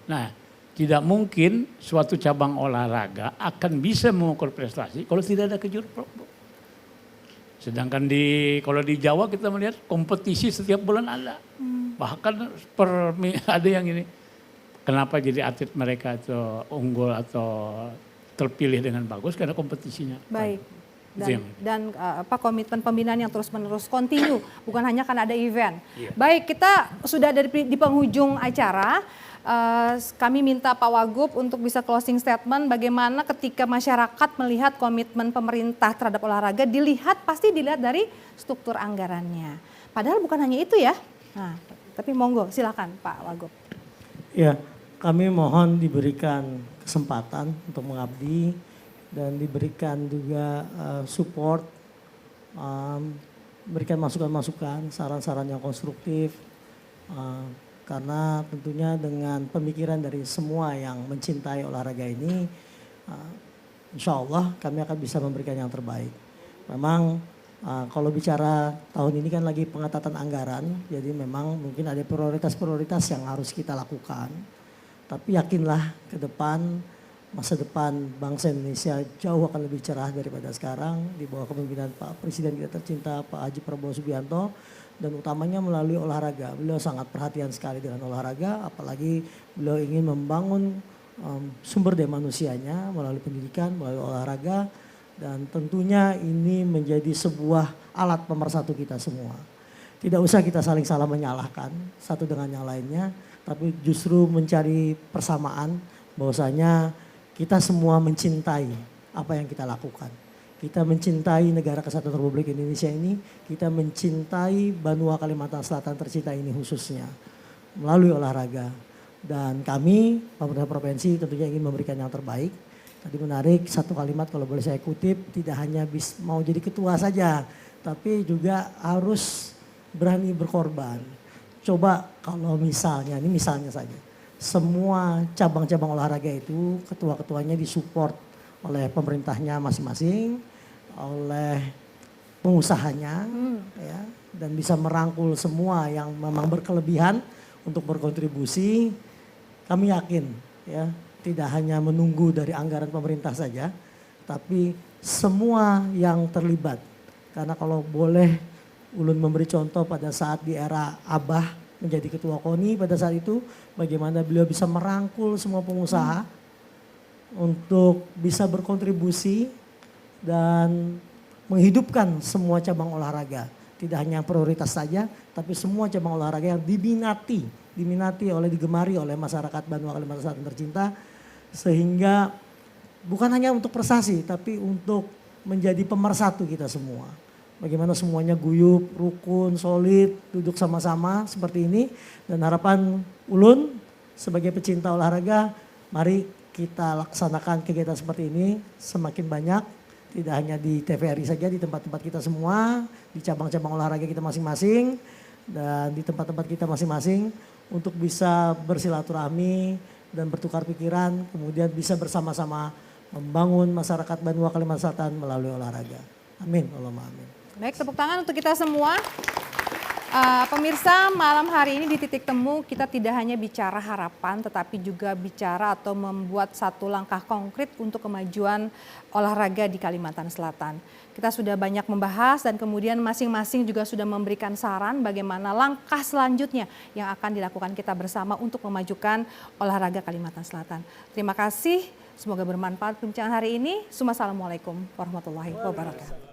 Nah, tidak mungkin suatu cabang olahraga akan bisa mengukur prestasi kalau tidak ada kejurprov. Sedangkan kalau di Jawa kita melihat kompetisi setiap bulan ada. Bahkan ada yang ini. Kenapa jadi atlet mereka itu unggul atau terpilih dengan bagus karena kompetisinya. Baik. Dan komitmen pembinaan yang terus-menerus continue, bukan hanya karena ada event. Baik, kita sudah di penghujung acara. Kami minta Pak Wagub untuk bisa closing statement bagaimana ketika masyarakat melihat komitmen pemerintah terhadap olahraga pasti dilihat dari struktur anggarannya. Padahal bukan hanya itu ya. Nah, tapi monggo silakan Pak Wagub. Ya, kami mohon diberikan kesempatan untuk mengabdi dan diberikan juga support, berikan masukan-masukan, saran-saran yang konstruktif. Karena tentunya dengan pemikiran dari semua yang mencintai olahraga ini, insya Allah kami akan bisa memberikan yang terbaik. Memang kalau bicara tahun ini kan lagi pengetatan anggaran, jadi memang mungkin ada prioritas-prioritas yang harus kita lakukan. Tapi yakinlah ke depan, masa depan bangsa Indonesia jauh akan lebih cerah daripada sekarang di bawah kepemimpinan Pak Presiden kita tercinta Pak Haji Prabowo Subianto. Dan utamanya melalui olahraga. Beliau sangat perhatian sekali dengan olahraga, apalagi beliau ingin membangun sumber daya manusianya melalui pendidikan, melalui olahraga. Dan tentunya ini menjadi sebuah alat pemersatu kita semua. Tidak usah kita salah menyalahkan satu dengan yang lainnya, tapi justru mencari persamaan bahwasanya kita semua mencintai apa yang kita lakukan. kita mencintai negara kesatuan Republik Indonesia ini, kita mencintai Banua Kalimantan Selatan tercinta ini khususnya melalui olahraga. Dan kami pemerintah provinsi tentunya ingin memberikan yang terbaik. Tadi menarik satu kalimat kalau boleh saya kutip, tidak hanya mau jadi ketua saja, tapi juga harus berani berkorban. Coba kalau misalnya, ini misalnya saja, semua cabang-cabang olahraga itu ketua-ketuanya disupport oleh pemerintahnya masing-masing, oleh pengusahanya, ya, dan bisa merangkul semua yang memang berkelebihan untuk berkontribusi. Kami yakin, ya, tidak hanya menunggu dari anggaran pemerintah saja, tapi semua yang terlibat. Karena kalau boleh ulun memberi contoh pada saat di era Abah menjadi ketua KONI pada saat itu, bagaimana beliau bisa merangkul semua pengusaha untuk bisa berkontribusi dan menghidupkan semua cabang olahraga. Tidak hanya prioritas saja, tapi semua cabang olahraga yang diminati oleh, digemari oleh masyarakat Banua Kalimantan Selatan tercinta. Sehingga bukan hanya untuk prestasi, tapi untuk menjadi pemersatu kita semua. Bagaimana semuanya guyup, rukun, solid, duduk sama-sama seperti ini. Dan harapan ulun sebagai pecinta olahraga, mari kita laksanakan kegiatan seperti ini semakin banyak. Tidak hanya di TVRI saja, di tempat-tempat kita semua, di cabang-cabang olahraga kita masing-masing, dan di tempat-tempat kita masing-masing untuk bisa bersilaturahmi dan bertukar pikiran, kemudian bisa bersama-sama membangun masyarakat Banua Kalimantan Selatan melalui olahraga. Amin, Allahumma amin. Baik, tepuk tangan untuk kita semua. Pemirsa, malam hari ini di Titik Temu kita tidak hanya bicara harapan, tetapi juga bicara atau membuat satu langkah konkret untuk kemajuan olahraga di Kalimantan Selatan. Kita sudah banyak membahas dan kemudian masing-masing juga sudah memberikan saran bagaimana langkah selanjutnya yang akan dilakukan kita bersama untuk memajukan olahraga Kalimantan Selatan. Terima kasih, semoga bermanfaat perbincangan hari ini. Assalamualaikum warahmatullahi wabarakatuh.